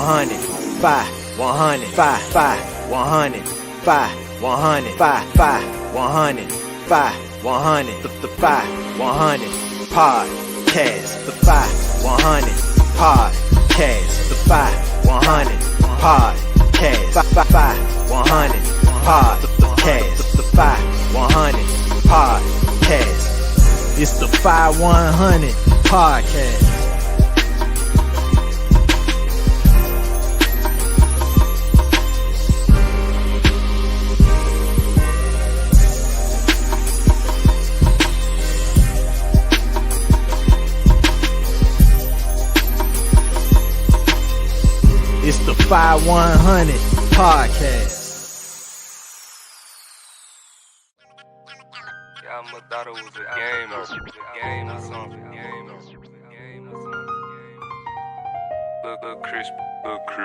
100, 5, 100, 5, 5, 100, 5, 100, 5, 5, 100, 5, 100, the 5, 100, podcast, the 5, 100, podcast, the 5, 100, podcast, 5, 5, 100, podcast, the 5, 100, podcast. It's the 5100 podcast. It's the 5100 podcast. Y'all must thought it was a game or something. Look crispy, ducks.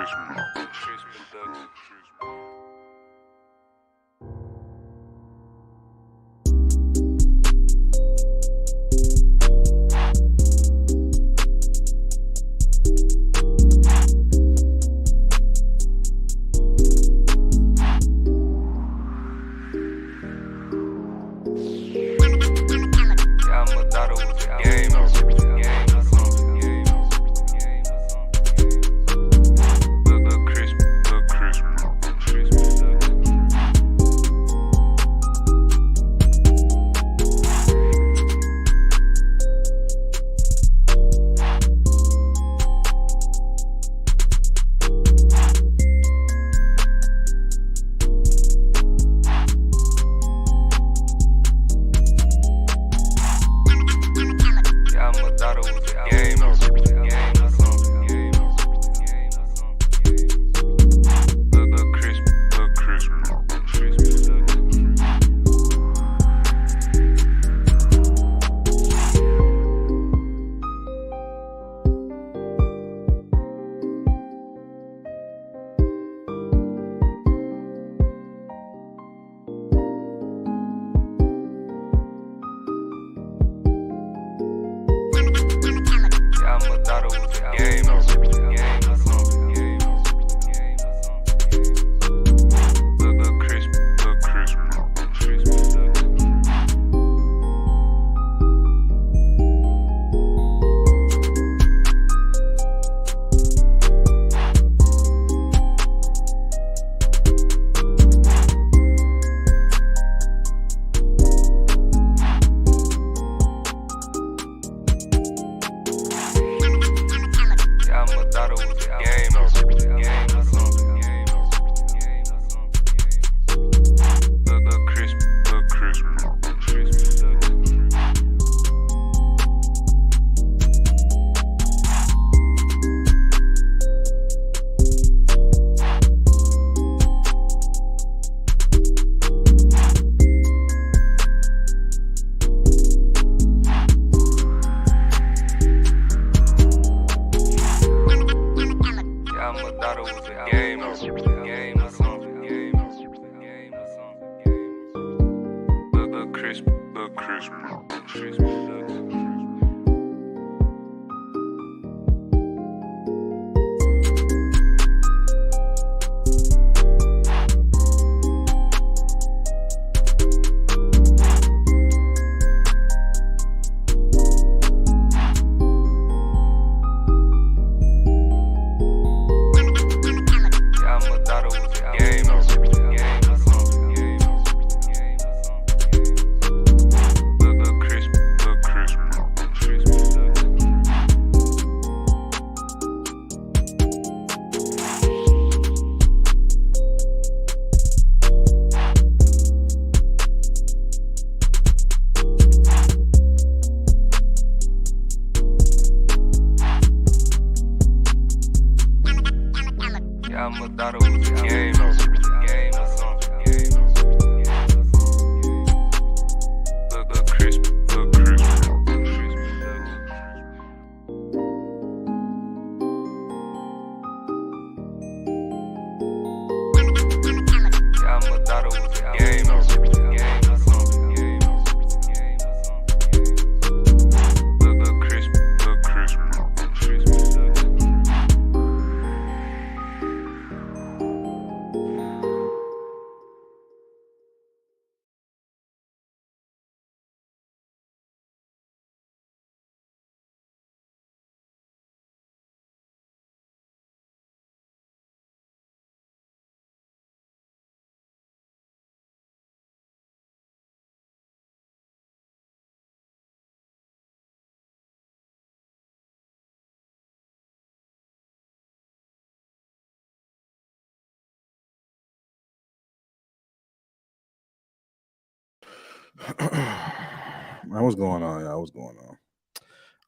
Man, what's going on, y'all? What's going on?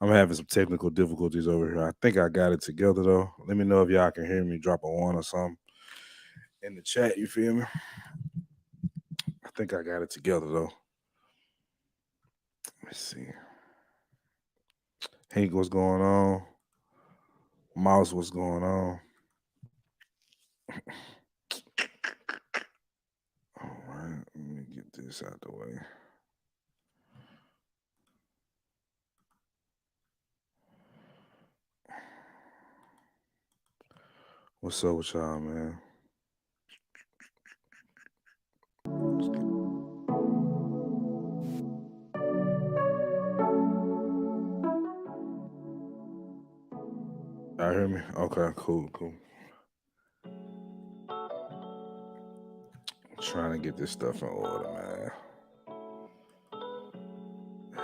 I'm having some technical difficulties over here. I think I got it together though. Let me know if y'all can hear me. Drop a one or something in the chat. You feel me? I think I got it together though. Let's see. Hank, what's going on? Mouse, what's going on? All right, let me get this out the way. What's up with y'all, man? Y'all hear me? Okay, cool. Trying to get this stuff in order, man.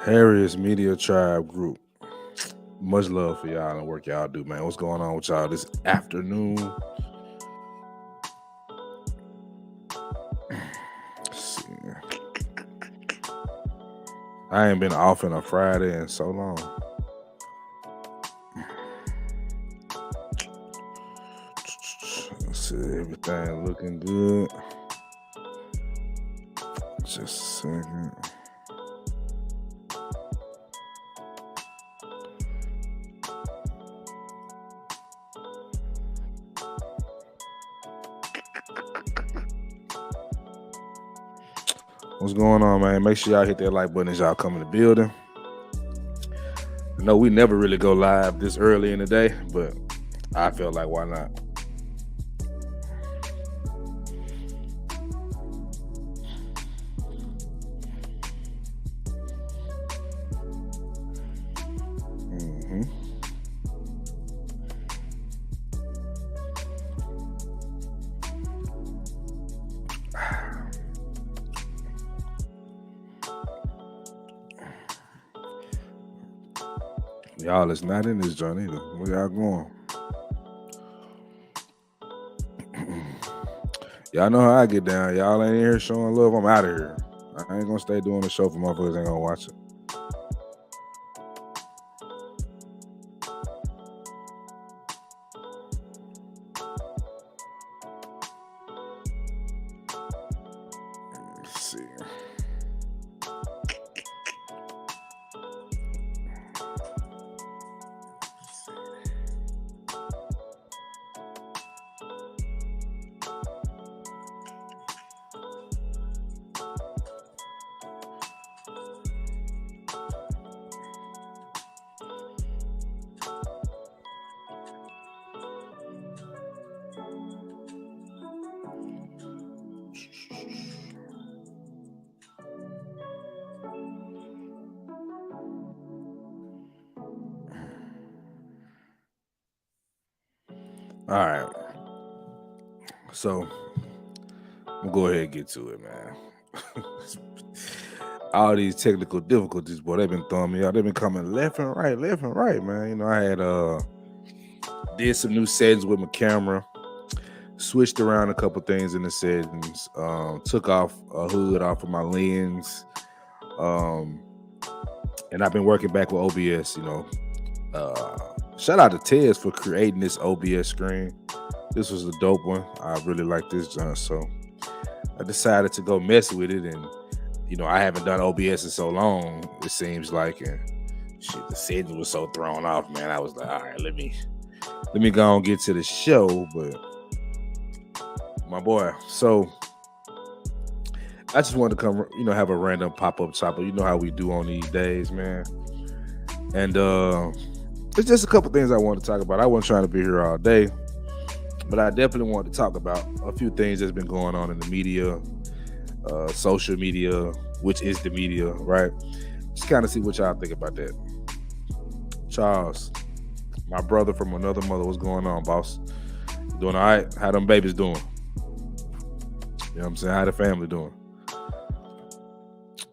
Harriet's Media Tribe Group. Much love for y'all and the work y'all do, man. What's going on with y'all this afternoon? Let's see. I ain't been off on a Friday in so long. Let's see, everything looking good. Just a second. What's going on, man? Make sure y'all hit that like button as y'all come in the building. I know we never really go live this early in the day, but I feel like why not? Y'all is not in this joint either. Where y'all going? Y'all know how I get down. Y'all ain't here showing love. I'm out of here. I ain't gonna stay doing the show for motherfuckers ain't gonna watch it. Let's see. All right. So I'm gonna go ahead and get to it, man. All these technical difficulties, boy, they've been throwing me out. They've been coming left and right, man. You know, I had did some new settings with my camera, switched around a couple things in the settings, took off a hood off of my lens, and I've been working back with OBS, you know. Shout out to Tez for creating this OBS screen. This was a dope one. I really like this, John. So I decided to go mess with it, and you know I haven't done OBS in so long. It seems like, and shit, the settings was so thrown off, man. I was like, all right, let me go and get to the show. But my boy, so I just wanted to come, you know, have a random pop-up chopper. You know how we do on these days, man. And there's just a couple things I want to talk about. I wasn't trying to be here all day, but I definitely want to talk about a few things that's been going on in the media, social media, which is the media, right? Just kind of see what y'all think about that. Charles, my brother from another mother, what's going on, boss? You doing all right? How them babies doing? You know what I'm saying? How the family doing?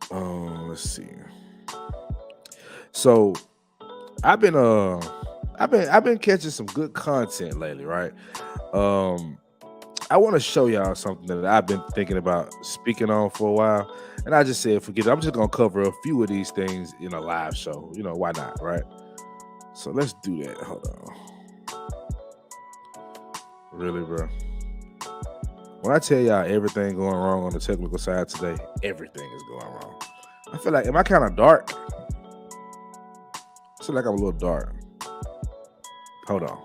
Let's see. So I've been catching some good content lately, right? I want to show y'all something that I've been thinking about speaking on for a while. And I just said, forget it. I'm just gonna cover a few of these things in a live show. You know, why not, right? So let's do that. Hold on. Really, bro. When I tell y'all everything going wrong on the technical side today, everything is going wrong. I feel like, am I kind of dark? I feel like I'm a little dark. Hold on.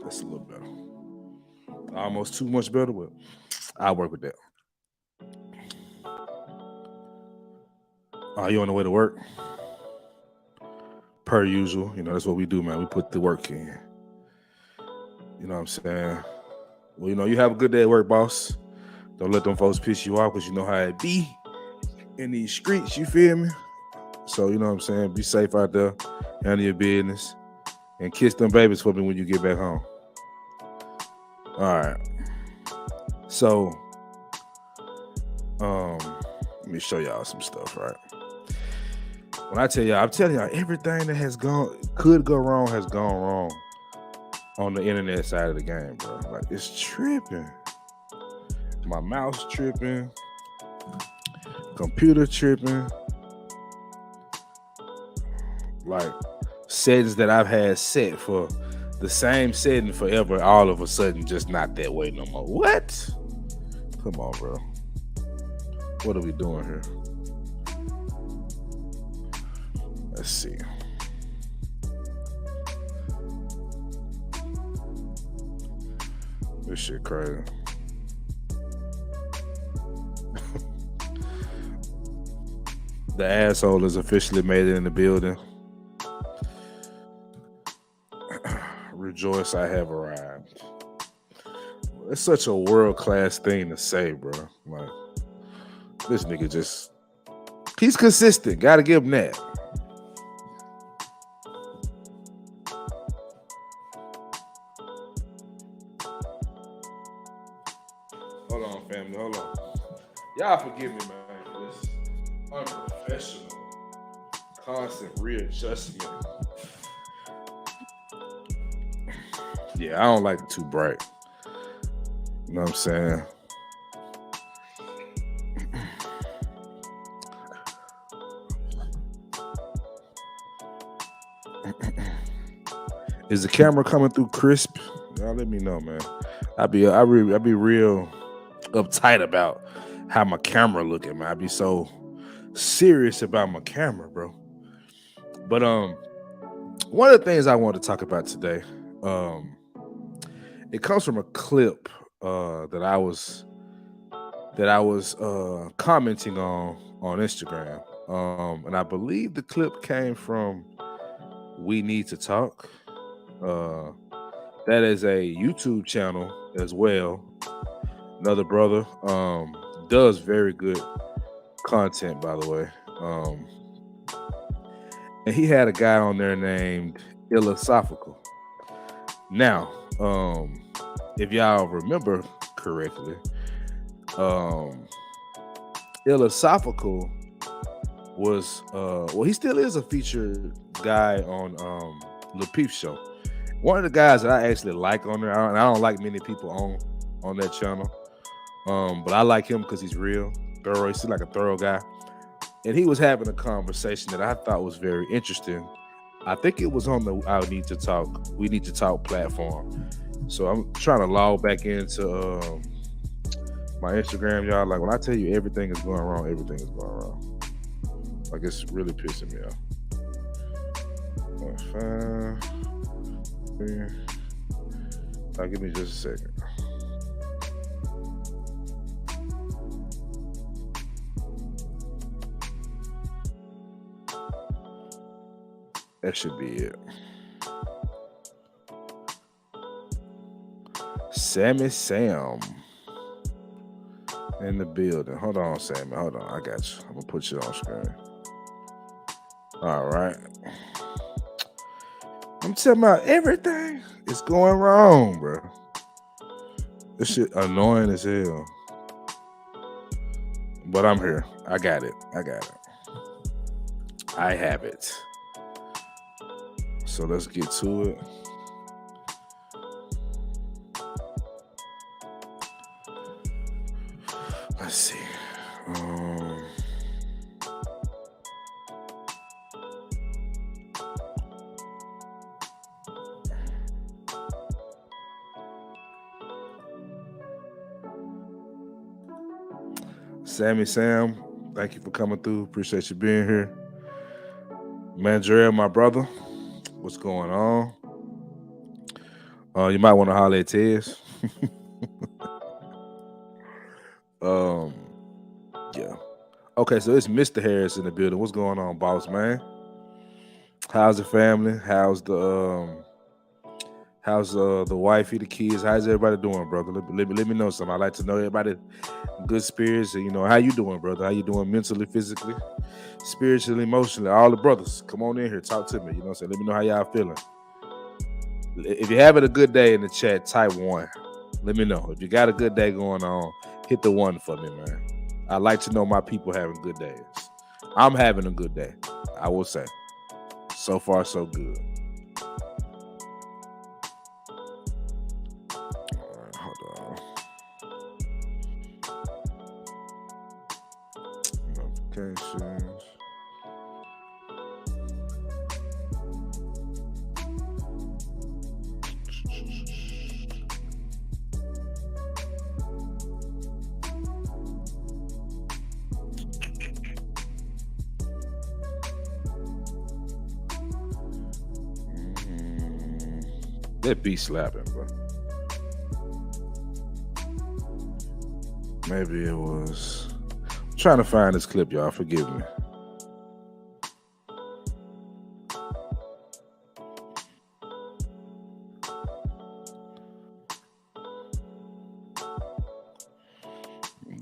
That's a little better. Almost too much better, but I'll work with that. Are you on the way to work? Per usual, you know, that's what we do, man. We put the work in. You know what I'm saying? Well, you know, you have a good day at work, boss. Don't let them folks piss you off because you know how it be in these streets, you feel me? So, you know what I'm saying? Be safe out there, handle your business, and kiss them babies for me when you get back home. All right. So, let me show y'all some stuff, right? When I tell y'all, I'm telling y'all, everything that could go wrong has gone wrong on the internet side of the game, bro. Like, it's tripping. My mouse tripping. Computer tripping. Like, settings that I've had set for the same setting forever, all of a sudden just not that way no more. What? Come on, bro. What are we doing here? Let's see. This shit crazy. The asshole has officially made it in the building. Rejoice, I have arrived. It's such a world-class thing to say, bro. Like, this nigga he's consistent. Gotta give him that. Hold on, family. Hold on. Y'all forgive me, man, for this unprofessional, constant readjustment. Yeah, I don't like it too bright. You know what I'm saying? Is the camera coming through crisp? Y'all let me know, man. I be real uptight about how my camera looking, man. I be so serious about my camera, bro. But one of the things I want to talk about today, it comes from a clip that I was commenting on Instagram, and I believe the clip came from We Need to Talk. That is a YouTube channel as well. Another brother does very good content, by the way. And he had a guy on there named Illosophical. Now, if y'all remember correctly, Illosophical was he still is a featured guy on Lil Peep Show. One of the guys that I actually like on there, and I don't like many people on that channel, but I like him because he's real, thorough. He's like a thorough guy. And he was having a conversation that I thought was very interesting. I think it was on the We Need to Talk platform. So I'm trying to log back into my Instagram, y'all. Like, when I tell you everything is going wrong, everything is going wrong. Like, it's really pissing me off. Give me just a second. That should be it. Sammy Sam in the building. Hold on, Sammy. Hold on. I got you. I'm going to put you on screen. All right. I'm telling about everything. It's going wrong, bro. This shit annoying as hell. But I'm here. I got it. I have it. So let's get to it. Let's see. Sammy Sam, thank you for coming through. Appreciate you being here. Mandrell, my brother, what's going on? You might want to holler at Tez. Yeah. Okay, so it's Mr. Harris in the building. What's going on, boss man? How's the family? How's the wifey, the kids? How's everybody doing, brother? Let me know something. I like to know everybody good spirits. And, how you doing, brother? How you doing mentally, physically, spiritually, emotionally? All the brothers, come on in here, talk to me. You know what I'm saying? Let me know how y'all feeling. If you're having a good day in the chat, type 1. Let me know. If you got a good day going on, hit the 1 for me, man. I like to know my people having good days. I'm having a good day, I will say. So far, so good. All right, hold on. Notifications. That beat slapping, bro. Maybe it was. I'm trying to find this clip, y'all. Forgive me.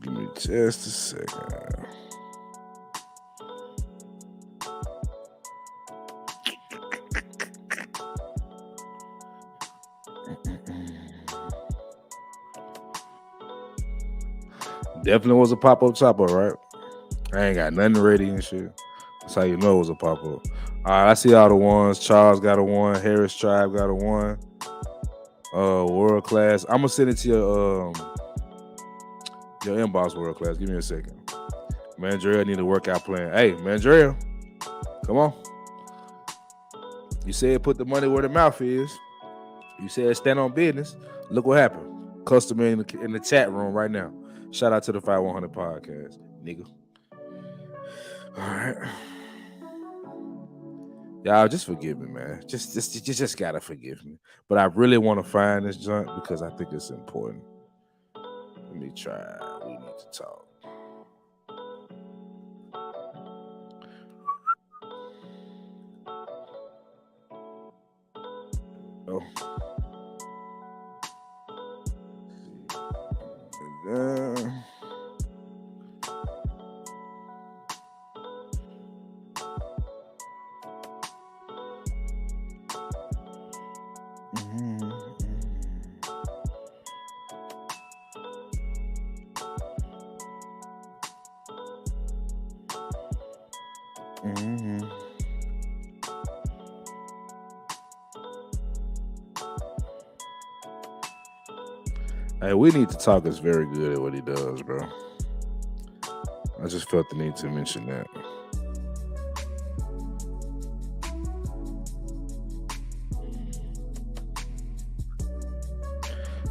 Give me just a second. Definitely was a pop-up chopper, right? I ain't got nothing ready and shit. That's how you know it was a pop-up. All right, I see all the ones. Charles got a 1. Harris Tribe got a 1. World Class. I'm gonna send it to your inbox, World Class. Give me a second. Mandrell need a workout plan. Hey, Mandrell, come on. You said put the money where the mouth is. You said stand on business. Look what happened. Customer in the chat room right now. Shout out to the 5100 podcast, nigga. All right. Y'all just forgive me, man. Just gotta forgive me. But I really want to find this joint because I think it's important. Let me try. We need to talk. Oh. Hey, We Need to Talk is very good at what he does, bro. I just felt the need to mention that.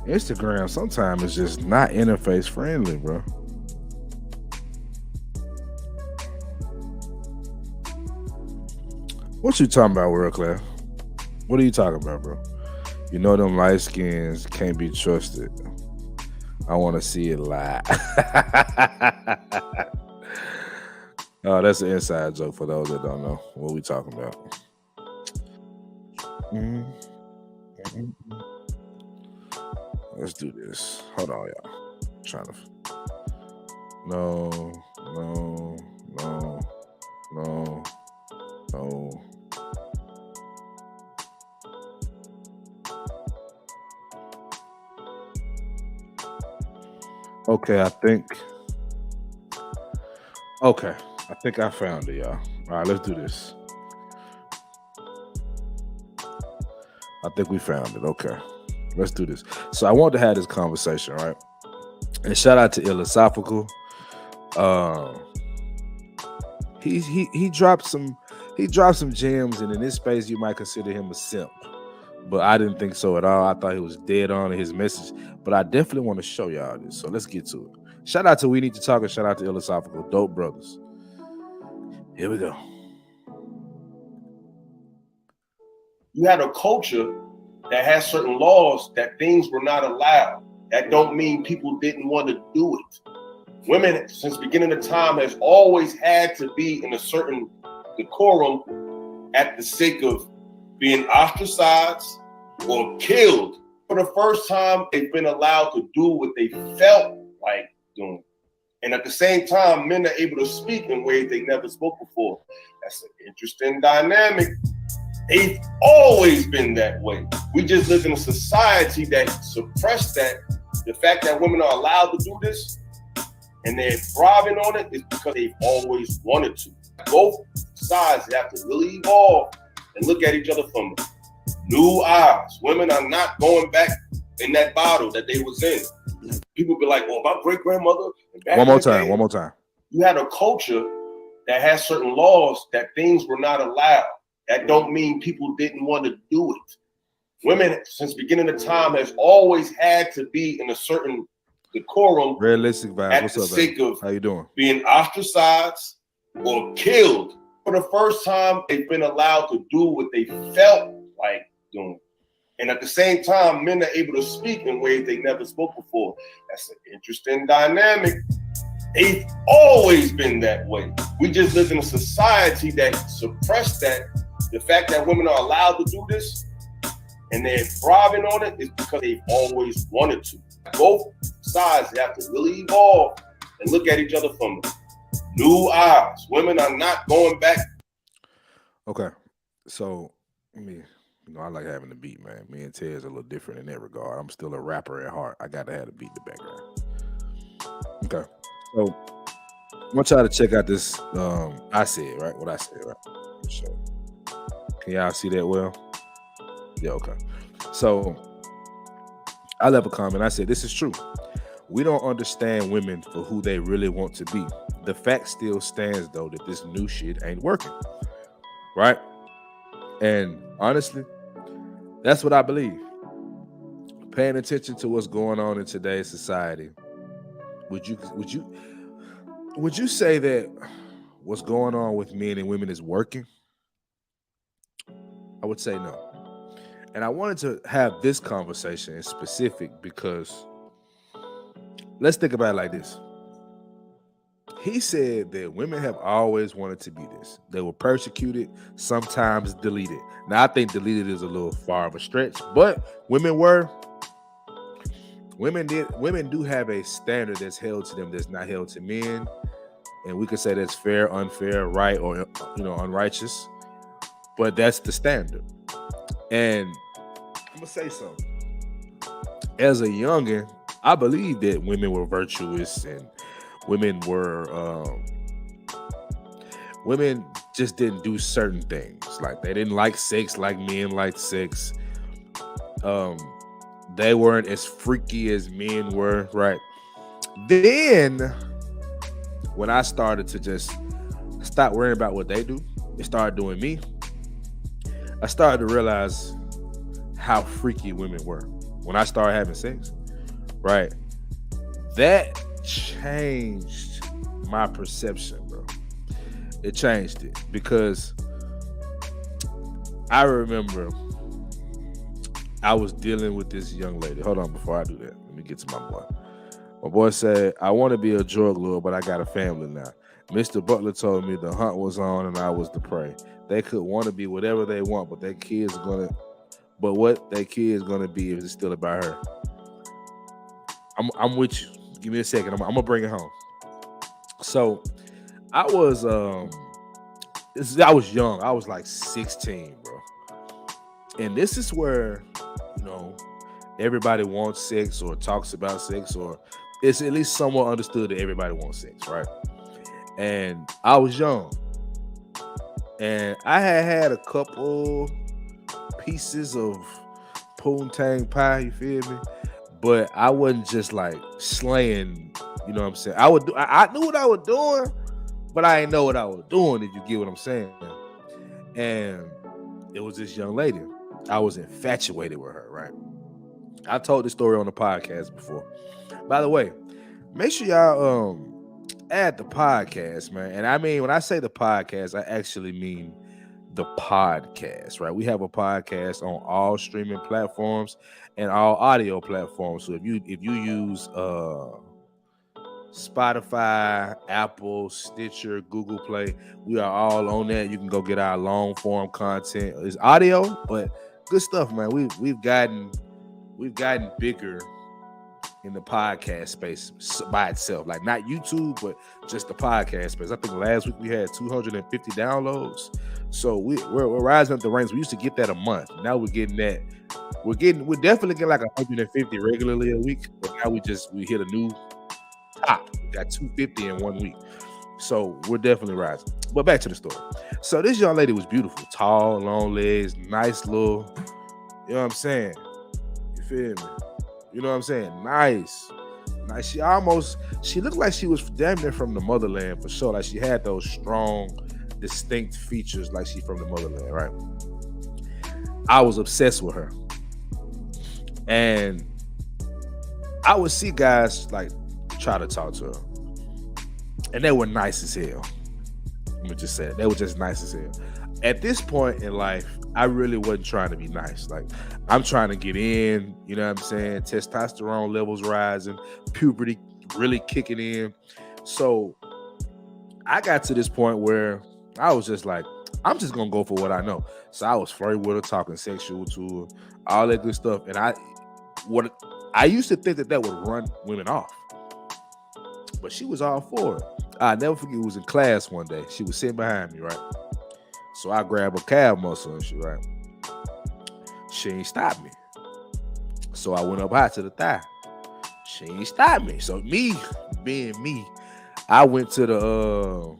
Instagram sometimes is just not interface friendly, bro. What you talking about, World Class? What are you talking about, bro? You know them light skins can't be trusted. I want to see it live. Oh, that's an inside joke for those that don't know what we talking about. Let's do this. Hold on, y'all. I'm trying to. No. Okay, I think I found it, y'all. All right, let's do this. I think we found it. Okay, let's do this. So I want to have this conversation, right? And shout out to Philosophical. He dropped some gems, and in this space you might consider him a simp, but I didn't think so at all. I thought he was dead on in his message, but I definitely want to show y'all this. So let's get to it. Shout out to We Need to Talk and shout out to Philosophical, dope brothers. Here we go. You had a culture that has certain laws that things were not allowed. That don't mean people didn't want to do it. Women, since beginning of time, has always had to be in a certain decorum at the sake of being ostracized or killed. For the first time, they've been allowed to do what they felt like doing. And at the same time, men are able to speak in ways they never spoke before. That's an interesting dynamic. They've always been that way. We just live in a society that suppressed that. The fact that women are allowed to do this and they're thriving on it is because they've always wanted to. Both sides have to really evolve and look at each other from new eyes. Women are not going back in that bottle that they was in. People be like, "Well, my great grandmother." One more time. You had a culture that has certain laws that things were not allowed. That don't mean people didn't want to do it. Women, since beginning of time, has always had to be in a certain decorum, realistic vibes. at What's the up, sake man? of How you doing? being ostracized or killed. For the first time, they've been allowed to do what they felt like doing. And at the same time, men are able to speak in ways they never spoke before. That's an interesting dynamic. They've always been that way. We just live in a society that suppressed that. The fact that women are allowed to do this and they're thriving on it is because they've always wanted to. Both sides have to really evolve and look at each other from new eyes. Women are not going back. Okay, so I like having the beat, man. Me and Ted's a little different in that regard. I'm still a rapper at heart. I gotta have the beat in the background. Okay, so I want y'all to check out this. I said right, what I said right. So, can y'all see that well? Yeah, okay. So I left a comment. I said, this is true. We don't understand women for who they really want to be. The fact still stands, though, that this new shit ain't working. Right? And honestly, that's what I believe. Paying attention to what's going on in today's society, would you say that what's going on with men and women is working? I would say no. And I wanted to have this conversation in specific because let's think about it like this. He said that women have always wanted to be this. They were persecuted, sometimes deleted. Now, I think deleted is a little far of a stretch, but women do have a standard that's held to them that's not held to men. And we could say that's fair, unfair, right, or unrighteous. But that's the standard. And I'm gonna say something. As a youngin', I believe that women were virtuous and women just didn't do certain things. Like they didn't like sex like men liked sex. They weren't as freaky as men were, right? Then when I started to just stop worrying about what they do and start doing me, I started to realize how freaky women were when I started having sex, right? That changed my perception, bro. It changed it because I remember I was dealing with this young lady. Hold on, before I do that, let me get to my boy. My boy said, I want to be a drug lord, but I got a family now. Mr. Butler told me the hunt was on and I was the prey. They could want to be whatever they want, but what their kid's gonna be if it's still about her. I'm with you. Give me a second. I'm gonna bring it home. So I was young. I was like 16, bro. And this is where, everybody wants sex or talks about sex or it's at least somewhat understood that everybody wants sex, right? And I was young, and I had a couple pieces of poontang pie, you feel me? But I wasn't just like slaying, you know what I'm saying? I knew what I was doing, but I didn't know what I was doing, if you get what I'm saying. And it was this young lady. I was infatuated with her, right? I told this story on the podcast before. By the way, make sure y'all add the podcast, man. And I mean, when I say the podcast, I actually mean the podcast, right? We have a podcast on all streaming platforms and all audio platforms. So if you use Spotify, Apple, Stitcher, Google Play, we are all on that. You can go get our long form content. It's audio, but good stuff, man. We've gotten bigger in the podcast space by itself, like not YouTube, but just the podcast space. I think last week we had 250 downloads, so we're rising up the ranks. We used to get that a month. Now we're getting that. We're definitely getting like 150 regularly a week, but now we hit a new top. We got 250 in 1 week, so we're definitely rising. But back to the story. So this young lady was beautiful, tall, long legs, nice little, you know what I'm saying? You feel me? You know what I'm saying? Nice. She looked like she was damn near from the motherland for sure. Like she had those strong, distinct features like she from the motherland, right? I was obsessed with her. And I would see guys like try to talk to her. And they were nice as hell. Let me just say it. They were just nice as hell. At this point in life, I really wasn't trying to be nice. Like, I'm trying to get in, you know what I'm saying? Testosterone levels rising, puberty really kicking in. So I got to this point where I was just like, I'm just gonna go for what I know. So I was flirting with her, talking sexual to her, all that good stuff. And I used to think that would run women off, but she was all for it. I never forget, it was in class one day. She was sitting behind me, right? So I grabbed her calf muscle and shit, right? She ain't stopped me. So I went up high to the thigh. She ain't stopped me. So me, being me, I went to the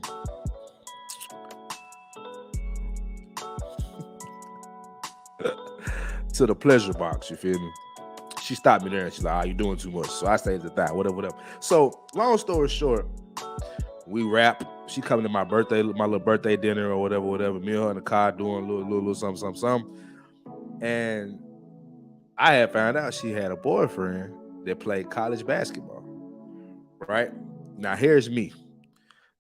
to the pleasure box, you feel me? She stopped me there and she's like, you doing too much. So I stayed at the thigh, whatever. So long story short, we rap. She coming to my little birthday dinner or whatever. Me and her in the car doing a little something. And I had found out she had a boyfriend that played college basketball. Right? Now here's me,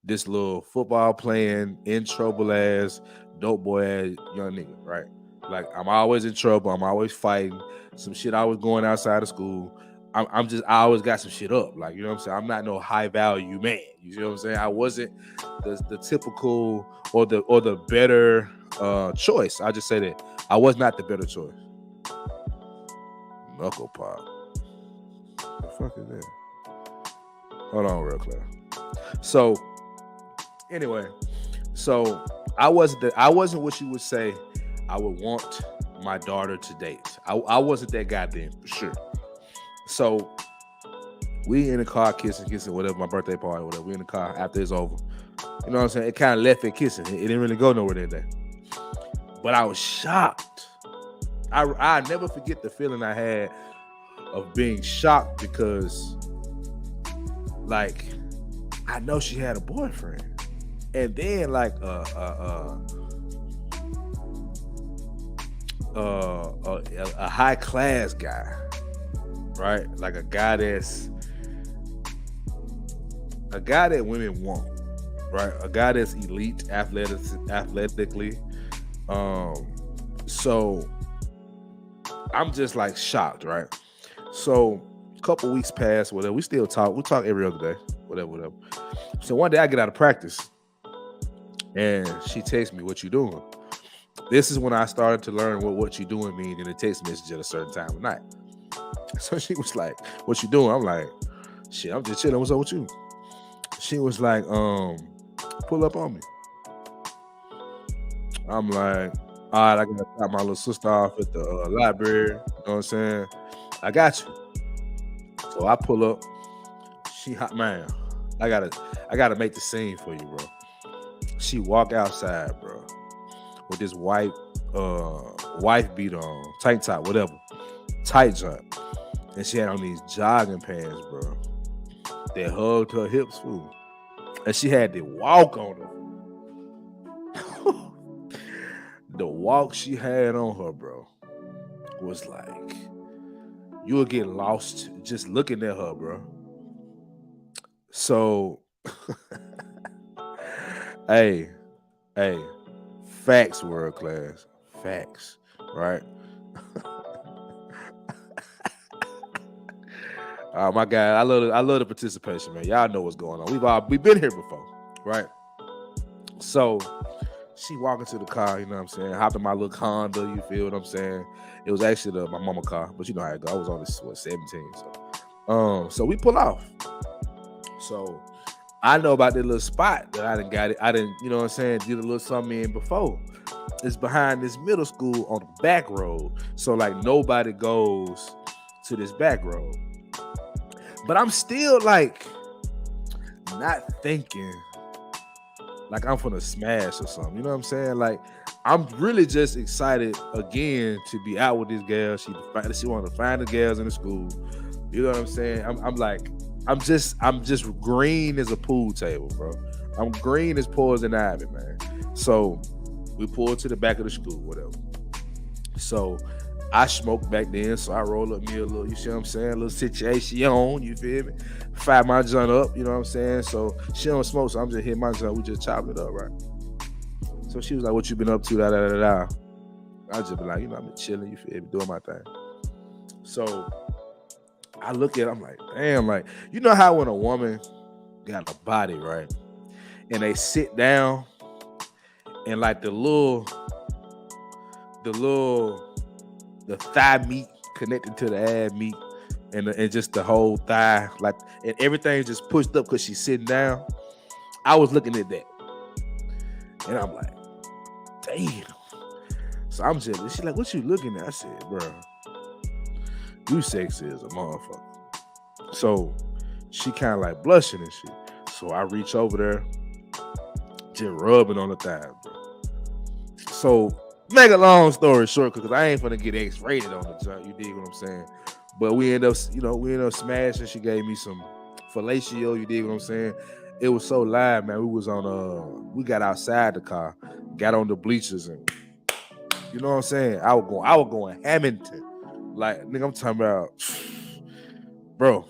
this little football playing, in trouble ass, dope boy ass young nigga, right? Like, I'm always in trouble. I'm always fighting. Some shit I was going outside of school. I always got some shit up. Like, you know what I'm saying? I'm not no high value man. You see what I'm saying? I wasn't the typical or the better choice. I just say that I was not the better choice. Knuckle pop. What the fuck is that? Hold on real quick. So anyway, so I wasn't what you would say I would want my daughter to date. I wasn't that guy then, for sure. So we in the car kissing, whatever, my birthday party, whatever. We in the car after it's over. You know what I'm saying? It kind of left it kissing. It didn't really go nowhere that day. But I was shocked. I never forget the feeling I had of being shocked because, like, I know she had a boyfriend. And then, like, a high class guy, right? Like a guy that women want, right? A guy that's elite athletically. So I'm just like shocked, right? So a couple weeks passed, whatever. We still talk. We talk every other day, whatever. So one day I get out of practice and she texts me, "What you doing?" This is when I started to learn what you doing means in a text message at a certain time of night. So she was like, "What you doing?" I'm like, "Shit, I'm just chilling. What's up with you?" She was like, "Pull up on me." I'm like, "All right, I gotta drop my little sister off at the library." You know what I'm saying? I got you. So I pull up. Man, I gotta make the scene for you, bro. She walk outside, bro, with this white wife beater on, tank top, whatever, tight jump, and she had on these jogging pants, bro, that hugged her hips, fool, and she had to walk on her. The walk she had on her, bro, was like you would get lost just looking at her, bro. So, hey, facts, world class, facts, right? My guy, I love the participation, man. Y'all know what's going on. We've been here before, right? So she walking to the car, you know what I'm saying? Hopped in my little Honda, you feel what I'm saying? It was actually my mama car, but you know how it go. I was only 17, so we pull off. So I know about that little spot that I didn't got it. I didn't, you know what I'm saying, did a little something in before. It's behind this middle school on the back road. So like nobody goes to this back road. But I'm still like not thinking like I'm finna smash or something. You know what I'm saying? Like I'm really just excited again to be out with this girl. She wanted to find the girls in the school. You know what I'm saying? I'm just green as a pool table, bro. I'm green as poison ivy, man. So we pulled to the back of the school, whatever. So I smoked back then, so I roll up me a little, you see what I'm saying? A little situation, you feel me? Fire my joint up, you know what I'm saying? So she don't smoke, so I'm just hitting my joint. We just chopping it up, right? So she was like, what you been up to, da da da da. I just be like, I've been chilling, you feel me? Doing my thing. So I look at it, I'm like, damn, like, you know how when a woman got a body, right? And they sit down and like the thigh meat connected to the ab meat and just the whole thigh, like, and everything just pushed up because she's sitting down. I was looking at that. And I'm like, damn. So I'm just, she's like, what you looking at? I said, bro, you sexy as a motherfucker. So she kind of like blushing and shit. So I reach over there, just rubbing on the thigh, bro. So make a long story short, because I ain't finna get X-rated on the joint, you dig what I'm saying? But we end up smashing. She gave me some fellatio, you dig what I'm saying? It was so live, man. We got outside the car, got on the bleachers, and you know what I'm saying? I was going Hamilton. Like, nigga, I'm talking about, bro.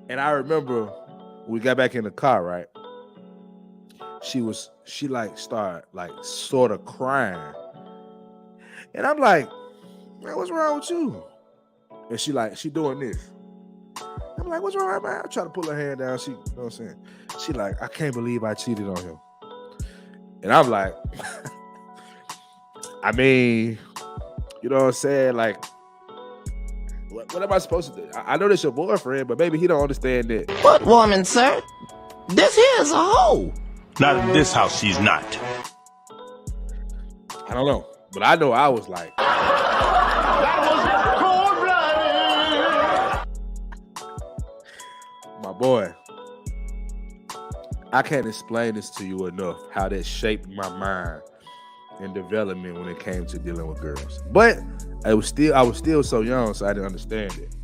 And I remember when we got back in the car, right? She like started like sort of crying. And I'm like, man, what's wrong with you? And she doing this. I'm like, what's wrong, man? I try to pull her hand down. She, you know what I'm saying? She like, I can't believe I cheated on him. And I'm like, I mean, you know what I'm saying? Like, what am I supposed to do? I know that's your boyfriend, but maybe he don't understand that. What woman, sir? This here is a hoe. Not in this house, she's not. I don't know. But I know I was like, that was cold-blooded. My boy, I can't explain this to you enough, how that shaped my mind and development when it came to dealing with girls. But I was still so young, so I didn't understand it.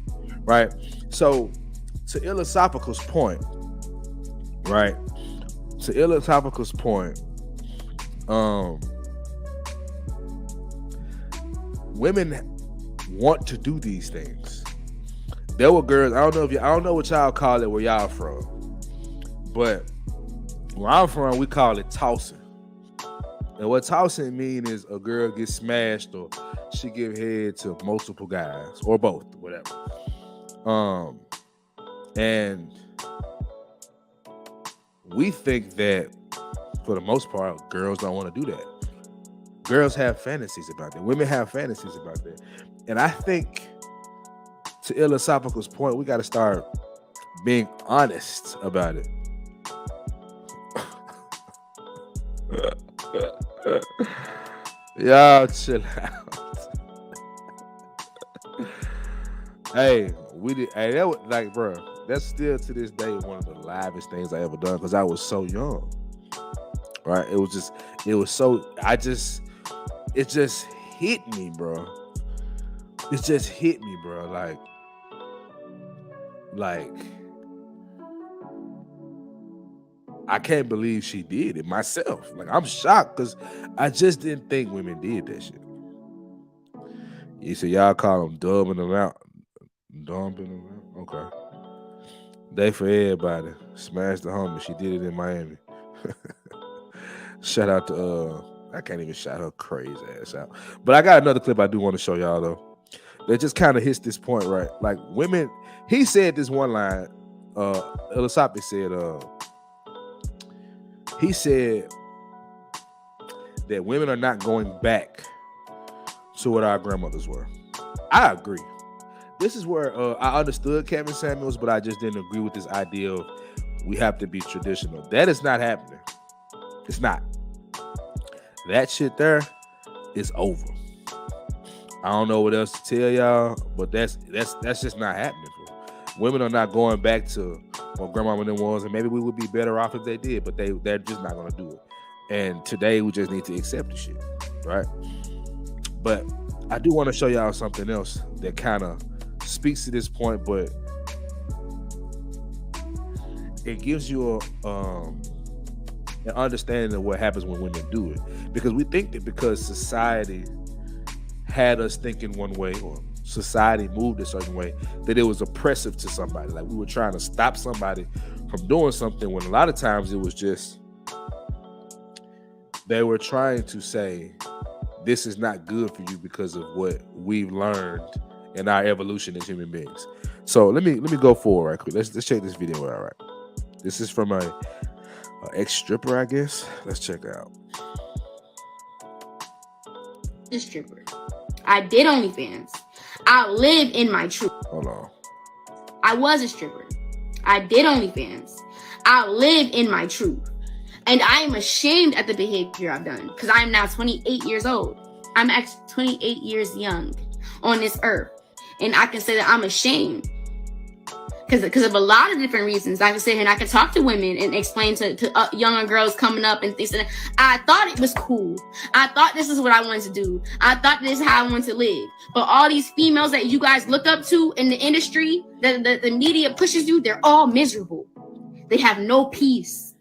Right? So to Ilosopical's point, right? To Ilosopical's point, women want to do these things. There were girls, I don't know what y'all call it where y'all from, but where I'm from, we call it tossing. And what tossing mean is a girl gets smashed or she give head to multiple guys or both, whatever. And we think that for the most part, girls don't want to do that. Girls have fantasies about that. Women have fantasies about that. And I think to Ilosopical's point, we got to start being honest about it. Y'all chill out. Hey, that was like, bro, that's still to this day one of the livest things I ever done because I was so young. Right? It just hit me, bro. It just hit me, bro. Like I can't believe she did it myself. Like I'm shocked because I just didn't think women did that shit. You see, y'all call them dumbing them out. Dumbing them out? Okay. Day for everybody. Smash the homie. She did it in Miami. Shout out to I can't even shout her crazy ass out. But I got another clip I do want to show y'all though. That just kind of hits this point, right? Like women, he said this one line, Ilisapi said, he said that women are not going back to what our grandmothers were. I agree. This is where I understood Kevin Samuels, but I just didn't agree with this idea of we have to be traditional. That is not happening. It's not. That shit there is over. I don't know what else to tell y'all, but that's just not happening. Bro. Women are not going back to what grandma and them was, and maybe we would be better off if they did, but they're just not gonna do it. And today we just need to accept the shit, right? But I do want to show y'all something else that kind of speaks to this point, but it gives you an understanding of what happens when women do it. Because we think that because society had us thinking one way or society moved a certain way, that it was oppressive to somebody. Like we were trying to stop somebody from doing something when a lot of times it was just they were trying to say this is not good for you because of what we've learned in our evolution as human beings. So let me go forward right quick. Let's check this video out. Right, this is from a ex-stripper, I guess. Let's check it out. A stripper. I did OnlyFans. I live in my truth. Hold on. I was a stripper. I did OnlyFans. I live in my truth. And I am ashamed at the behavior I've done because I am now 28 years old. I'm actually 28 years young on this earth. And I can say that I'm ashamed because of a lot of different reasons. I can sit here and I can talk to women and explain to younger girls coming up and things. And I thought it was cool. I thought this is what I wanted to do. I thought this is how I wanted to live. But all these females that you guys look up to in the industry, that the media pushes you, they're all miserable. They have no peace.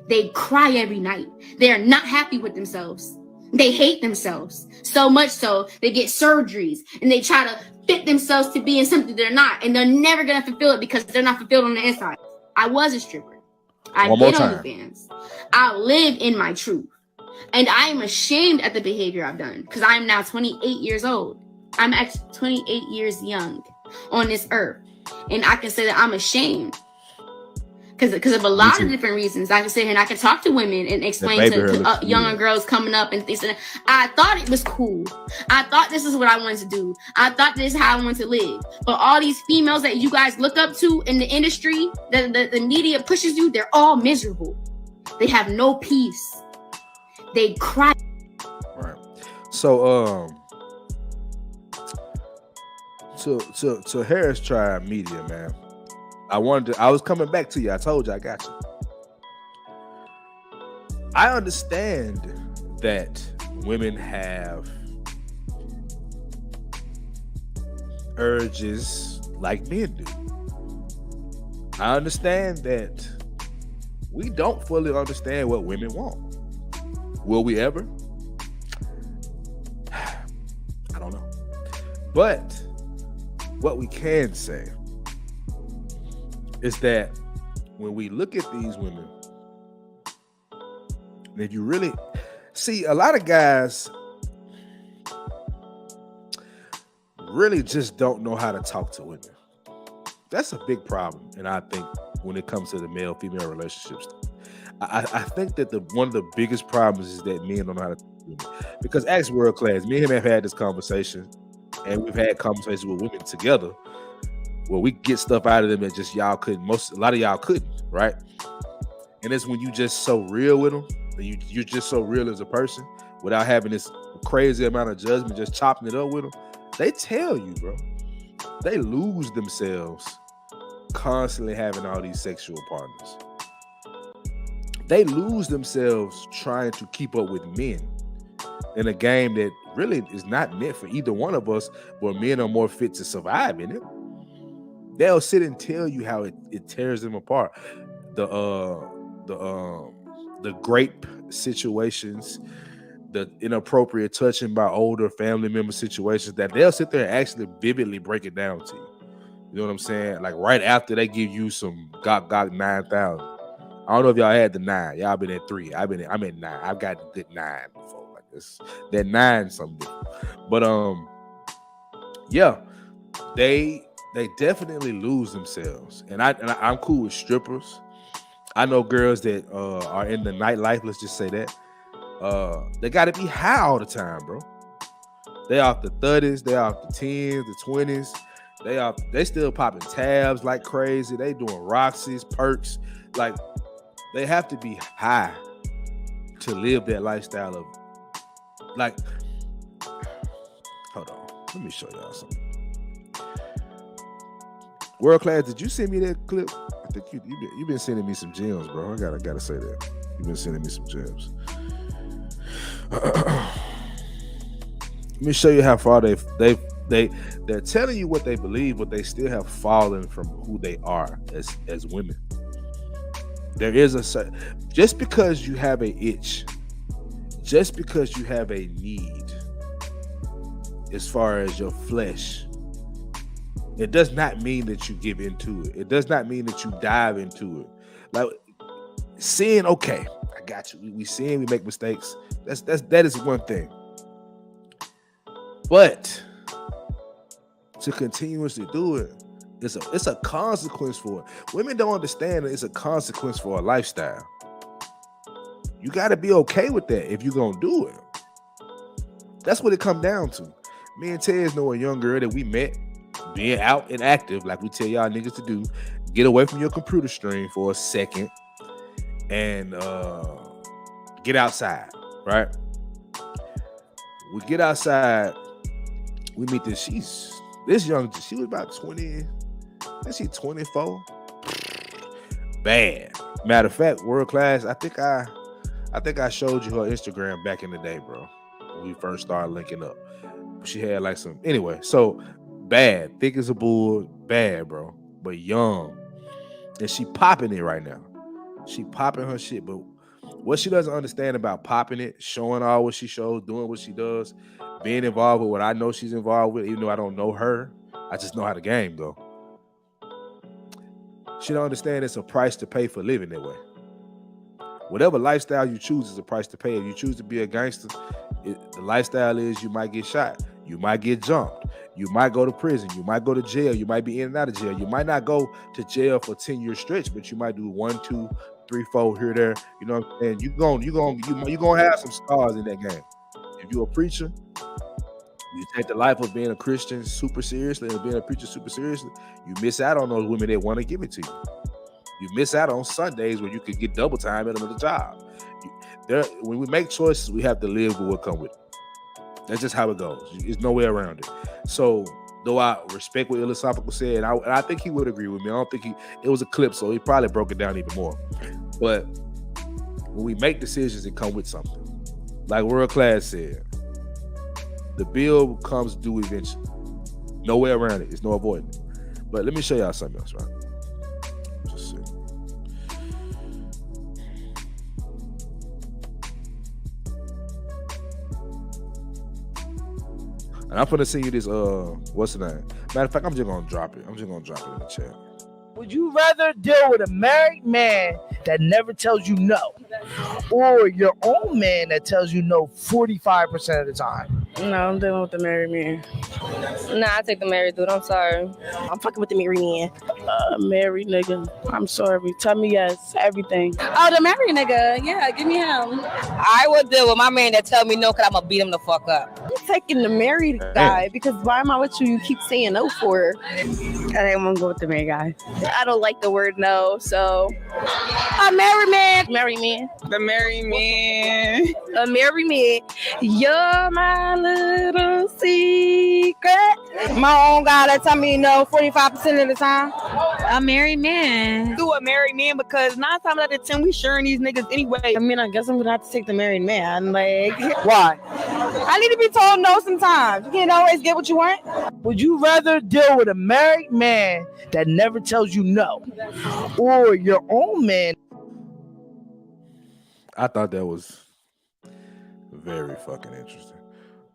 They cry every night. They are not happy with themselves. They hate themselves so much so they get surgeries and they try to fit themselves to be in something they're not, and they're never gonna fulfill it because they're not fulfilled on the inside. I was a stripper. I did OnlyFans. I live in my truth, and I am ashamed at the behavior I've done because I am now 28 years old. I'm actually 28 years young on this earth, and I can say that I'm ashamed. Because of a lot of different reasons. I can sit here and I can talk to women and explain to younger girls coming up and things. I thought it was cool. I thought this is what I wanted to do. I thought this is how I wanted to live. But all these females that you guys look up to in the industry, the media pushes you, they're all miserable. They have no peace. They cry. Right. So to Harris Tribe Media, man. I was coming back to you. I told you I got you. I understand that women have urges like men do. I understand that we don't fully understand what women want. Will we ever? I don't know. But what we can say is that when we look at these women, if you really see, a lot of guys really just don't know how to talk to women. That's a big problem. And I think when it comes to the male-female relationships, I think that one of the biggest problems is that men don't know how to talk to women. Because as World Class, me and him have had this conversation, and we've had conversations with women together where we get stuff out of them that just y'all couldn't. A lot of y'all couldn't, right? And it's when you just so real with them, and you're just so real as a person without having this crazy amount of judgment, just chopping it up with them. They tell you, bro. They lose themselves constantly having all these sexual partners. They lose themselves trying to keep up with men in a game that really is not meant for either one of us, but men are more fit to survive in it. They'll sit and tell you how it tears them apart. The grape situations, the inappropriate touching by older family member situations, that they'll sit there and actually vividly break it down to you. You know what I'm saying? Like right after they give you some Gok 9,000. I don't know if y'all had the 9. Y'all been at 3. I'm at 9. I've got a good 9 before. Like this, that 9 something different. But yeah, they definitely lose themselves. And I'm cool with strippers. I know girls that are in the nightlife, let's just say that. They gotta be high all the time, bro. They off the 30s, they off the 10s, the 20s. They still popping tabs like crazy. They doing Roxy's, perks. Like, they have to be high to live that lifestyle of, like, hold on, let me show y'all something. World Class, did you send me that clip? I think you've been sending me some gems, bro. I gotta say that. You've been sending me some gems. Let me show you how far they're telling you what they believe, but they still have fallen from who they are as women. There is just because you have a itch, just because you have a need as far as your flesh, it does not mean that you give into it. It does not mean that you dive into it. Like sin, okay, I got you. We sin, we make mistakes. That is one thing. But to continuously do it, it's a consequence for it. Women don't understand that it's a consequence for a lifestyle. You got to be okay with that if you're going to do it. That's what it comes down to. Me and Tez know a young girl that we met being out and active, like we tell y'all niggas to do. Get away from your computer screen for a second and get outside, right? We get outside. We meet this. This young. She was about 20. Is she 24? Bad. Matter of fact, World Class. I think I showed you her Instagram back in the day, bro. When we first started linking up. She had like some. Anyway, so bad, thick as a bull, bad, bro, but young, and she popping it right now. She popping her shit, but what she doesn't understand about popping it, showing all what she shows, doing what she does, being involved with what I know she's involved with, even though I don't know her, I just know how the game go. She don't understand it's a price to pay for living that way. Whatever lifestyle you choose is a price to pay. If you choose to be a gangster, the lifestyle is you might get shot, you might get jumped, you might go to prison, you might go to jail, you might be in and out of jail. You might not go to jail for 10-year stretch, but you might do 1, 2, 3, 4 here, there. You know what I'm saying? You're gonna have some scars in that game. If you're a preacher, you take the life of being a Christian super seriously and being a preacher super seriously, you miss out on those women that want to give it to you. You miss out on Sundays where you could get double time at another job. When we make choices, we have to live with what comes with it. That's just how it goes. There's no way around it. So, though I respect what Illosopical said, and I think he would agree with me. I don't think it was a clip, so he probably broke it down even more. But when we make decisions, it comes with something. Like World Class said, the bill comes due eventually. No way around it. There's no avoiding it. But let me show y'all something else, right? Just see. And I'm gonna send you this. What's the name? Matter of fact, I'm just gonna drop it. I'm just gonna drop it in the chat. Would you rather deal with a married man that never tells you no, or your own man that tells you no 45% of the time? No, I'm dealing with the married man. Nah, I take the married dude. I'm sorry. I'm fucking with the married man. Married nigga. I'm sorry. Tell me yes. Everything. Oh, the married nigga. Yeah, give me him. I would deal with my man that tell me no, because I'm going to beat him the fuck up. I'm taking the married guy because why am I with you? You keep saying no for. I think I'm going to go with the married guy. I don't like the word no, so. A married man. Married man. The married man. A married man. You're my little secret. My own guy that tell me no 45% of the time. A married man. Do a married man because 9 times out of 10 we sharing these niggas anyway. I mean, I guess I'm gonna have to take the married man. Like, Why? I need to be told no sometimes. You can't always get what you want. Would you rather deal with a married man that never tells you no, or your own man? I thought that was very fucking interesting.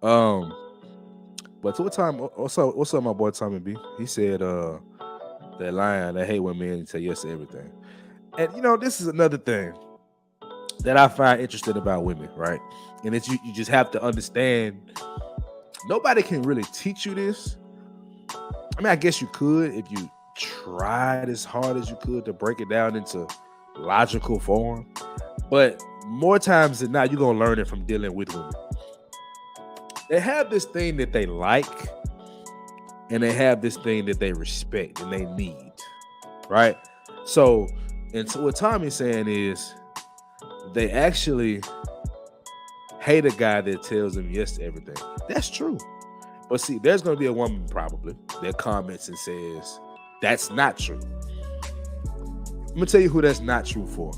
But to what time? What's up, my boy Tommy B? He said, that line, I hate when men say yes to everything. And you know, this is another thing that I find interesting about women, right? And it's you just have to understand. Nobody can really teach you this. I mean, I guess you could if you tried as hard as you could to break it down into logical form. But more times than not, you're gonna learn it from dealing with women. They have this thing that they like, and they have this thing that they respect and they need, right? So what Tommy's saying is they actually hate a guy that tells them yes to everything. That's true. But see, there's going to be a woman probably that comments and says, that's not true. I'm going to tell you who that's not true for.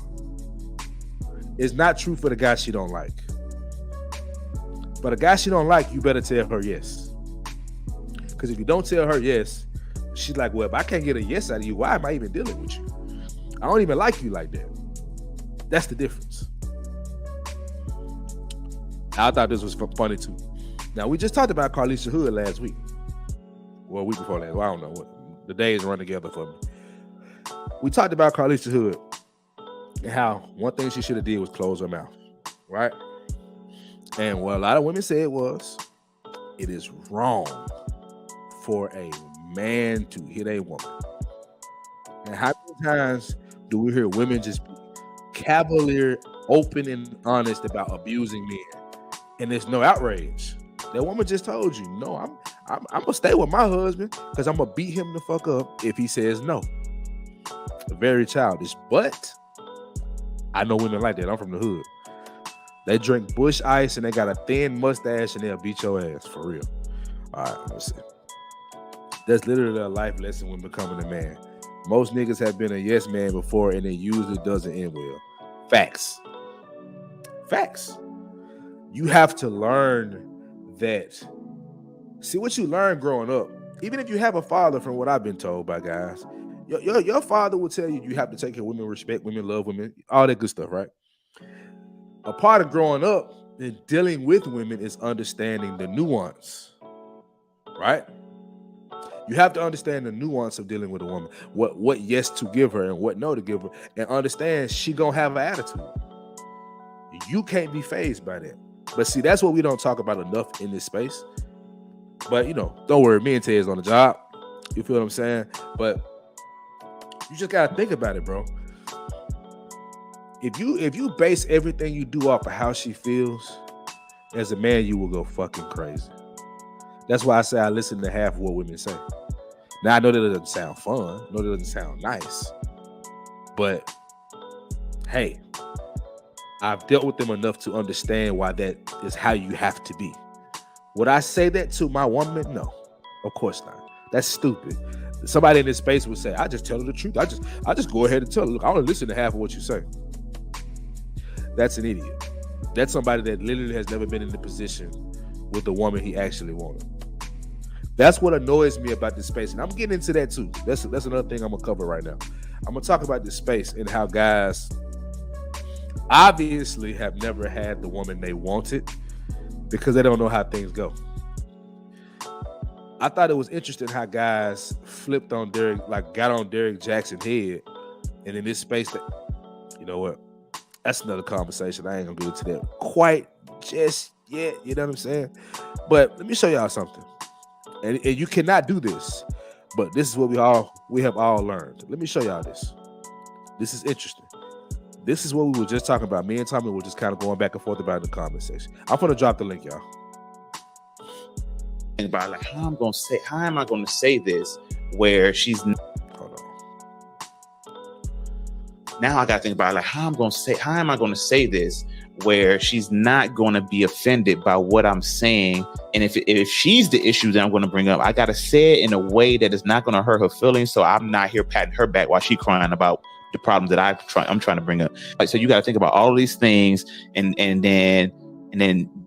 It's not true for the guy she don't like. But a guy she don't like, you better tell her yes. Because if you don't tell her yes, she's like, well, if I can't get a yes out of you, why am I even dealing with you? I don't even like you like that. That's the difference. I thought this was funny too. Now, we just talked about Carlisha Hood last week. Well, a week before last. Well, I don't know. The days run together for me. We talked about Carlisha Hood and how one thing she should have did was close her mouth, right? And what a lot of women said was, it is wrong for a man to hit a woman. And how many times do we hear women just be cavalier, open, and honest about abusing men? And there's no outrage. That woman just told you, no, I'm gonna stay with my husband because I'm gonna beat him the fuck up if he says no. Very childish, but I know women like that. I'm from the hood. They drink Bush Ice and they got a thin mustache and they'll beat your ass for real. All right, let's see. That's literally a life lesson when becoming a man. Most niggas have been a yes man before and it usually doesn't end well. Facts. Facts. You have to learn that. See, what you learn growing up, even if you have a father, from what I've been told by guys, your father will tell you you have to take care of women, respect women, love women, all that good stuff, right? A part of growing up and dealing with women is understanding the nuance, right? You have to understand the nuance of dealing with a woman, what yes to give her and what no to give her, and understand she gonna have an attitude. You can't be fazed by that. But see, that's what we don't talk about enough in this space. But you know, don't worry, me and Ted's on the job. You feel what I'm saying? But you just gotta think about it, bro. If you base everything you do off of how she feels, as a man, you will go fucking crazy. That's why I say I listen to half of what women say. Now, I know that doesn't sound fun. I know that doesn't sound nice. But, hey, I've dealt with them enough to understand why that is how you have to be. Would I say that to my woman? No, of course not. That's stupid. Somebody in this space would say, I just tell her the truth. I just go ahead and tell her, look, I only listen to half of what you say. That's an idiot. That's somebody that literally has never been in the position with the woman he actually wanted. That's what annoys me about this space. And I'm getting into that too. That's another thing I'm going to cover right now. I'm going to talk about this space and how guys obviously have never had the woman they wanted because they don't know how things go. I thought it was interesting how guys flipped on Derek, like got on Derek Jackson's head. And in this space, that, you know what? That's another conversation. I ain't going to get into that quite just yet. You know what I'm saying? But let me show y'all something. And you cannot do this, but this is what we have all learned. Let me show y'all this. This is interesting. This is what we were just talking about. Me and Tommy were just kind of going back and forth about in the comment section. I'm gonna drop the link, y'all. And about like how am I gonna say this where she's hold on. Now I gotta think about like how am I gonna say this where she's not going to be offended by what I'm saying. And if she's the issue that I'm going to bring up, I got to say it in a way that is not going to hurt her feelings. So I'm not here patting her back while she's crying about the problem that I'm trying to bring up. Like, so you got to think about all of these things, and then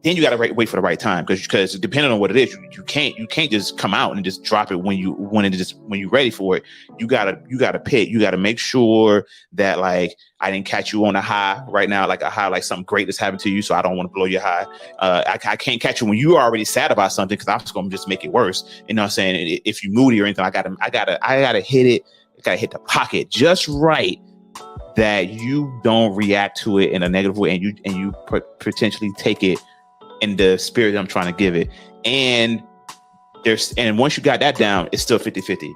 you got to wait for the right time, because depending on what it is, you can't just come out and just drop it when you're ready for it. You gotta pick. You gotta make sure that, like, I didn't catch you on a high right now, like a high, like something great that's happened to you, so I don't want to blow your high. I can't catch you when you're already sad about something, because I'm just gonna just make it worse. You know what I'm saying? If you're moody or anything, I gotta hit it. I gotta hit the pocket just right, that you don't react to it in a negative way, and you potentially take it in the spirit that I'm trying to give it. And once you got that down, it's still 50-50.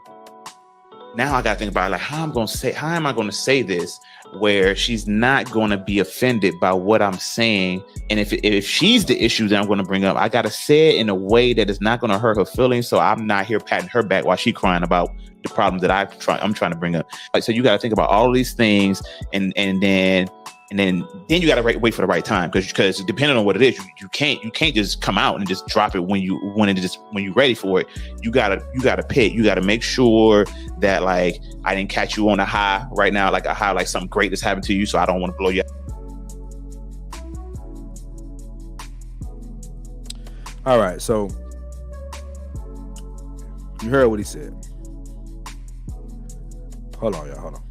Now I gotta think about, like, how am I gonna say this where she's not gonna be offended by what I'm saying? And if she's the issue that I'm gonna bring up, I gotta say it in a way that is not gonna hurt her feelings. So I'm not here patting her back while she's crying about the problem that I'm trying to bring up. Like, so you got to think about all of these things, and then you got to wait for the right time, because depending on what it is, you can't just come out and just drop it when you're ready for it. You gotta pick. You gotta make sure that, like, I didn't catch you on a high right now, like a high, like something great that's happened to you, so I don't want to blow you. All right, so you heard what he said. Hold on, y'all. Hold on.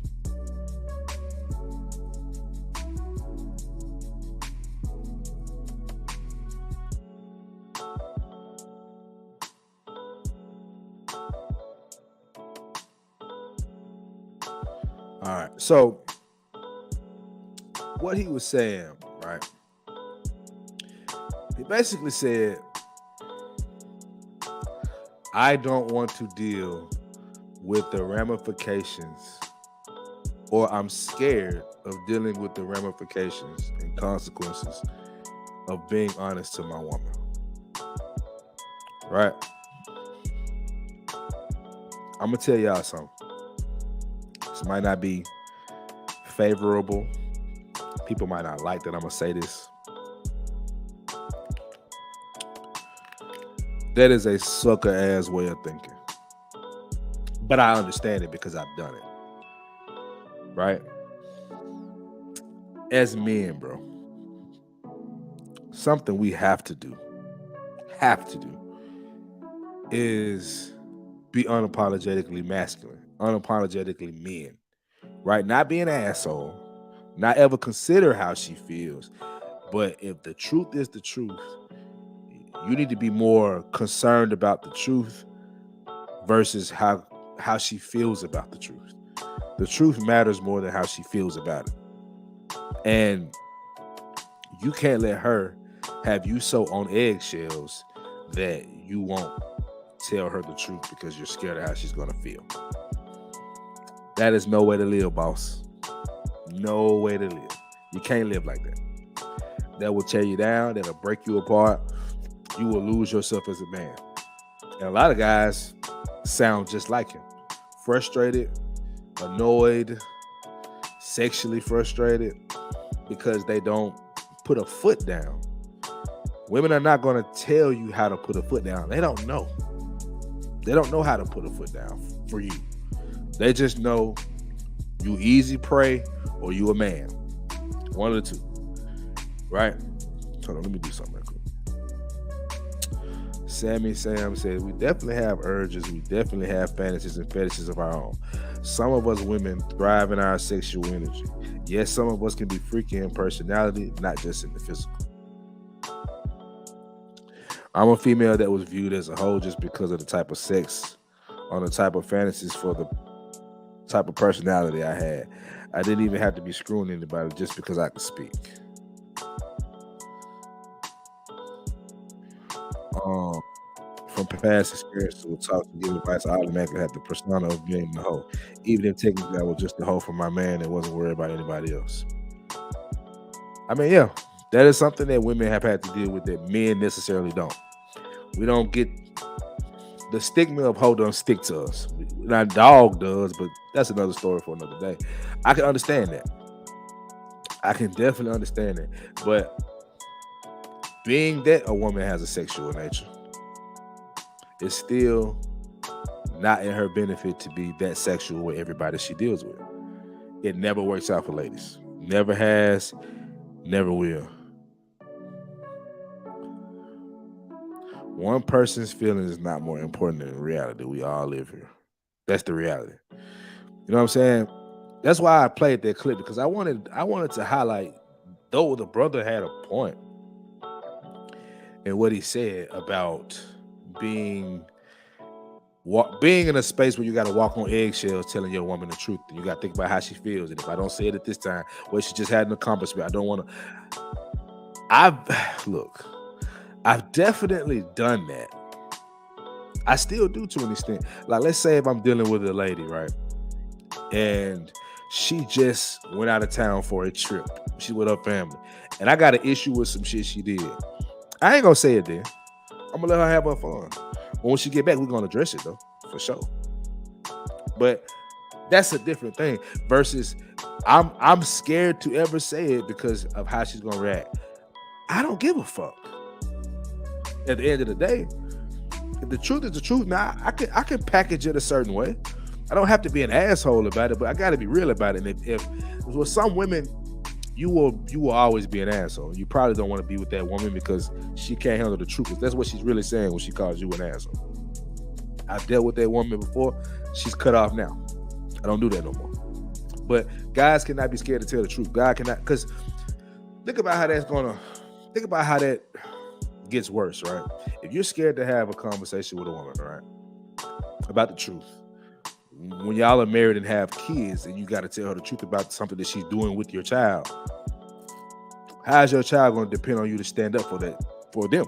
All right. So what he was saying, right? He basically said, I don't want to deal with the ramifications, or I'm scared of dealing with the ramifications and consequences of being honest to my woman. Right? I'm gonna tell y'all something. This might not be favorable. People might not like that I'm gonna say this. That is a sucker ass way of thinking. But I understand it because I've done it. Right? As men, bro, something we have to do is be unapologetically masculine, unapologetically men, right? Not be an asshole, not ever consider how she feels. But if the truth is the truth, you need to be more concerned about the truth versus how she feels about the truth. The truth matters more than how she feels about it. And you can't let her have you so on eggshells that you won't tell her the truth because you're scared of how she's going to feel. That is no way to live, boss. No way to live. You can't live like that. That will tear you down. That'll break you apart. You will lose yourself as a man. And a lot of guys sound just like him. Frustrated, annoyed, sexually frustrated because they don't put a foot down. Women are not going to tell you how to put a foot down. They don't know. They don't know how to put a foot down for you. They just know you easy prey or you a man. One of the two. Right? Hold on, let me do something real quick. Sammy Sam said, we definitely have urges. We definitely have fantasies and fetishes of our own. Some of us women thrive in our sexual energy. Yes, some of us can be freaky in personality, not just in the physical. I'm a female that was viewed as a whole just because of the type of sex, on the type of fantasies for the type of personality I had. I didn't even have to be screwing anybody just because I could speak. From past experiences with talk to give advice, I automatically had the persona of being the hoe. Even if technically I was just the hoe for my man and wasn't worried about anybody else. I mean, yeah, that is something that women have had to deal with that men necessarily don't. We don't get the stigma of hoe don't stick to us. Not dog does, but that's another story for another day. I can understand that. I can definitely understand it. But being that a woman has a sexual nature, it's still not in her benefit to be that sexual with everybody she deals with. It never works out for ladies. Never has, never will. One person's feelings is not more important than reality. We all live here. That's the reality. You know what I'm saying? That's why I played that clip, because I wanted to highlight, though the brother had a point in what he said about being in a space where you got to walk on eggshells telling your woman the truth. And you got to think about how she feels. And if I don't say it at this time, well, she just had an accomplishment. I don't want to. I've definitely done that. I still do to an extent. Like, let's say if I'm dealing with a lady, right? And she just went out of town for a trip. She with her family. And I got an issue with some shit she did. I ain't going to say it then. I'm going to let her have her fun. When she get back, we're going to address it, though, for sure. But that's a different thing versus I'm scared to ever say it because of how she's going to react. I don't give a fuck. At the end of the day, if the truth is the truth, now I can package it a certain way. I don't have to be an asshole about it, but I got to be real about it. And if with some women, you will always be an asshole. You probably don't want to be with that woman because she can't handle the truth. That's what she's really saying when she calls you an asshole. I've dealt with that woman before. She's cut off now. I don't do that no more. But guys cannot be scared to tell the truth. God cannot, because think about how that gets worse, right? If you're scared to have a conversation with a woman, right, about the truth, when y'all are married and have kids and you got to tell her the truth about something that she's doing with your child, how's your child going to depend on you to stand up for them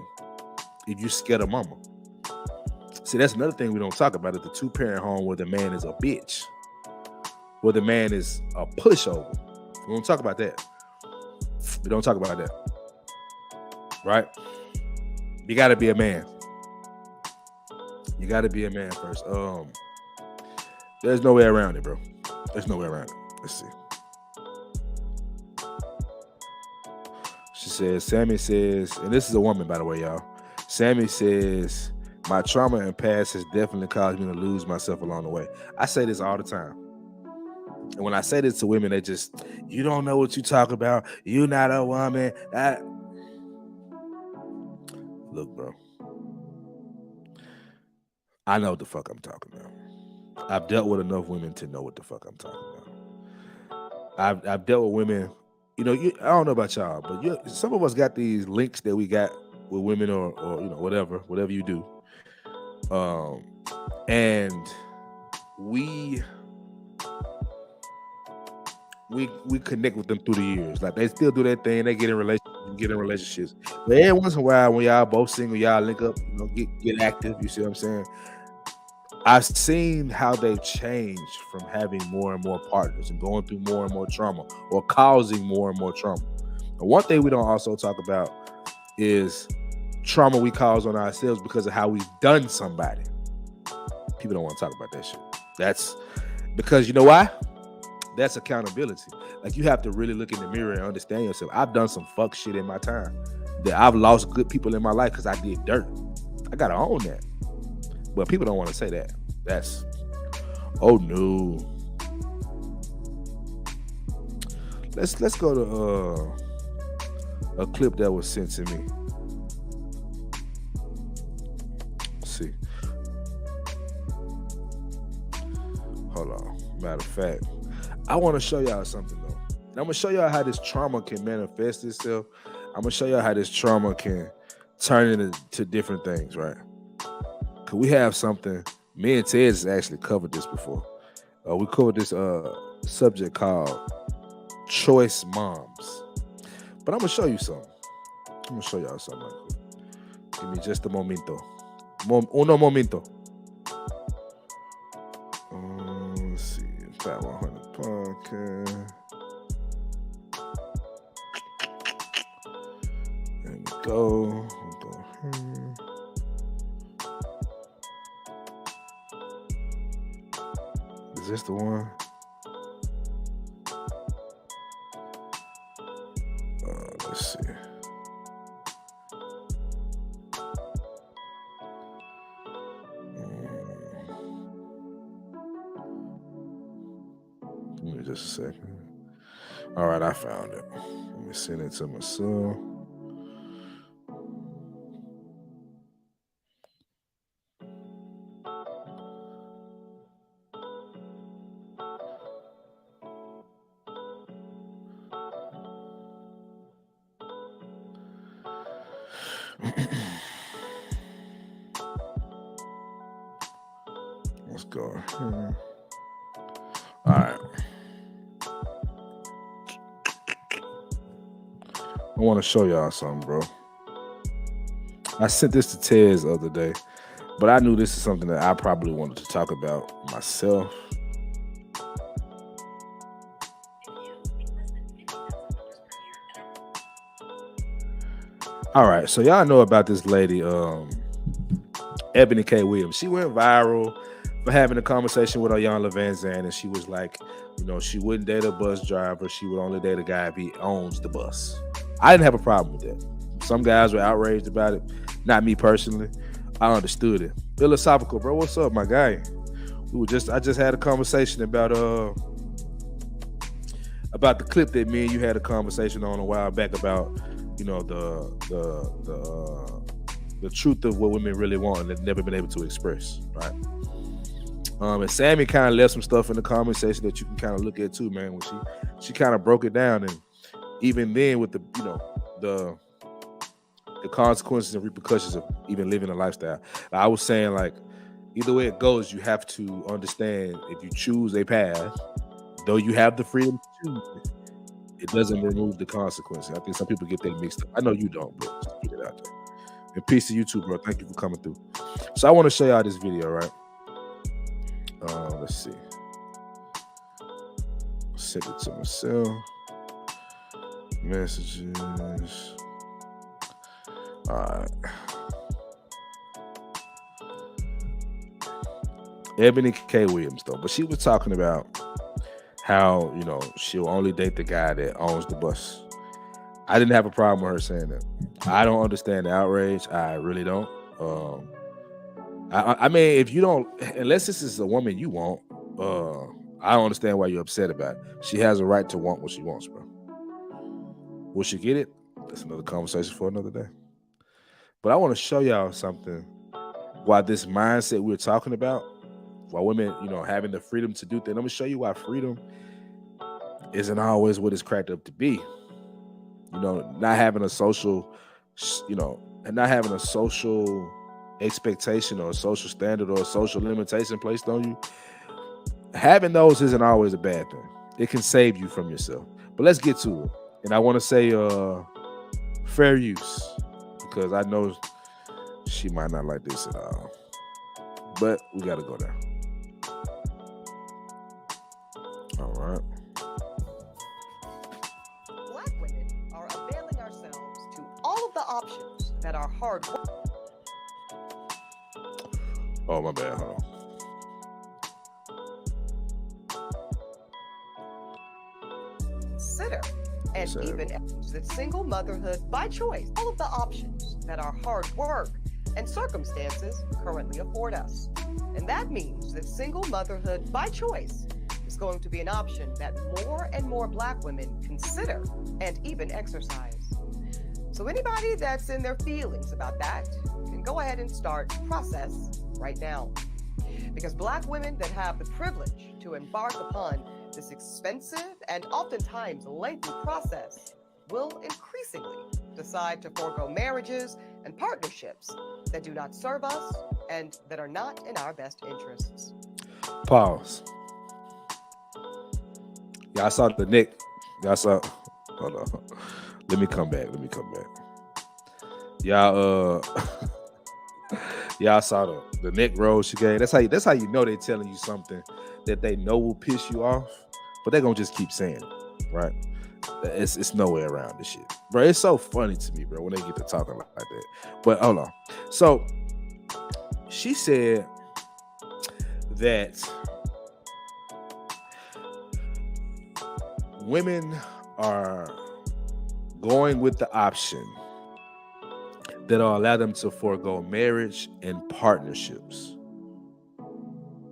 if you're scared of mama? See, that's another thing we don't talk about, is the two-parent home where the man is a bitch, where the man is a pushover. We don't talk about that. We don't talk about that, right? You got to be a man. You got to be a man first. There's no way around it, bro. There's no way around it. Let's see. She says, Sammy says, and this is a woman, by the way, y'all. Sammy says, my trauma and past has definitely caused me to lose myself along the way. I say this all the time. And when I say this to women, they just, you don't know what you talk about. You're not a woman. Look, bro. I know what the fuck I'm talking about. I've dealt with enough women to know what the fuck I'm talking about. I've dealt with women, I don't know about y'all, but some of us got these links that we got with women or whatever you do. And we connect with them through the years. Like, they still do that thing. They get in relationships. But every once in a while, when y'all both single, y'all link up, get active. You see what I'm saying? I've seen how they've changed from having more and more partners and going through more and more trauma or causing more and more trauma. And one thing we don't also talk about is trauma we cause on ourselves because of how we've done somebody. People don't want to talk about that shit. That's because, you know why? That's accountability. Like, you have to really look in the mirror and understand yourself. I've done some fuck shit in my time that I've lost good people in my life because I did dirt. I gotta own that. But people don't want to say that. That's, oh no. Let's go to a clip that was sent to me. Let's see. Hold on. Matter of fact, I want to show y'all something though. And I'm gonna show y'all how this trauma can manifest itself. I'm gonna show y'all how this trauma can turn into different things, right? Cause we have something. Me and Ted's actually covered this before. We covered this subject called choice moms. But I'm gonna show you something. I'm gonna show y'all something. Give me just a momento. Uno momento. Let's see. Fat 100 podcast. There we go. We'll go here. Is this the one? Give me just a second. All right, I found it. Let me send it to myself. Let's go here. All right. I want to show y'all something, bro. I sent this to Tez the other day, but I knew this is something that I probably wanted to talk about myself. All right, so y'all know about this lady, Ebony K. Williams. She went viral for having a conversation with Iyanla Vanzant, and she was like, you know, she wouldn't date a bus driver. She would only date a guy if he owns the bus. I didn't have a problem with that. Some guys were outraged about it. Not me personally. I understood it. Philosophical, bro. What's up, my guy? I just had a conversation about the clip that me and you had a conversation on a while back about, you know, the truth of what women really want and they've never been able to express, right? And Sammy kind of left some stuff in the conversation that you can kind of look at too, man. When she kind of broke it down, and even then with the, you know, the consequences and repercussions of even living a lifestyle. I was saying, like, either way it goes, you have to understand if you choose a path, though you have the freedom to choose it doesn't remove the consequences. I think some people get that mixed up. I know you don't, but just get it out there. And peace to you too, bro. Thank you for coming through. So I want to show y'all this video, right? Let's see. Send it to myself. Messages. All right. Ebony K. Williams, though, but she was talking about how, you know, she'll only date the guy that owns the bus. I didn't have a problem with her saying that. I don't understand the outrage. I really don't. I mean, if you don't, unless this is a woman you want, I don't understand why you're upset about it. She has a right to want what she wants, bro. Will she get it? That's another conversation for another day. But I want to show y'all something. Why this mindset we're talking about, why women, you know, having the freedom to do things. I'm gonna show you why freedom isn't always what it's cracked up to be. You know, not having a social, you know, and not having a social expectation or a social standard or a social limitation placed on you. Having those isn't always a bad thing. It can save you from yourself. But let's get to it. And I want to say fair use, because I know she might not like this at all. But we got to go there. All right. Black women are availing ourselves to all of the options that are hard work. Oh, my bad. Hold on. Consider and even the single motherhood by choice. All of the options that our hard work and circumstances currently afford us. And that means that single motherhood by choice is going to be an option that more and more Black women consider and even exercise. So anybody that's in their feelings about that can go ahead and start the process right now. Because Black women that have the privilege to embark upon this expensive and oftentimes lengthy process will increasingly decide to forego marriages and partnerships that do not serve us and that are not in our best interests. Pause. Y'all saw the Nick. Y'all saw. Hold on. Let me come back. Y'all y'all saw the neck roll she gave. That's how you know they're telling you something that they know will piss you off, but they're gonna just keep saying it, right? It's no way around this shit, bro. It's so funny to me, bro, when they get to talking like that. But hold on. So she said that women are going with the option that'll allow them to forego marriage and partnerships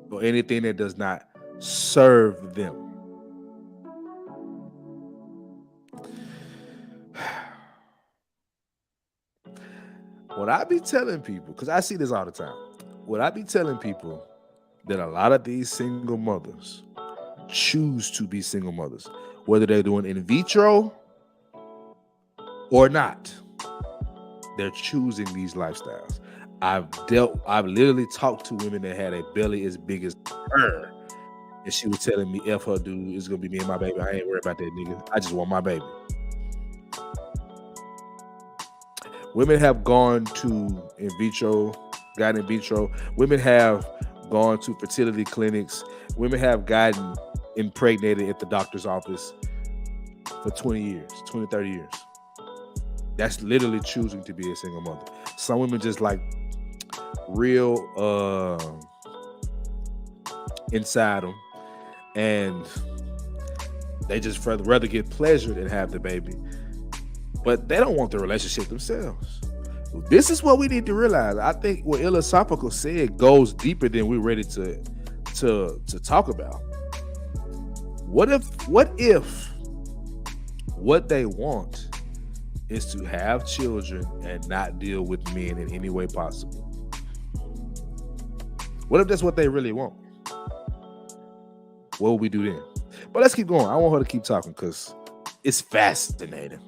or anything that does not serve them. What I be telling people, because I see this all the time, what I be telling people that a lot of these single mothers choose to be single mothers, whether they're doing in vitro or not, they're choosing these lifestyles. I've literally talked to women that had a belly as big as her, and she was telling me, "F her, dude, it's gonna be me and my baby. I ain't worried about that nigga. I just want my baby." Women have gone to in vitro, gotten in vitro. Women have gone to fertility clinics. Women have gotten impregnated at the doctor's office for 20 years, 20, 30 years. That's literally choosing to be a single mother. Some women just like real inside them, and they just rather get pleasure than have the baby. But they don't want the relationship themselves. This is what we need to realize. I think what Philosophical said goes deeper than we're ready to talk about. What if what they want is to have children and not deal with men in any way possible? What if that's what they really want? What would we do then? But let's keep going. I want her to keep talking because it's fascinating.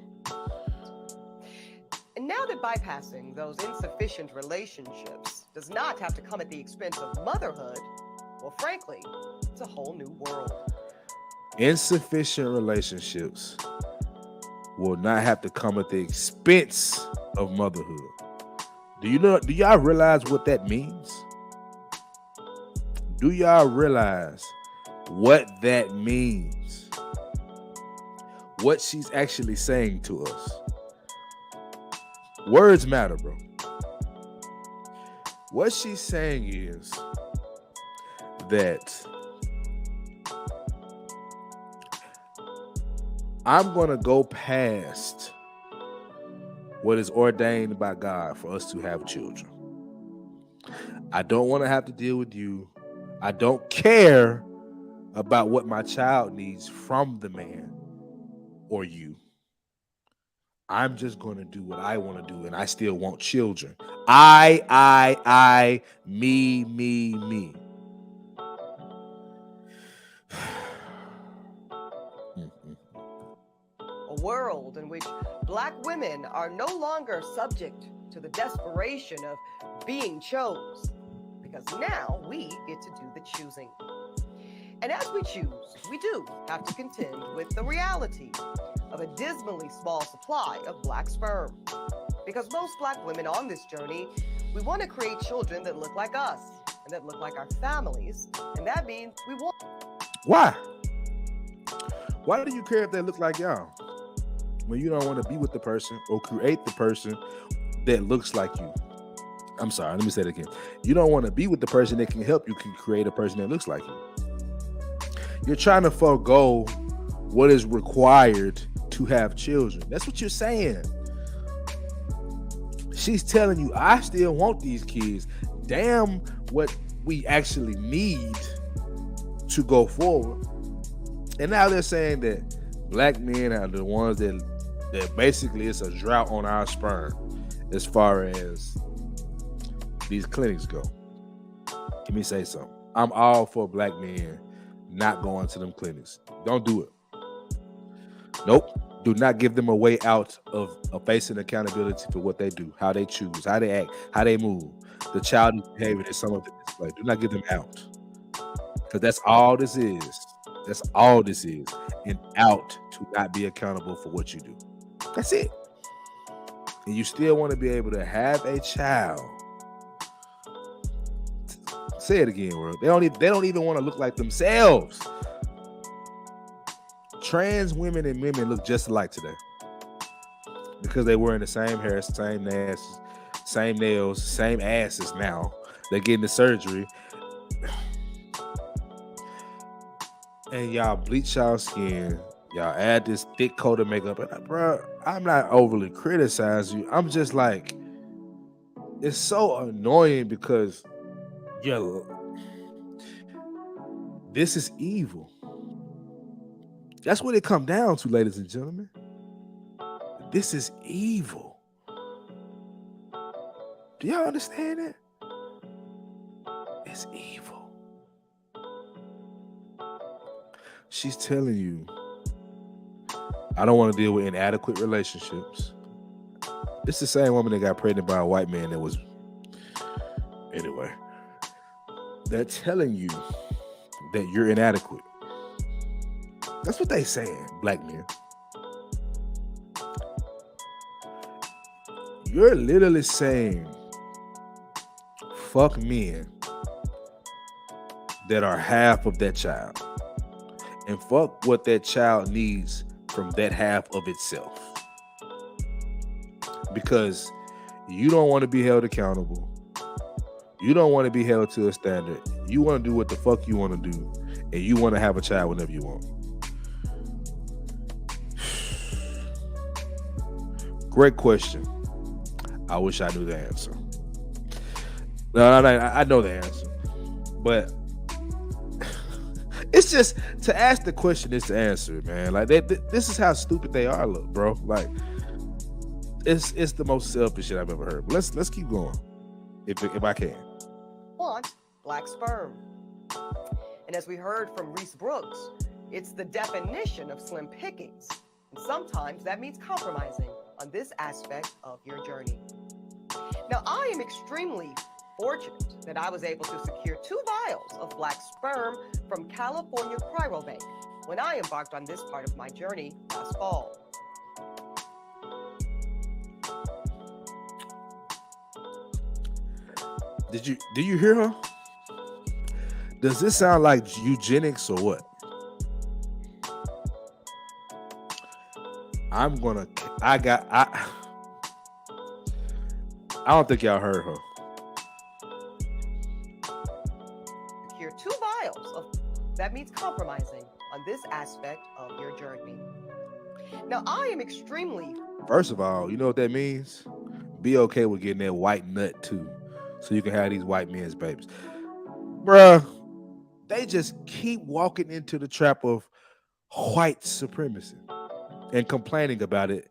And now that bypassing those insufficient relationships does not have to come at the expense of motherhood, well, frankly, it's a whole new world. Insufficient relationships will not have to come at the expense of motherhood. Do y'all realize what that means? Do y'all realize what that means? What she's actually saying to us. Words matter, bro. What she's saying is that I'm going to go past what is ordained by God for us to have children. I don't want to have to deal with you. I don't care about what my child needs from the man or you. I'm just going to do what I want to do, and I still want children. I, me. A world in which Black women are no longer subject to the desperation of being chose, because now we get to do the choosing. And as we choose, we do have to contend with the reality of a dismally small supply of Black sperm. Because most Black women on this journey, we want to create children that look like us and that look like our families. And that means we want... Why? Why do you care if they look like y'all? When you don't want to be with the person or create the person that looks like you. I'm sorry, let me say it again. You don't want to be with the person that can help you can create a person that looks like you. You're trying to forego what is required to have children. That's what you're saying. She's telling you, I still want these kids. Damn what we actually need to go forward. And now they're saying that Black men are the ones that basically it's a drought on our sperm as far as these clinics go. Let me say something. I'm all for Black men not going to them clinics. Don't do it. Nope. Do not give them a way out of facing accountability for what they do, how they choose, how they act, how they move, the childish behavior that some of them display. Do not give them out. Because that's all this is. That's all this is. And out to not be accountable for what you do. That's it. And you still want to be able to have a child. Say it again, world. They don't even want to look like themselves. Trans women and women look just alike today because they're wearing the same hair, same nails, same nails, same asses. Now they're getting the surgery, and y'all bleach y'all skin. Y'all add this thick coat of makeup, and bro, I'm not overly criticizing you. I'm just like, it's so annoying because this is evil. That's what it comes down to, ladies and gentlemen. This is evil. Do y'all understand it? It's evil. She's telling you, I don't want to deal with inadequate relationships. It's the same woman that got pregnant by a white man that was... Anyway. They're telling you that you're inadequate. That's what they saying, black men. You're literally saying, fuck men that are half of that child. And fuck what that child needs from that half of itself. Because you don't want to be held accountable. You don't want to be held to a standard. You want to do what the fuck you want to do. And you want to have a child whenever you want. Great question. I wish I knew the answer. No, I know the answer. But it's just to ask the question is to answer it, man. Like this is how stupid they are, look, bro. Like it's the most selfish shit I've ever heard. But let's keep going, if I can. Want black sperm. And as we heard from Reese Brooks, it's the definition of slim pickings. And sometimes that means compromising on this aspect of your journey. Now, I am extremely fortunate that I was able to secure 2 vials of black sperm from California Cryobank when I embarked on this part of my journey last fall. Did you hear her? Does this sound like eugenics or what? I don't think y'all heard her. Secure 2 vials of that means compromising on this aspect of your journey. Now, I am extremely... First of all, you know what that means? Be okay with getting that white nut too, so you can have these white men's babies. Bruh, they just keep walking into the trap of white supremacy and complaining about it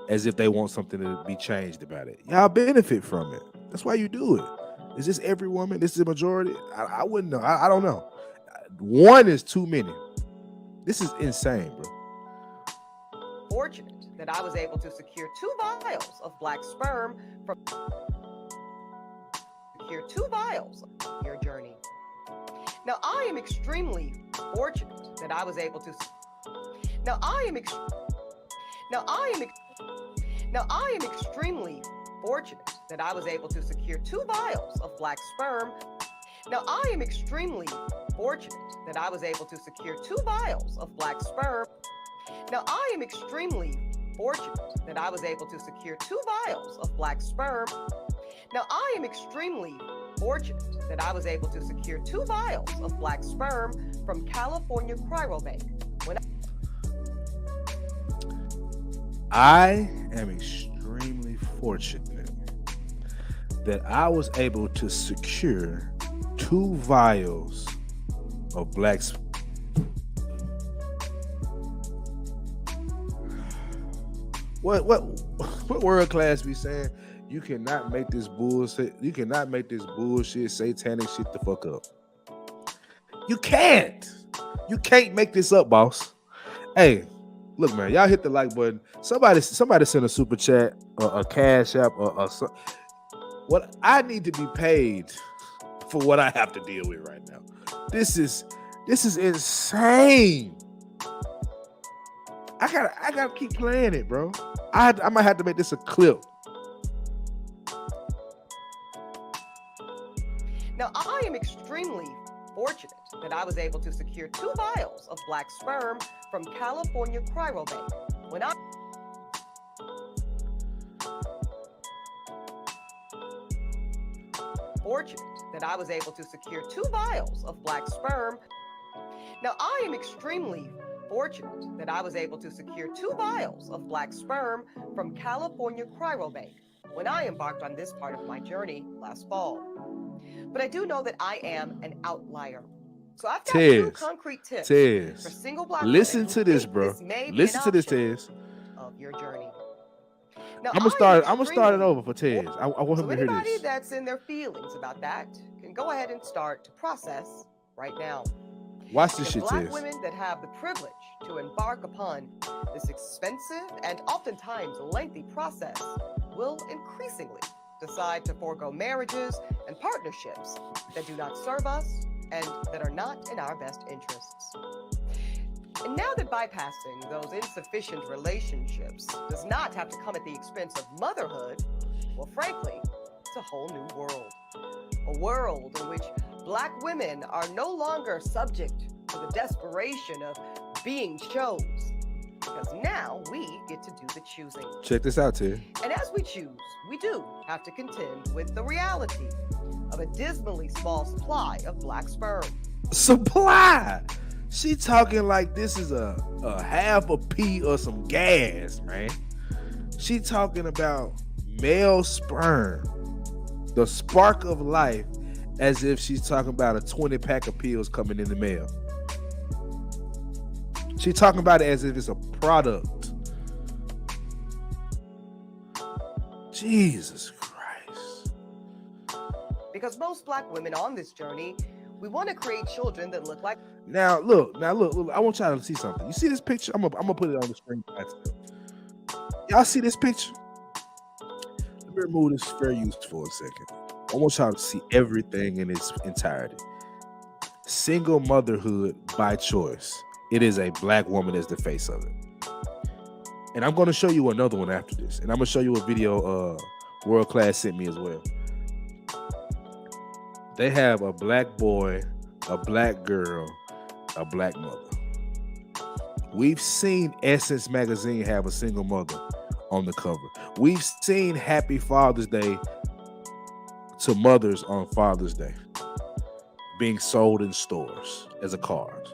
as if they want something to be changed about it. Y'all benefit from it. That's why you do it. Is this every woman? This is the majority? I wouldn't know. I don't know. 1 is too many. This is insane, bro. Fortunate that I was able to secure 2 vials of black sperm from... Secure 2 vials of your journey. Now, I am extremely fortunate that I was able to... Now, I am extremely fortunate that I was able to secure 2 vials of black sperm. Now, I am extremely fortunate that I was able to secure 2 vials of black sperm. Now, I am extremely fortunate that I was able to secure 2 vials of black sperm. Now, I am extremely fortunate that I was able to secure 2 vials of black sperm from California Cryobank. I am extremely fortunate that I was able to secure 2 vials of black sperm. What world class be saying? You cannot make this bullshit. You cannot make this bullshit satanic shit the fuck up. You can't. You can't make this up, boss. Hey, look, man. Y'all hit the like button. Somebody send a super chat or a cash app or something. What I need to be paid for what I have to deal with right now. This is insane. I gotta keep playing it, bro. I might have to make this a clip. Now, I am extremely fortunate that I was able to secure 2 vials of black sperm from California Cryobank when I... Fortunate that I was able to secure 2 vials of black sperm. Now, I am extremely fortunate that I was able to secure 2 vials of black sperm from California Cryobank when I embarked on this part of my journey last fall. But I do know that I am an outlier. So I've got 2 concrete tips for single black women. Listen to this, bro. Listen to this, Tez. Of your journey. Now, I'm gonna start it over for Tez. I want him so to hear anybody this. that's in their feelings about that can go ahead and start to process right now. Watch this The shit, Black Tez. women that have the privilege to embark upon this expensive and oftentimes lengthy process will increasingly decide to forego marriages and partnerships that do not serve us and that are not in our best interests. And now that bypassing those insufficient relationships does not have to come at the expense of motherhood, well, frankly, it's a whole new world. A world in which Black women are no longer subject to the desperation of being chose, because now we get to do the choosing. Check this out, Tez. And as we choose, we do have to contend with the reality of a dismally small supply of Black sperm. Supply. She talking like this is a half a pea or some gas, man. She talking about male sperm, the spark of life, as if she's talking about a 20-pack of pills coming in the mail. She talking about it as if it's a product. Jesus Christ. Because most Black women on this journey, we want to create children that look like. Now look. I want y'all to see something. You see this picture? I'm gonna put it on the screen. Y'all see this picture? Let me remove this fair use for a second. I want y'all to see everything in its entirety. Single motherhood by choice. It is a Black woman as the face of it. And I'm going to show you another one after this. And I'm going to show you a video World Class sent me as well. They have a Black boy, a Black girl, a Black mother. We've seen Essence magazine have a single mother on the cover. We've seen Happy Father's Day to mothers on Father's Day being sold in stores as a card.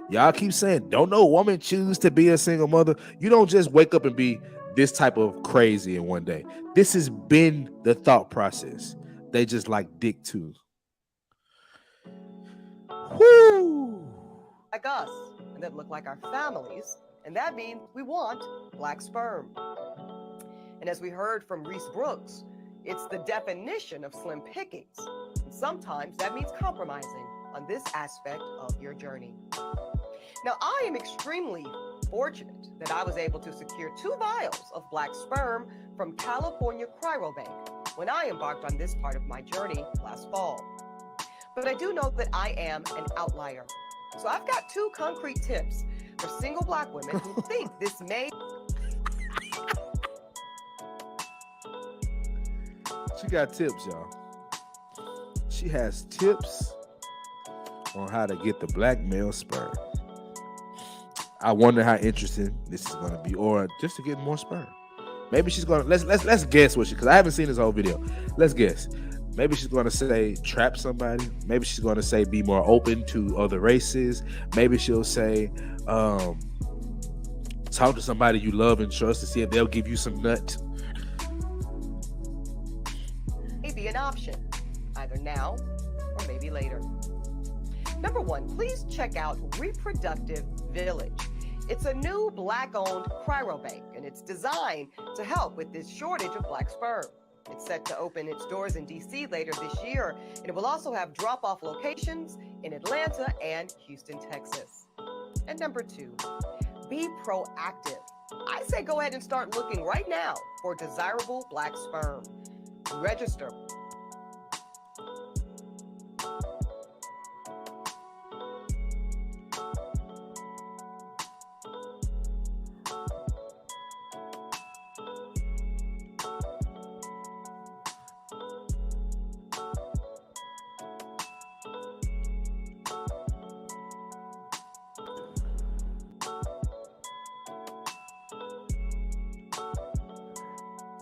Y'all keep saying, don't no woman choose to be a single mother. You don't just wake up and be this type of crazy in one day. This has been the thought process. They just like dick too. Woo! Like us, and that look like our families, and that means we want Black sperm. And as we heard from Reese Brooks, it's the definition of slim pickings. And sometimes that means compromising on this aspect of your journey. Now, I am extremely fortunate that I was able to secure 2 vials of Black sperm from California Cryobank when I embarked on this part of my journey last fall. But I do know that I am an outlier. So I've got 2 concrete tips for single Black women who think this may... She got tips, y'all. She has tips on how to get the Black male sperm. I wonder how interesting this is going to be, or just to get more sperm. Maybe she's going to let's guess what she, because I haven't seen this whole video. Let's guess. Maybe she's going to say trap somebody. Maybe she's going to say be more open to other races. Maybe she'll say talk to somebody you love and trust to see if they'll give you some nut. Be an option, either now or maybe later. Number 1, please check out Reproductive Village. It's a new Black-owned cryobank, and it's designed to help with this shortage of Black sperm. It's set to open its doors in DC later this year, and it will also have drop-off locations in Atlanta and Houston, Texas. And number 2, be proactive. I say go ahead and start looking right now for desirable Black sperm. Register.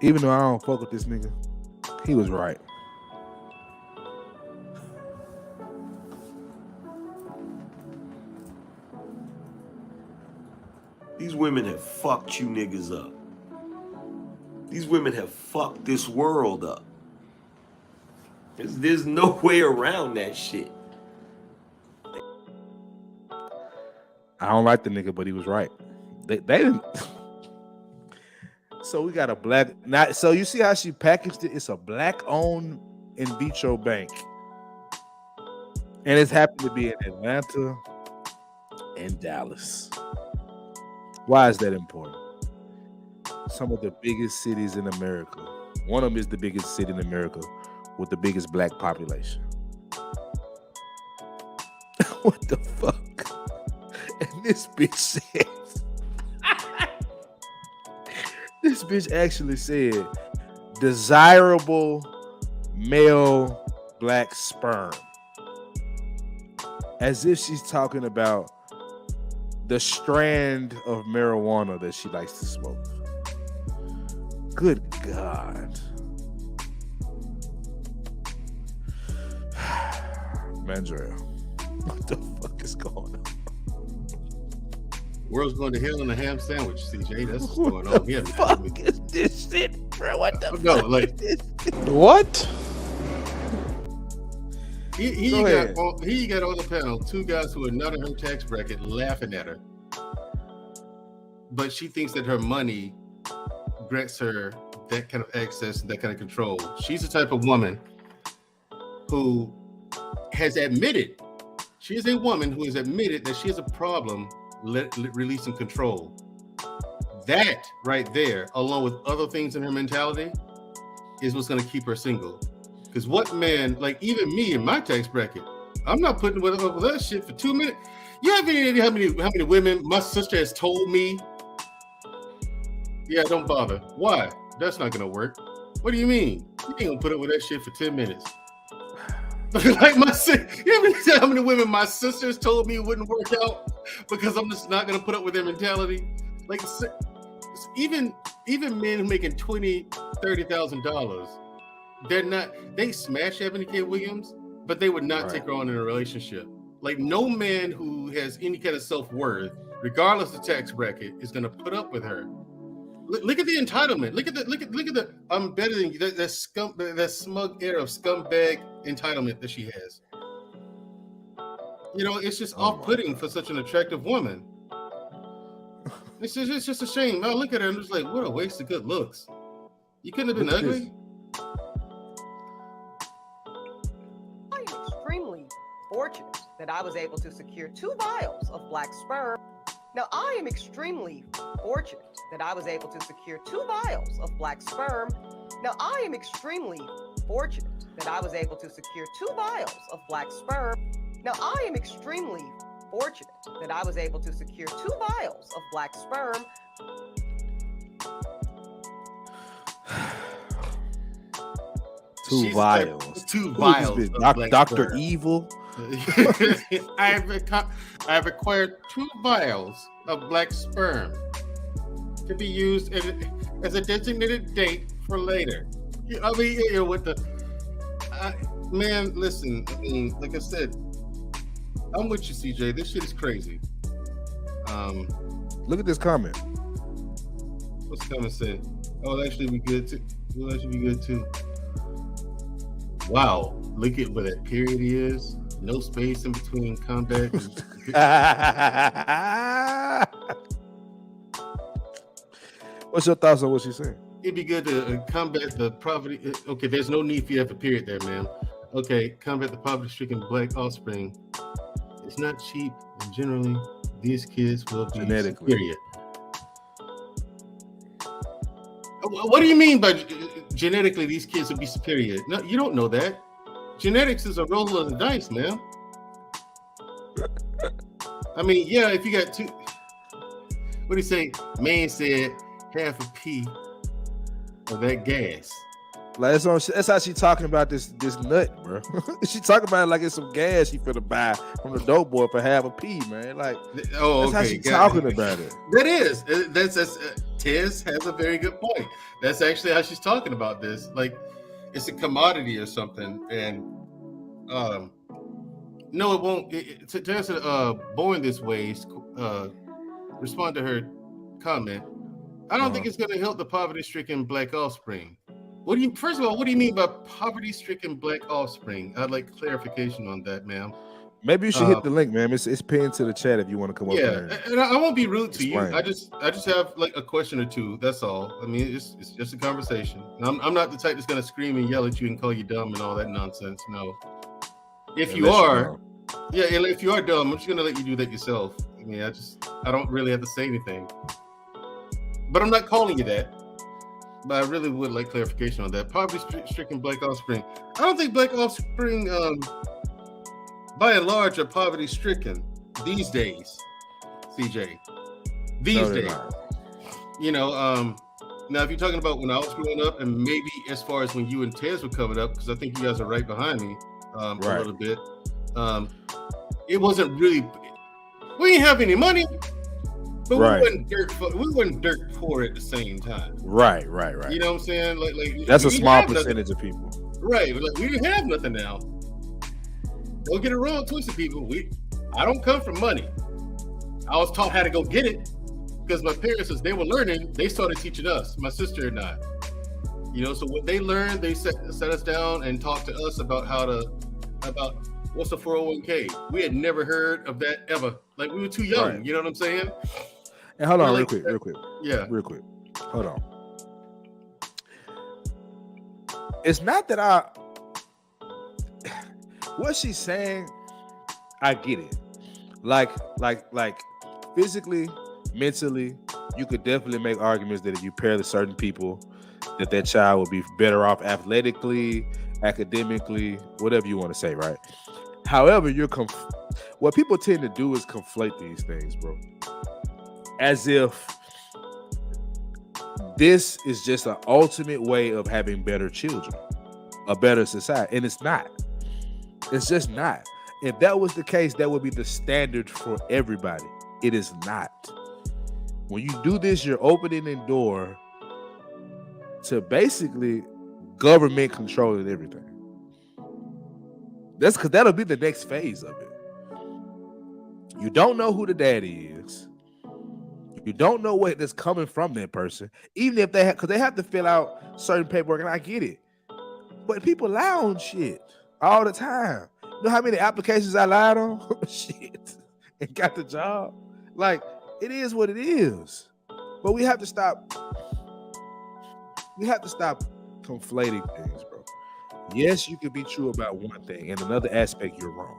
Even though I don't fuck with this nigga, he was right. These women have fucked you niggas up. These women have fucked this world up. There's no way around that shit. I don't like the nigga, but he was right. They didn't. So we got a black. Not so you see how she packaged it. It's a black-owned in vitro bank, and it's happened to be in Atlanta and Dallas. Why is that important? Some of the biggest cities in America. One of them is the biggest city in America with the biggest black population. What the fuck? And this bitch says, this bitch actually said, desirable male black sperm. As if she's talking about the strand of marijuana that she likes to smoke. Good God. Mandrell, what the fuck is going on? World's going to hell in a ham sandwich, CJ. That's what's going on here. What the fuck is this shit, bro? What the no, fuck like is this? What? He got on the panel 2 guys who are not in her tax bracket laughing at her, but she thinks that her money grants her that kind of access and that kind of control. She's the type of woman who has admitted, she is a woman who has admitted that she has a problem releasing control. That right there, along with other things in her mentality, is what's going to keep her single. Because what man, like even me in my tax bracket, I'm not putting up with that shit for 2 minutes. You have any idea how many women my sister has told me, yeah, don't bother. Why? That's not going to work. What do you mean? You ain't going to put up with that shit for 10 minutes. Like my sister, you know how many women my sisters told me it wouldn't work out because I'm just not going to put up with their mentality? Like even men who making $20,000-$30,000, they smash Ebony K. Williams, but they would not take her on in a relationship. Like no man who has any kind of self-worth, regardless of tax bracket, is going to put up with her. Look at the entitlement. Look at the I'm better than you. That smug air of scumbag entitlement that she has. You know, it's just off-putting for such an attractive woman. It's just a shame. I look at her and I'm just like, what a waste of good looks. You couldn't have been ugly. I am extremely fortunate that I was able to secure 2 vials of black sperm. Now, I am extremely fortunate that I was able to secure 2 vials of black sperm. Now, I am extremely fortunate that I was able to secure 2 vials of black sperm. Now, I am extremely fortunate that I was able to secure 2 vials of black sperm. Two vials. 2 vials. Dr. Evil. I have acquired 2 vials of black sperm to be used as a designated date for later. I mean, you know what man, listen, I mean, like I said, I'm with you, CJ. This shit is crazy. Look at this comment. What's the comment say? Oh, it'll actually be good too. It'll actually be good too. Wow, look at where that period is. No space in between combat. What's your thoughts on what she's saying? It'd be good to combat the poverty. Okay, there's no need for you to have a period there, man. Okay, combat the poverty-stricken black offspring. It's not cheap, and generally, these kids will be superior. What do you mean by genetically these kids will be superior? No, you don't know that. Genetics is a roll of the dice, man. I mean, yeah, if you got 2, what do you say? Man said half a pea of that gas. Like that's how she talking about this nut, bro. She talking about it like it's some gas she finna buy from the dope boy for half a pea, man. Like, that's how she talking about it. That is. That's Tez has a very good point. That's actually how she's talking about this. Like, it's a commodity or something, and no, it won't. To answer Born This Way, respond to her comment. I don't think it's going to help the poverty-stricken black offspring. First of all, what do you mean by poverty-stricken black offspring? I'd like clarification on that, ma'am. Maybe you should hit the link, man. It's pinned to the chat if you want to come up there. Yeah, and I won't be rude to you. explain. I just have like a question or two. That's all. I mean, it's just a conversation. And I'm not the type that's gonna scream and yell at you and call you dumb and all that nonsense. No. If you are, and if you are dumb, I'm just gonna let you do that yourself. I mean, I don't really have to say anything. But I'm not calling you that. But I really would like clarification on that. Poverty-stricken black offspring. I don't think black offspring, by and large, are poverty-stricken these days, CJ. These days. You know, now if you're talking about when I was growing up, and maybe as far as when you and Tez were coming up, because I think you guys are right behind me a little bit. It wasn't really. We didn't have any money. But we wasn't dirt poor at the same time. Right. You know what I'm saying? Like that's a small percentage of people. Right. Like, we didn't have nothing now. Don't get it wrong, twisted people. I don't come from money. I was taught how to go get it because my parents, as they were learning, they started teaching us, my sister and I. You know, so what they learned, they set us down and talked to us about about what's a 401k. We had never heard of that ever. Like, we were too young. Right. You know what I'm saying? And hold on, real quick. Yeah. Real quick. Hold on. It's not that what she's saying, I get it. Like physically, mentally, you could definitely make arguments that if you pair the certain people, that child would be better off athletically, academically, whatever you want to say, right? However, what people tend to do is conflate these things, bro. As if this is just an ultimate way of having better children, a better society. And it's not. It's just not. If that was the case, that would be the standard for everybody. It is not. When you do this, you're opening the door to basically government controlling everything. That's because that'll be the next phase of it. You don't know who the daddy is. You don't know what that's coming from that person, even if they have, because they have to fill out certain paperwork, and I get it. But people lie on shit all the time. You know how many applications I lied on? Shit, and got the job. Like, it is what it is. But we have to stop. We have to stop conflating things, bro. Yes, you can be true about one thing, and another aspect you're wrong.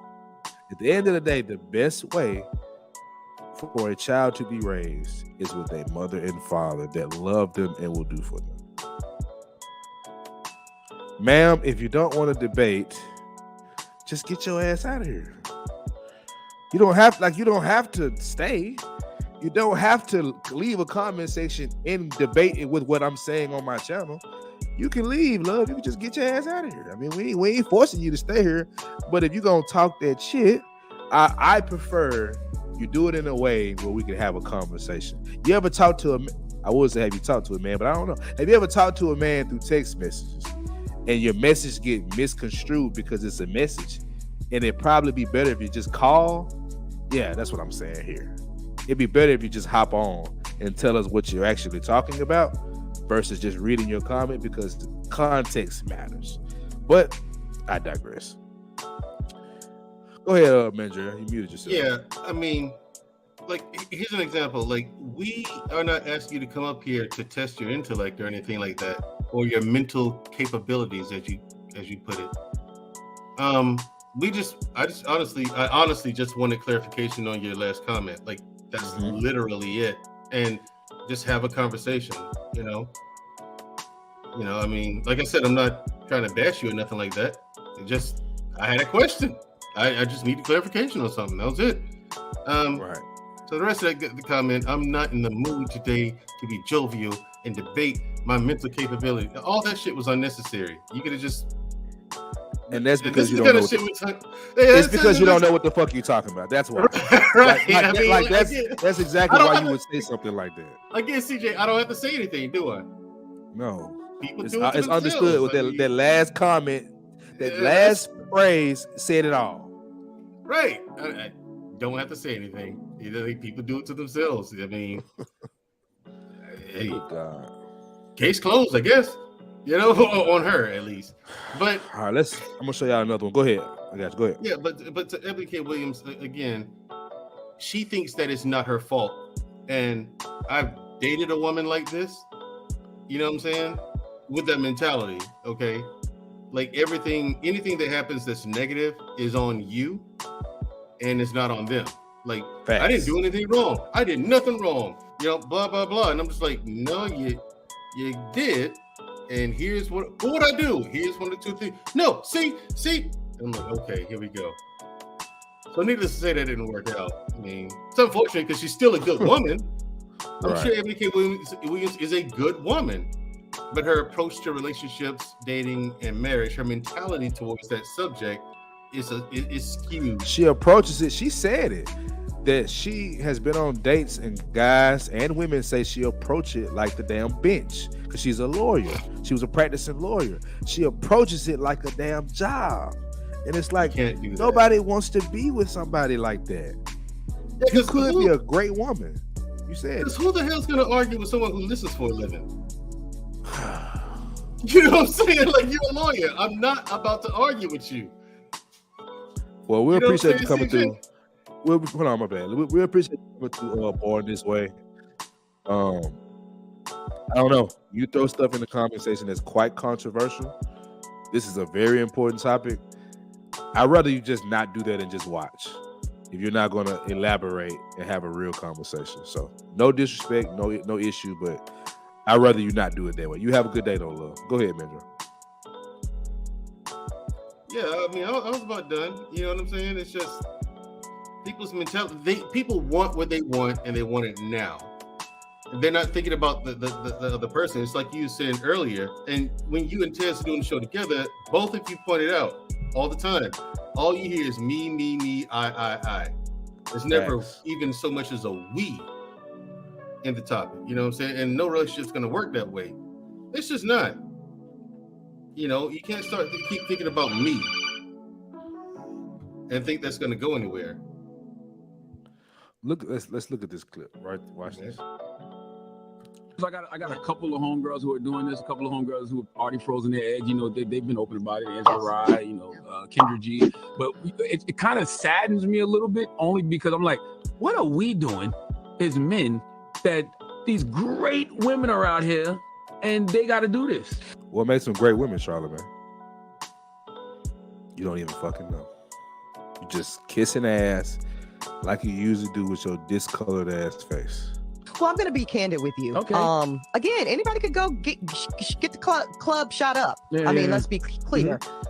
At the end of the day, the best way for a child to be raised is with a mother and father that love them and will do for them. Ma'am, if you don't want to debate, just get your ass out of here. You don't have to stay. You don't have to leave a comment section and debate it with what I'm saying on my channel. You can leave, love. You can just get your ass out of here. I mean, we ain't forcing you to stay here. But if you're gonna talk that shit, I prefer you do it in a way where we can have a conversation. You ever talk to I would say have you talked to a man, but I don't know. Have you ever talked to a man through text messages and your message get misconstrued because it's a message? And it'd probably be better if you just call. Yeah, that's what I'm saying here. It'd be better if you just hop on and tell us what you're actually talking about versus just reading your comment, because the context matters. But I digress. Go ahead, Mandra. You muted yourself. Yeah, I mean, like, here's an example. Like, we are not asking you to come up here to test your intellect or anything like that, or your mental capabilities, as you put it. I honestly just wanted clarification on your last comment. Like, that's literally it, and just have a conversation. You know, I mean, like I said, I'm not trying to bash you or nothing like that. I had a question. I just needed clarification on something. That was it. Right. So the rest of the comment, I'm not in the mood today to be jovial and debate my mental capability. All that shit was unnecessary. You could have just. And that's because you don't know. It's because you don't know what the fuck you're talking about. That's why. Right. That's exactly why you would say something like that. Again, CJ, I don't have to say anything, do I? No. People it's do it understood with that last comment, that last phrase said it all. Right. I don't have to say anything. People do it to themselves. I mean, hey, God. Case closed, I guess. You know, on her at least. But all right, I'm gonna show y'all another one. Go ahead. I got you. Go ahead. Yeah, but to Ebony K. Williams again, she thinks that it's not her fault. And I've dated a woman like this, you know what I'm saying? With that mentality, okay? Like anything that happens that's negative is on you and it's not on them. Like, Facts. I didn't do anything wrong. I did nothing wrong. You know, blah, blah, blah. And I'm just like, no, you did. And here's what I do. Here's one of the two things. No, see. I'm like, okay, here we go. So needless to say, that didn't work out. I mean, it's unfortunate because she's still a good woman. I'm sure Ebony K. Williams is a good woman, but her approach to relationships, dating, and marriage, her mentality towards that subject is skewed. She approaches it. She said it, that she has been on dates and guys and women say she approach it like the damn bench because she's a lawyer. She was a practicing lawyer. She approaches it like a damn job. And it's like, nobody wants to be with somebody like that. Yeah, you could be a great woman. You said. Because who the hell's going to argue with someone who listens for a living? You know what I'm saying? Like, you're a lawyer. I'm not about to argue with you. Well, we appreciate you coming through. Hold on, my bad. We appreciate you coming through board this way. I don't know. You throw stuff in the comment section that's quite controversial. This is a very important topic. I'd rather you just not do that and just watch if you're not going to elaborate and have a real conversation. So no disrespect, no issue, but I'd rather you not do it that way. You have a good day though, love. Go ahead, Mendra. Yeah, I mean, I was about done. You know what I'm saying? It's just people's mentality. People want what they want and they want it now. They're not thinking about the other person. It's like you said earlier. And when you and Tez are doing the show together, both of you pointed out all the time, all you hear is me, I. There's never even so much as a we in the topic. You know what I'm saying? And no relationship's going to work that way. It's just not. You know, you can't start to keep thinking about me and think that's going to go anywhere. Let's look at this clip. Right, watch this. So I got a couple of homegirls who are doing this. A couple of homegirls who have already frozen their eggs. You know, they've been open about it. Angela Rye, you know, Kendra G. But it kind of saddens me a little bit, only because I'm like, what are we doing as men that these great women are out here and they got to do this? What makes them great women, Charlamagne? You don't even fucking know. You just kissing ass like you usually do with your discolored ass face. Well, I'm going to be candid with you. Okay. Again, anybody could go get the club shot up. I mean, let's be clear. Mm-hmm.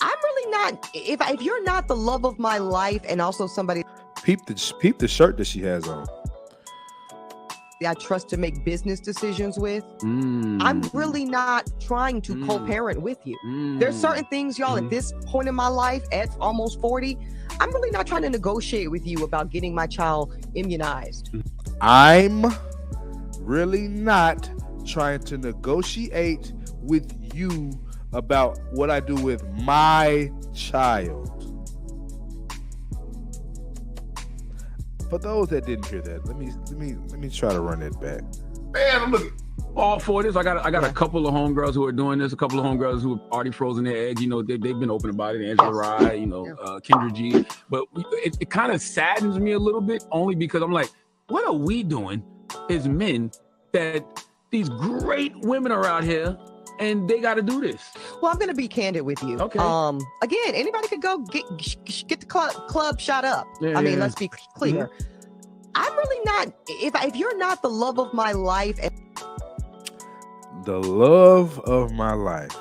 I'm really not. If you're not the love of my life and also somebody. Peep the shirt that she has on. I trust to make business decisions with. I'm really not trying to co-parent with you. There's certain things, y'all, at this point in my life, at almost 40, I'm really not trying to negotiate with you about getting my child immunized. I'm really not trying to negotiate with you about what I do with my child. For those that didn't hear that, let me try to run it back. Man, I'm looking all for this. I got a couple of homegirls who are doing this. A couple of homegirls who have already frozen their eggs. You know, they've been open about it. Angela Rye, you know, Kendra G. But it kind of saddens me a little bit, only because I'm like, what are we doing as men that these great women are out here and they got to do this? Well, I'm going to be candid with you. Okay. Again, anybody could go get the club shot up. I mean, let's be clear. I'm really not. If you're not the love of my life, the love of my life.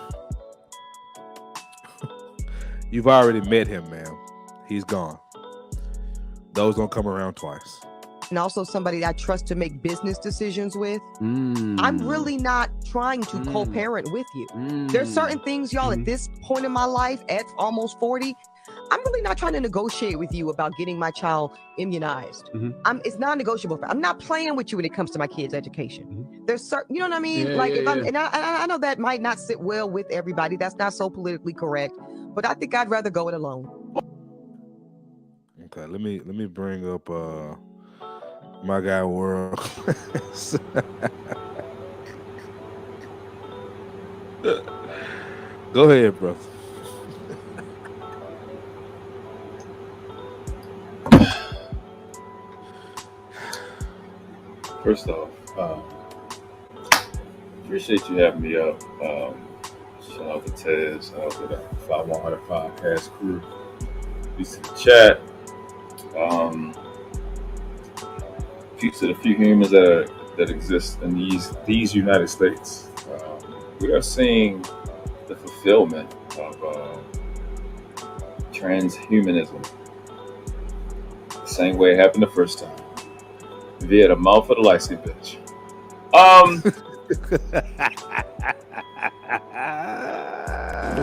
You've already met him, ma'am. He's gone. Those don't come around twice. And also somebody I trust to make business decisions with. I'm really not trying to co-parent with you. There's certain things, y'all, at this point in my life, at almost 40, I'm really not trying to negotiate with you about getting my child immunized. It's non-negotiable. I'm not playing with you when it comes to my kids' education. There's certain, you know what I mean? I know that might not sit well with everybody. That's not so politically correct, but I think I'd rather go it alone. Okay, let me bring up my guy World. Go ahead, bro. First off, appreciate you having me up. Shout out to Tez, shout out to the 5100 podcast crew. Peace to the chat. Peace to the few humans that exist in these United States. We are seeing the fulfillment of transhumanism. The same way it happened the first time. Via the mouth of the light-skinned bitch.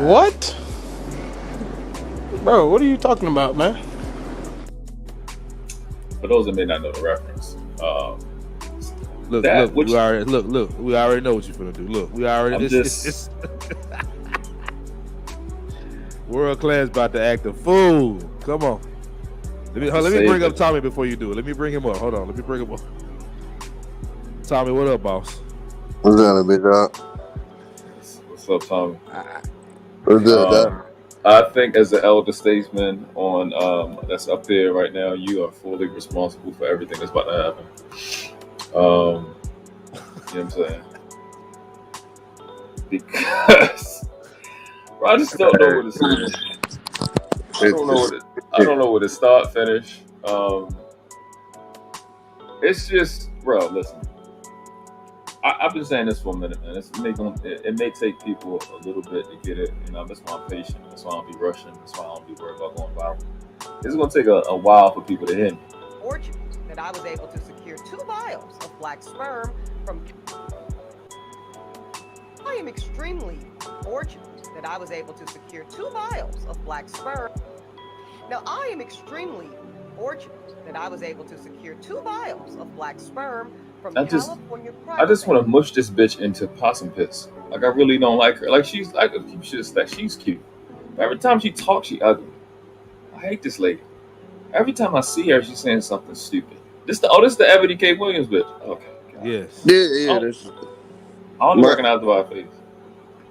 What? Bro, what are you talking about, man? For those that may not know the reference, Look, we already know what you're gonna do. Look, we already it's world class about to act a fool. Come on. Let me bring up Tommy before you do it. Let me bring him up. Hold on. Let me bring him up. Tommy, what up, boss? What's up, big dog? What's up, Tommy? What's up, dog? I think as the elder statesman on that's up there right now, you are fully responsible for everything that's about to happen. You know what I'm saying? Because bro, I just don't know where to start. I don't know where to start, finish. It's just, bro, listen. I've been saying this for a minute, man. It may take people a little bit to get it. You know, that's why I'm patient. That's why I don't be rushing. That's why I don't be worried about going viral. It's going to take a while for people to hit me. Fortunate that I was able to secure 2 vials of black sperm from. I am extremely fortunate that I was able to secure 2 vials of black sperm. Now, I am extremely fortunate that I was able to secure 2 vials of black sperm from California. I just want to mush this bitch into possum piss. Like, I really don't like her. Like, she's cute. But every time she talks, she ugly. I hate this lady. Every time I see her, she's saying something stupid. This the Ebony K. Williams bitch. Okay. God. Yes. Yeah. I only recognize the by face.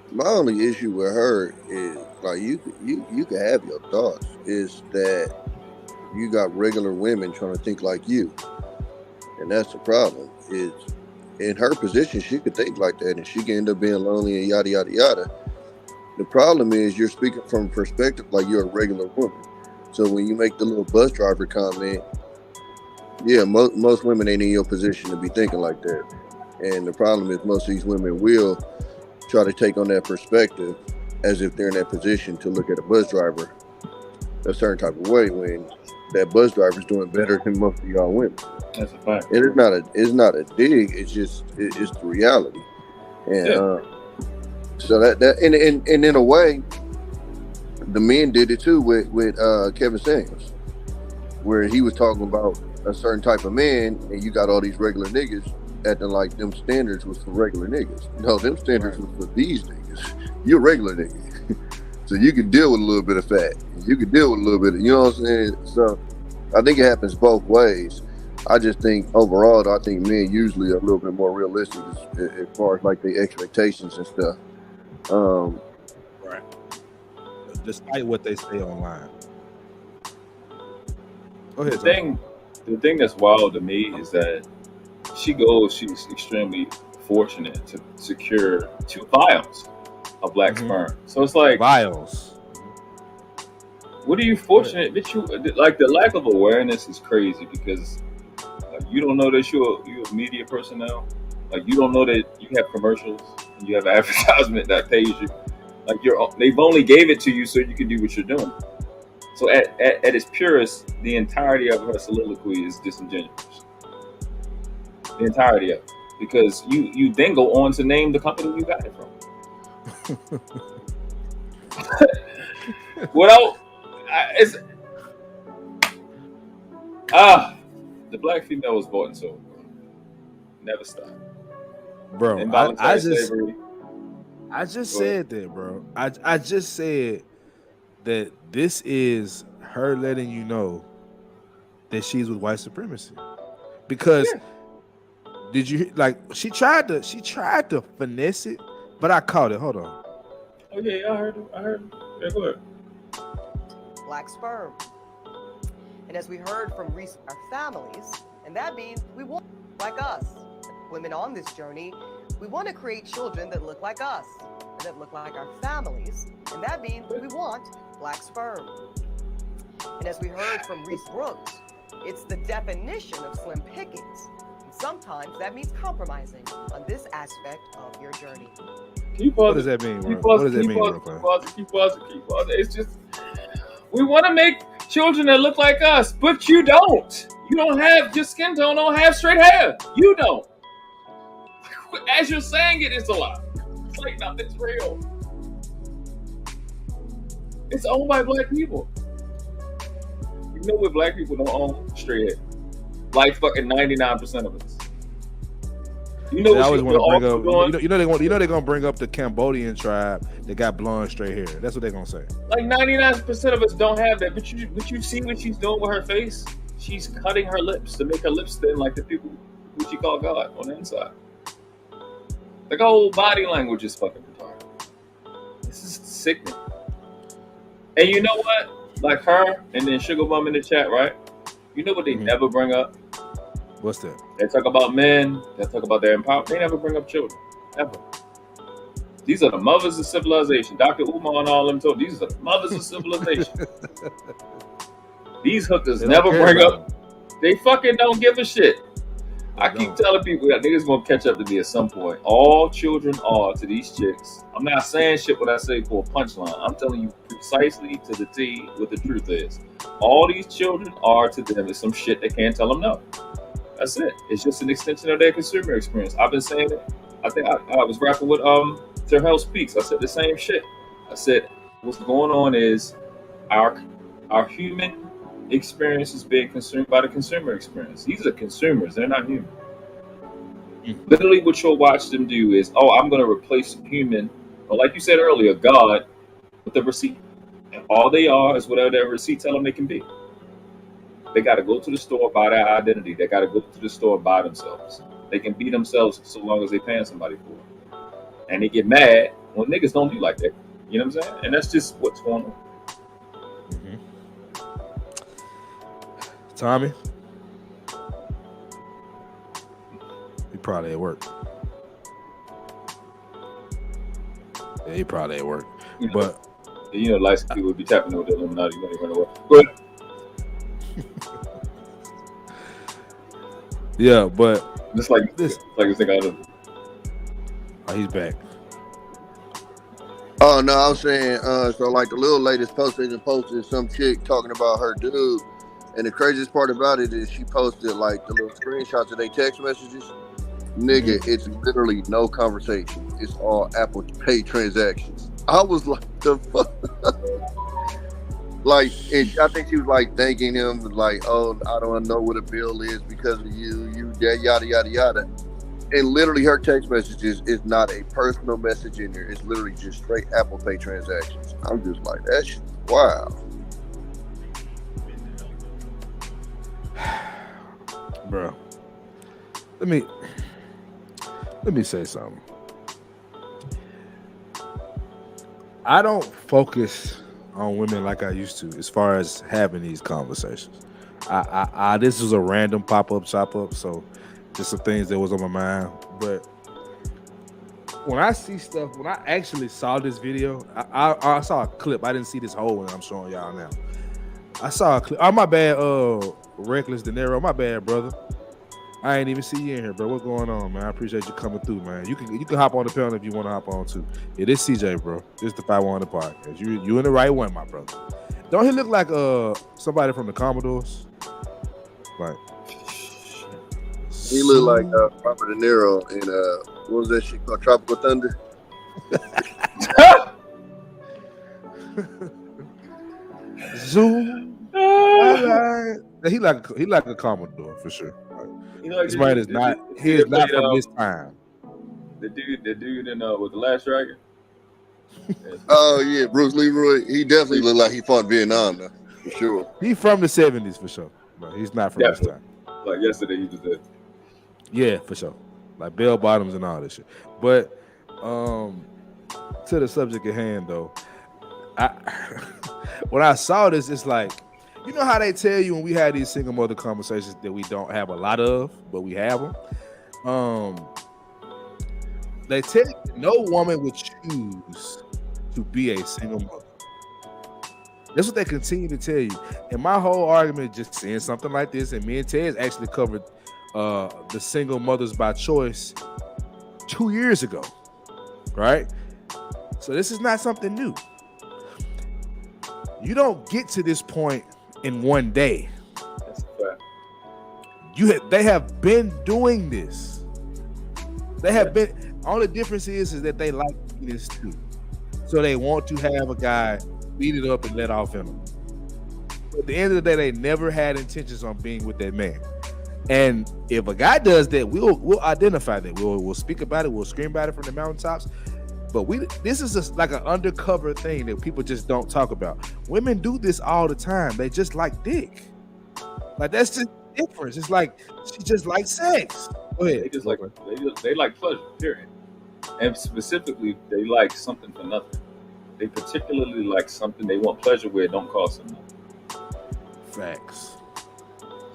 My only issue with her is like you can have your thoughts. Is that you got regular women trying to think like you, and that's the problem. Is in her position, she could think like that, and she can end up being lonely and yada yada yada. The problem is you're speaking from a perspective like you're a regular woman. So when you make the little bus driver comment, yeah, most women ain't in your position to be thinking like that. And the problem is most of these women will try to take on that perspective as if they're in that position to look at a bus driver a certain type of way when that bus driver's doing better than most of y'all women. That's a fact. And it's not a dig. It's just it's the reality. And so that and in a way, the men did it too with Kevin Samuels, where he was talking about a certain type of man, and you got all these regular niggas acting like them standards was for regular niggas. No, them standards was for these niggas. You're a regular nigga. So you can deal with a little bit of fat. You can deal with a little bit of, you know what I'm saying? So I think it happens both ways. I just think overall, I think men usually are a little bit more realistic as far as like their expectations and stuff. Right. Despite what they say online. Go ahead. The thing that's wild to me is that she's extremely fortunate to secure 2 vials of black sperm. So it's like vials. What are you fortunate that you like? The lack of awareness is crazy because you don't know that you're a media personnel. Like you don't know that you have commercials and you have advertisement that pays you. Like they've only gave it to you so you can do what you're doing. So at its purest, the entirety of her soliloquy is disingenuous. The entirety of it. Because you then go on to name the company you got it from. The black female was bought and sold. Never stop. Bro, Involuntary slavery. I just said that, bro. I just said that this is her letting you know that she's with white supremacy. Because did you like she tried to finesse it, but I caught it. Hold on. Oh yeah, I heard it. Yeah, go ahead. Black sperm. And as we heard from recent our families, and that means we want like us. Women on this journey, we want to create children that look like us, and that look like our families, and that means we want black sperm. And as we heard from Reese Brooks, it's the definition of slim pickings. And sometimes that means compromising on this aspect of your journey. What does that mean? What does that mean? Keep pausing. It's just we want to make children that look like us, but you don't. You don't have your skin tone. Don't have straight hair. You don't. As you're saying it, it's a lie. It's like nothing's real. It's owned by black people. You know what black people don't own? Straight hair. Like fucking 99% of us. You know I what always want to bring up. doing? You know they're gonna bring up the Cambodian tribe that got blonde straight hair. That's what they're gonna say. Like 99% of us don't have that. But you see what she's doing with her face? She's cutting her lips to make her lips thin like the people who she called God on the inside. Like her whole body language is fucking retarded. This is sickening. And you know what? Like her and then Sugar Bum in the chat, right? You know what they never bring up? What's that? They talk about men. They talk about their empowerment. They never bring up children. Ever. These are the mothers of civilization. Dr. Umar and all them told these are the mothers of civilization. These hookers never bring up. They fucking don't give a shit. I keep telling people that niggas gonna catch up to me at some point. All children are to these chicks. I'm not saying shit what I say for a punchline. I'm telling you precisely to the T what the truth is. All these children are to them is some shit they can't tell them no. That's it. It's just an extension of their consumer experience. I've been saying it. I think I was rapping with Terrell Speaks. I said the same shit. I said what's going on is our human experience is being consumed by the consumer experience. These are consumers. They're not human. Literally what you'll watch them do is, I'm going to replace human, or like you said earlier, God, with the receipt. And all they are is whatever their receipt tell them they can be. They got to go to the store, buy their identity. They got to go to the store, buy themselves. They can be themselves so long as they paying somebody for it. And they get mad when niggas don't do like that. You know what I'm saying? And that's just what's going on. Tommy, he probably at work. Yeah, he probably at work. But license people would be tapping with the Illuminati when they run away. Go ahead. Yeah, but just like this, like this nigga. Oh, he's back. Oh no, I was saying, so like the little lady's posted some chick talking about her dude. And the craziest part about it is she posted like the little screenshots of their text messages. Nigga, it's literally no conversation. It's all Apple Pay transactions. I was like, the fuck? Like, and I think she was like thanking him, like, oh, I don't know what a bill is because of you, yada, yada, yada. And literally her text messages is not a personal message in there. It's literally just straight Apple Pay transactions. I'm just like, that shit, wow. Bro, let me say something. I don't focus on women like I used to as far as having these conversations. I this was a random pop-up chop-up, so just some things that was on my mind. But when I see stuff, when I actually saw this video, I saw a clip. I didn't see this whole one I'm showing y'all now. I saw a clip. Oh, my bad, Reckless De Niro. My bad, brother. I ain't even see you in here, bro. What's going on, man? I appreciate you coming through, man. You can hop on the panel if you want to hop on too. Yeah, this CJ, bro. This is the 5-100 podcast. You in the right one, my brother. Don't he look like somebody from the Commodores? Like he look like Robert De Niro in what was that shit called, Tropical Thunder? Zoom. He like a Commodore for sure. This man is not. He is not from this time. The dude in with the Last Dragon. Oh yeah, Bruce Leroy. He definitely looked like he fought Vietnam, though, for sure. He from the 70s for sure, but he's not from this time. Like yesterday, he was there. Yeah, for sure. Like bell bottoms and all this shit. But to the subject at hand, though. When I saw this, it's like, you know how they tell you when we have these single mother conversations that we don't have a lot of, but we have them. They tell you no woman would choose to be a single mother. That's what they continue to tell you. And my whole argument just saying something like this, and me and Tez actually covered the single mothers by choice 2 years ago, right? So this is not something new. You don't get to this point in one day. That's a fact. They have been doing this. They have been. Only difference is that they like this too. So they want to have a guy beat it up and let off in them. But at the end of the day, they never had intentions on being with that man. And if a guy does that, we'll identify that. We'll speak about it. We'll scream about it from the mountaintops. But this is just like an undercover thing that people just don't talk about. Women do this all the time. They just like dick. Like that's just the difference. It's like she just likes sex. Go ahead. They like pleasure, period. And specifically, they like something for nothing. They particularly like something they want pleasure with, don't cost them nothing. Facts.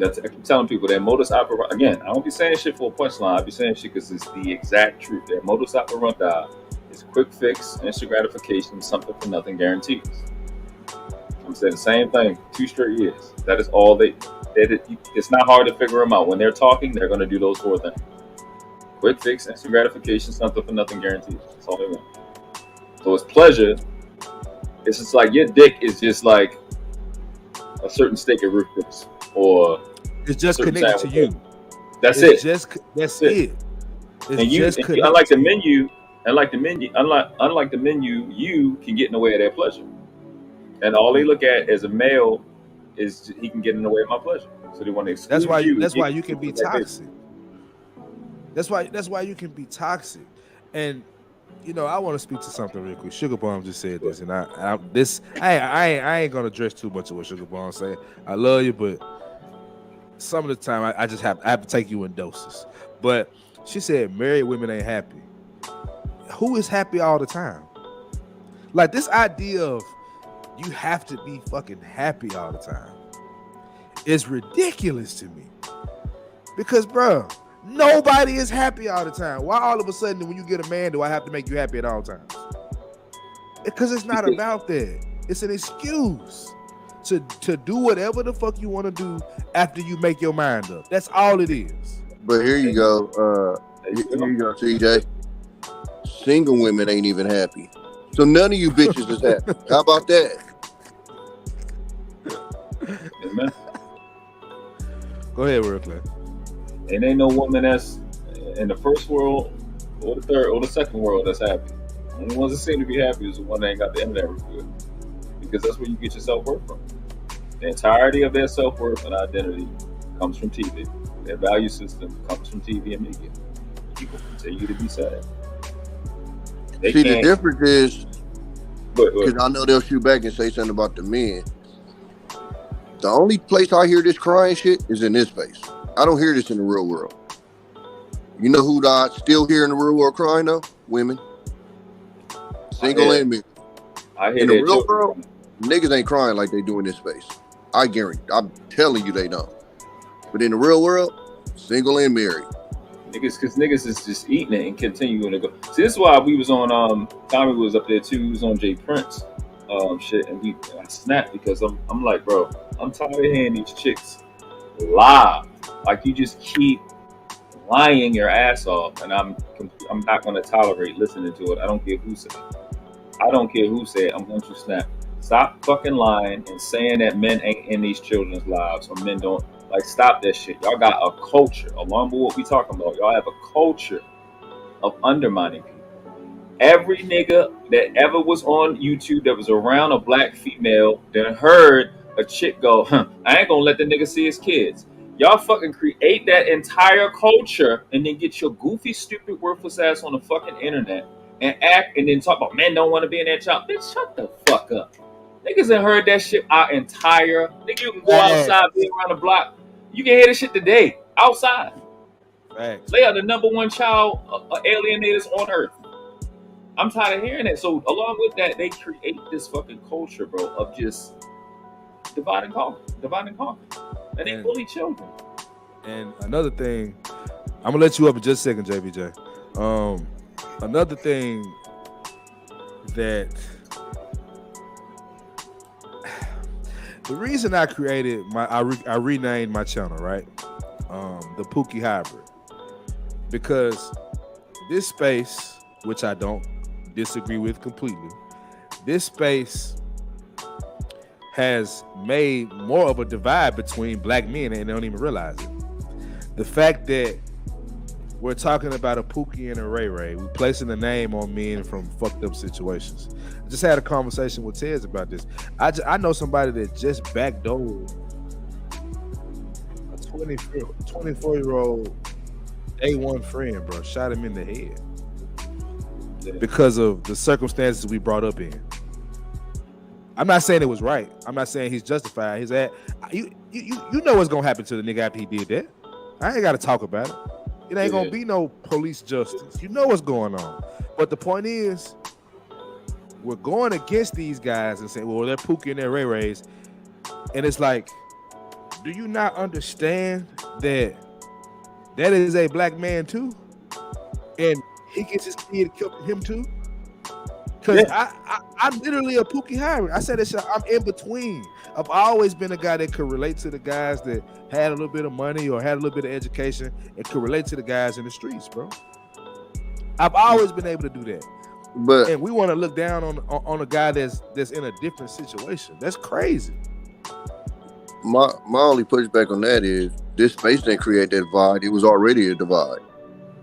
I keep telling people that modus operandi. Again, I don't be saying shit for a punchline. I be saying shit because it's the exact truth. Their modus operandi is quick fix, instant gratification, something for nothing guarantees. I'm saying the same thing 2 straight years. That is all it's not hard to figure them out. When they're talking, they're going to do those 4 things. Quick fix, instant gratification, something for nothing guarantees. That's all they want. So it's pleasure. It's just like your dick is just like a certain steak at Ruth Chris, or it's just connected to you. That's it. That's it. And you, unlike the menu, you can get in the way of their pleasure. And all they look at as a male is he can get in the way of my pleasure. So they want to exclude you. That's why you can be toxic. That's why you can be toxic. And you know, I want to speak to something real quick. Sugar Bomb just said this, and I ain't gonna address too much of what Sugar Bomb said. I love you, but some of the time I have to take you in doses. But she said married women ain't happy. Who is happy all the time? Like this idea of you have to be fucking happy all the time is ridiculous to me. Because, bro, nobody is happy all the time. Why all of a sudden when you get a man do I have to make you happy at all times? Because it's not about that. It's an excuse to do whatever the fuck you want to do after you make your mind up. That's all it is. But here you go. Here you go, TJ. Single women ain't even happy. So none of you bitches is happy. How about that? Amen. Go ahead, Brooklyn. And ain't no woman that's in the first world or the third or the second world that's happy. The only ones that seem to be happy is the one that ain't got the internet real. Because that's where you get your self-worth from. The entirety of their self-worth and identity comes from TV. Their value system comes from TV and media. People continue to be sad. See, the difference is, because I know they'll shoot back and say something about the men. The only place I hear this crying shit is in this space. I don't hear this in the real world. You know who I still hear in the real world crying though? Women. Single and men. I hear in the that real world, niggas ain't crying like they do in this space. I guarantee. I'm telling you they don't. But in the real world, single and married. Niggas is just eating it and continuing to go. See, this is why we was on Tommy was up there too. He was on Jay Prince shit, and I snapped because I'm like, bro, I'm tired of hearing these chicks lie. Like you just keep lying your ass off, and I'm not gonna tolerate listening to it. I don't care who said it. I don't care who said it. I'm going to snap. Stop fucking lying and saying that men ain't in these children's lives or men don't. Like, stop that shit. Y'all got a culture, along with what we talking about. Y'all have a culture of undermining people. Every nigga that ever was on YouTube that was around a black female that heard a chick go, I ain't gonna let the nigga see his kids. Y'all fucking create that entire culture and then get your goofy, stupid, worthless ass on the fucking internet and act and then talk about men don't want to be in that child. Bitch, shut the fuck up. Niggas ain't heard that shit our entire. Nigga, you can go outside, be around the block. You can hear this shit today, outside. Thanks. They are the #1 child alienators on earth. I'm tired of hearing that. So along with that, they create this fucking culture, bro, of just divide and conquer. And they bully children. And another thing, I'm gonna let you up in just a second, JBJ. Another thing that the reason I created I renamed my channel, right? The Pookie Hybrid, because this space, which I don't disagree with completely, this space has made more of a divide between black men and they don't even realize it. The fact that we're talking about a Pookie and a Ray Ray, we're placing a name on men from fucked up situations. I just had a conversation with Tez about this. I know somebody that just backdoored a 24-year-old A1 friend, bro, shot him in the head because of the circumstances we brought up in. I'm not saying it was right. I'm not saying he's justified. He's at you know what's gonna happen to the nigga after he did that. I ain't gotta talk about it. It ain't gonna be no police justice. You know what's going on. But the point is, we're going against these guys and saying, well, they're Pookie and they're Ray Rays. And it's like, do you not understand that is a black man too? And he gets his kid killed him too? Because I'm literally a Pookie hybrid. I said this shit, I'm in between. I've always been a guy that could relate to the guys that had a little bit of money or had a little bit of education and could relate to the guys in the streets, bro. I've always been able to do that. And we want to look down on a guy that's in a different situation. That's crazy. My only pushback on that is this space didn't create that divide. It was already a divide.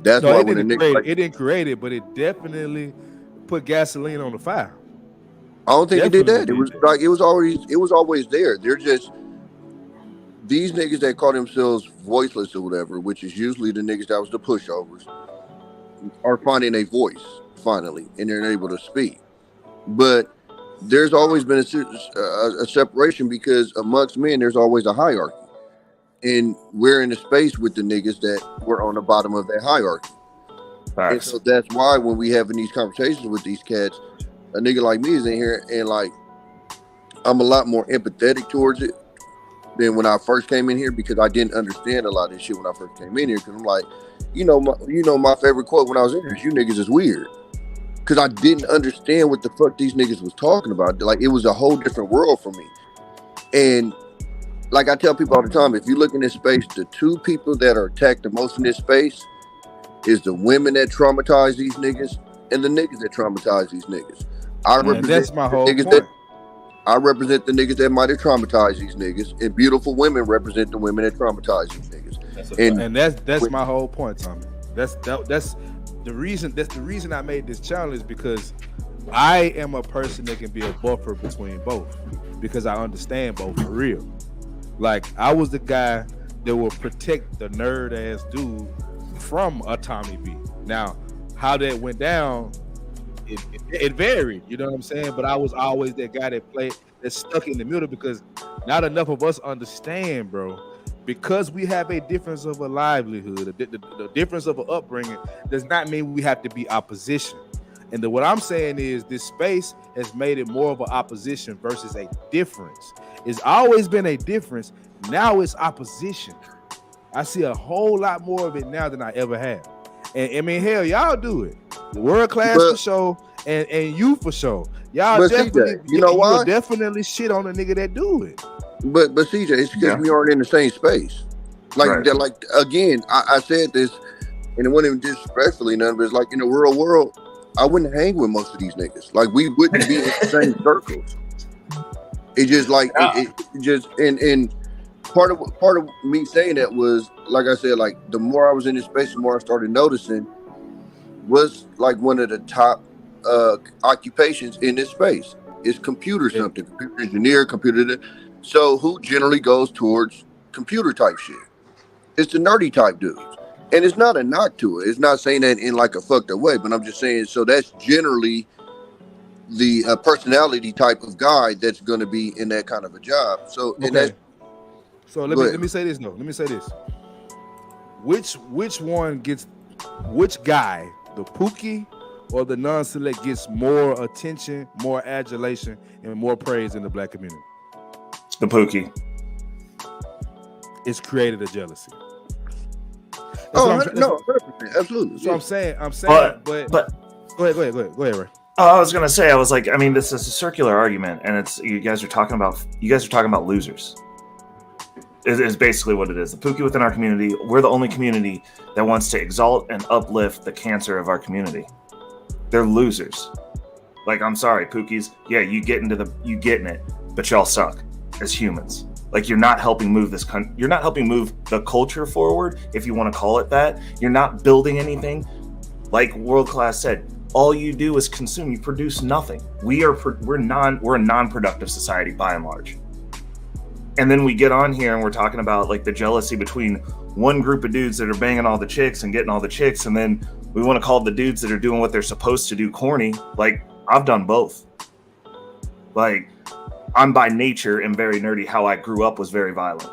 That's why when it didn't create it, but it definitely put gasoline on the fire. I don't think it did that. It was like it was always there. They're just these niggas that call themselves voiceless or whatever, which is usually the niggas that was the pushovers, are finding a voice finally, and they're able to speak. But there's always been a separation because amongst men, there's always a hierarchy, and we're in a space with the niggas that were on the bottom of that hierarchy. And so that's why when we having these conversations with these cats, a nigga like me is in here and like I'm a lot more empathetic towards it than when I first came in here because I didn't understand a lot of this shit when I first came in here. Because I'm like, my favorite quote when I was in here is, "You niggas is weird," because I didn't understand what the fuck these niggas was talking about. Like it was a whole different world for me. And like I tell people all the time, if you look in this space, the two people that are attacked the most in this space is the women that traumatize these niggas and the niggas that traumatize these niggas. That's my whole point. I represent the niggas that might have traumatized these niggas, and beautiful women represent the women that traumatize these niggas. And that's my whole point, Tommy. That's the reason. That's the reason I made this challenge is because I am a person that can be a buffer between both because I understand both for real. Like I was the guy that will protect the nerd ass dude from a Tommy B. Now, how that went down, it varied, you know what I'm saying? But I was always that guy that stuck in the middle because not enough of us understand, bro. Because we have a difference of a livelihood, the difference of an upbringing does not mean we have to be opposition. And what I'm saying is this space has made it more of an opposition versus a difference. It's always been a difference. Now it's opposition. I see a whole lot more of it now than I ever have. And I mean, hell, y'all do it. World class for sure, and you for sure. Y'all definitely, CJ, you know why? You'll definitely shit on a nigga that do it. But CJ, it's because we aren't in the same space. Like that, like again, I said this, and it wasn't even disrespectfully none, but it's like in the real world, I wouldn't hang with most of these niggas. Like we wouldn't be in the same circles. It just like it just and part of me saying that was, like I said, like the more I was in this space, the more I started noticing was like one of the top occupations in this space is computer something, computer engineer, so who generally goes towards computer type shit? It's the nerdy type dudes. And it's not a knock to it. It's not saying that in like a fucked up way, but I'm just saying, so that's generally the personality type of guy that's going to be in that kind of a job. So, and that's, so let me say this. No, let me say this. Which one gets, which guy, the Pookie or the non-select gets more attention, more adulation, and more praise in the black community? The Pookie. It's created a jealousy. No, absolutely. So I'm saying, but go ahead, Ray. Oh, I was gonna say, I was like, I mean, this is a circular argument, and it's you guys are talking about losers. Is basically what it is. The Pookie within our community, we're the only community that wants to exalt and uplift the cancer of our community. They're losers. Like, I'm sorry, Pookies. Yeah, you getting it, but y'all suck as humans. Like, you're not helping move this country. You're not helping move the culture forward, if you want to call it that. You're not building anything. Like World Class said, all you do is consume. You produce nothing. We're a non-productive society by and large. And then we get on here and we're talking about like the jealousy between one group of dudes that are banging all the chicks and getting all the chicks, and then we want to call the dudes that are doing what they're supposed to do corny. Like, I've done both. Like, I'm by nature and very nerdy. How I grew up was very violent.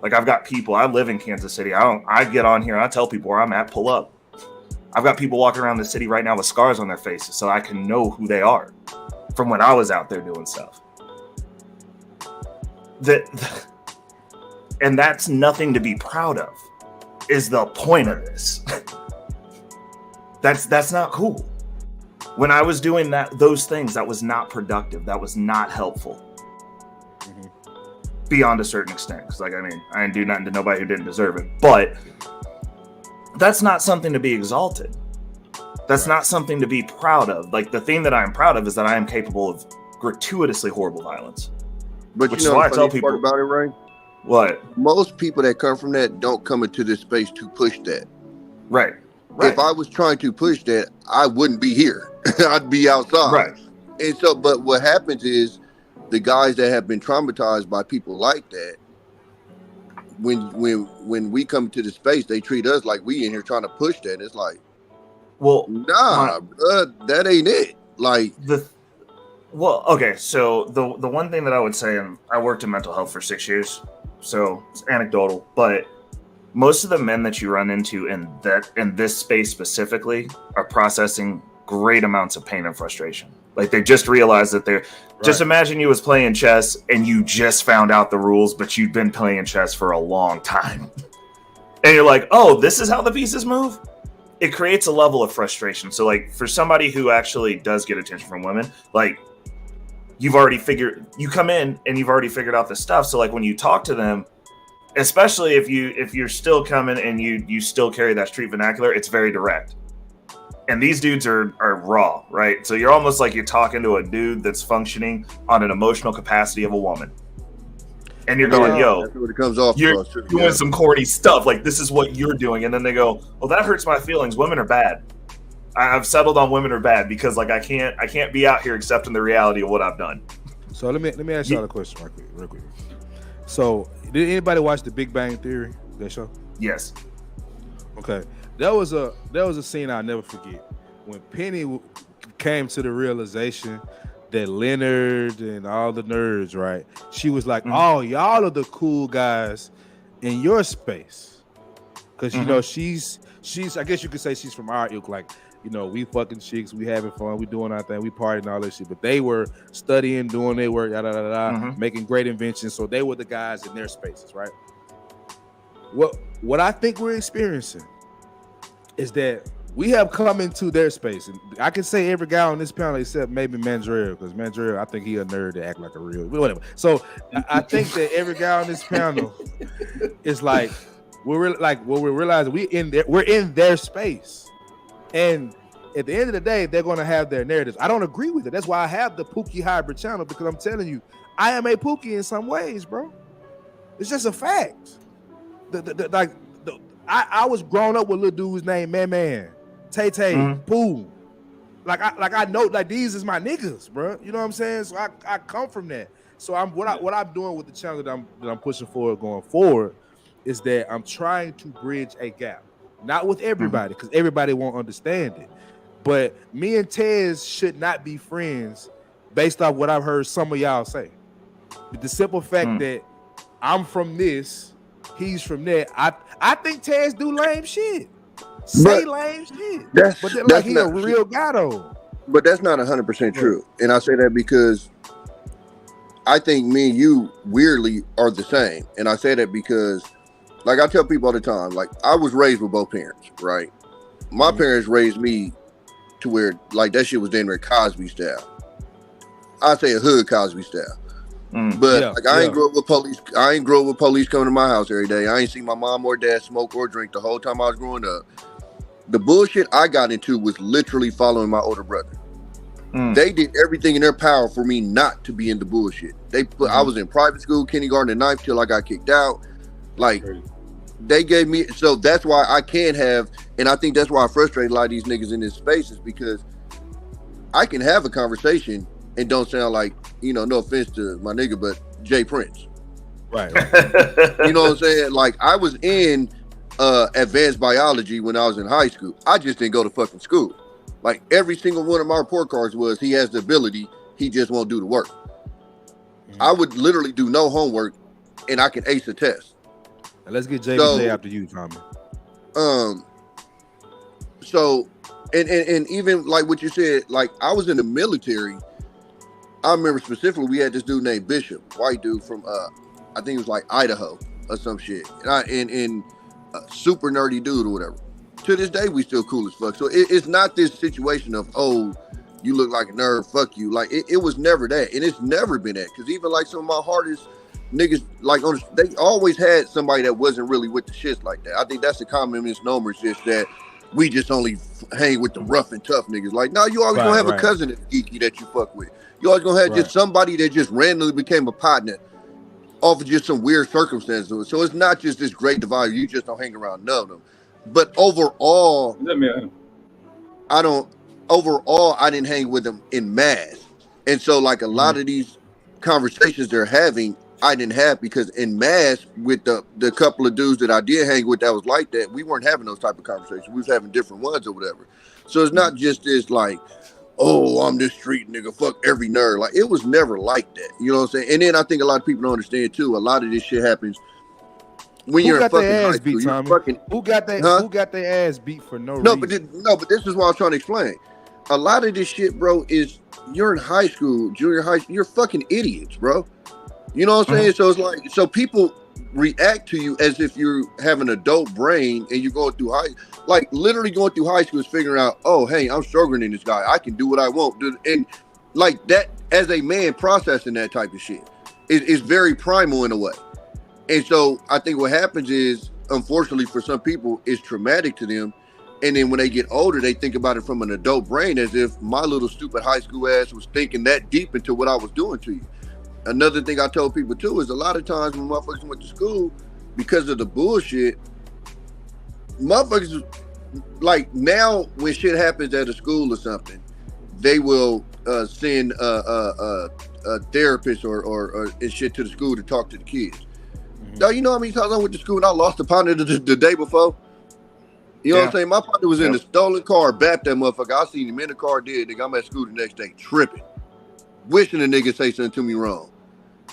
Like, I've got people. I live in Kansas City. I get on here and I tell people where I'm at. Pull up. I've got people walking around the city right now with scars on their faces, so I can know who they are from when I was out there doing stuff. And that's nothing to be proud of, is the point of this. That's not cool. When I was doing those things, that was not productive. That was not helpful. Beyond a certain extent. Because, like, I mean, I didn't do nothing to nobody who didn't deserve it. But that's not something to be exalted. That's not something to be proud of. Like, the thing that I'm proud of is that I am capable of gratuitously horrible violence. But which you know is why I the tell funny people part about it, Ray? What? Most people that come from that don't come into this space to push that. Right. If I was trying to push that, I wouldn't be here. I'd be outside. Right. And so, but what happens is the guys that have been traumatized by people like that, when we come to the space, they treat us like we in here trying to push that. It's like, well, that ain't it. Like Well, okay, so the one thing that I would say, and I worked in mental health for 6 years, so it's anecdotal, but most of the men that you run into in this space specifically are processing great amounts of pain and frustration. Like, they just realized that they're just imagine you was playing chess and you just found out the rules, but you'd been playing chess for a long time. And you're like, oh, this is how the pieces move? It creates a level of frustration. So, like, for somebody who actually does get attention from women, like, you come in and you've already figured out the stuff. So, like, when you talk to them, especially if you're still coming and you still carry that street vernacular, it's very direct. And these dudes are raw, right? So you're almost like you're talking to a dude that's functioning on an emotional capacity of a woman. And you're going, yo, that's what it comes off you're doing some corny stuff. Like, this is what you're doing. And then they go, well, that hurts my feelings. Women are bad. I've settled on women are bad because, like, I can't be out here accepting the reality of what I've done. So let me ask y'all a question real quick. So, did anybody watch The Big Bang Theory? That show? Yes. Okay. There was a scene I'll never forget when Penny came to the realization that Leonard and all the nerds, right? She was like, "Oh, y'all are the cool guys in your space," because you know she's. I guess you could say she's from our ilk, like. You know, we fucking chicks, we having fun, we doing our thing, we partying all that shit. But they were studying, doing their work, making great inventions. So they were the guys in their spaces, right? What I think we're experiencing is that we have come into their space. And I can say every guy on this panel except maybe Mandrell, because Mandrell, I think he a nerd to act like a real, whatever. So I think that every guy on this panel is like, we're realizing we're in their space. And at the end of the day, they're going to have their narratives. I don't agree with it. That's why I have the Pookie Hybrid channel, because I'm telling you, I am a Pookie in some ways, bro. It's just a fact. I was growing up with little dudes named Man, Tay, Pooh. Like I know, like, these is my niggas, bro. You know what I'm saying? So I come from that. So what I'm doing with the channel that I'm pushing forward going forward is that I'm trying to bridge a gap. Not with everybody, because everybody won't understand it. But me and Tez should not be friends based off what I've heard some of y'all say. But the simple fact that I'm from this, he's from that, I think Tez do lame shit. say lame shit. But then, like, he a real guy though. But that's not 100% true. And I say that because I think me and you weirdly are the same. And I say that because, like, I tell people all the time, like, I was raised with both parents, right? My parents raised me to where, like, that shit was damn near Cosby style. I say a hood Cosby style. But I ain't grow up with police. I ain't grow up with police coming to my house every day. I ain't seen my mom or dad smoke or drink the whole time I was growing up. The bullshit I got into was literally following my older brother. They did everything in their power for me not to be in the bullshit. I was in private school, kindergarten and 9th till I got kicked out. Like, they gave me, so that's why I can't have, and I think that's why I frustrate a lot of these niggas in this space, is because I can have a conversation and don't sound like, you know, no offense to my nigga, but Jay Prince. Right. You know what I'm saying? Like, I was in advanced biology when I was in high school. I just didn't go to fucking school. Like, every single one of my report cards was, he has the ability, he just won't do the work. I would literally do no homework and I can ace a test. And let's get JBJ after you, Tommy. So, and even like what you said, like, I was in the military. I remember specifically we had this dude named Bishop, white dude from I think it was like Idaho or some shit, and super nerdy dude or whatever. To this day, we still cool as fuck. So it's not this situation of, oh, you look like a nerd, fuck you. Like, it was never that, and it's never been that. Because even like some of my hardest niggas, like, they always had somebody that wasn't really with the shits like that. I think that's a common misnomer, is just that we just only hang with the rough and tough niggas. Like, no, you always gonna have a cousin that's geeky that you fuck with. You always gonna have just somebody that just randomly became a partner off of just some weird circumstances. So it's not just this great divide. You just don't hang around none of them. But overall, I didn't hang with them in mass. And so, like, a lot of these conversations they're having, I didn't have, because in mass with the couple of dudes that I did hang with that was like that, we weren't having those type of conversations. We was having different ones or whatever. So it's not just this like, oh, I'm this street nigga, fuck every nerd. Like, it was never like that. You know what I'm saying? And then I think a lot of people don't understand too, a lot of this shit happens when you're in fucking high school. Who got their ass beat for no reason? But this is what I was trying to explain. A lot of this shit, bro, is you're in high school, junior high school, you're fucking idiots, bro. You know what I'm saying? So it's like, so people react to you as if you have an adult brain and you're going through literally going through high school is figuring out, oh, hey, I'm stronger than this guy. I can do what I want. And like that, as a man processing that type of shit is very primal in a way. And so I think what happens is, unfortunately for some people, it's traumatic to them. And then when they get older, they think about it from an adult brain, as if my little stupid high school ass was thinking that deep into what I was doing to you. Another thing I told people too is, a lot of times when motherfuckers went to school, because of the bullshit, motherfuckers, like, now when shit happens at a school or something, they will send a therapist or shit to the school to talk to the kids. Now, you know how many times I went to school and I lost a partner the day before? You know what I'm saying? My partner was in a stolen car, bapped that motherfucker. I seen him in the car dead. Nigga, I'm at school the next day tripping, wishing the nigga say something to me wrong.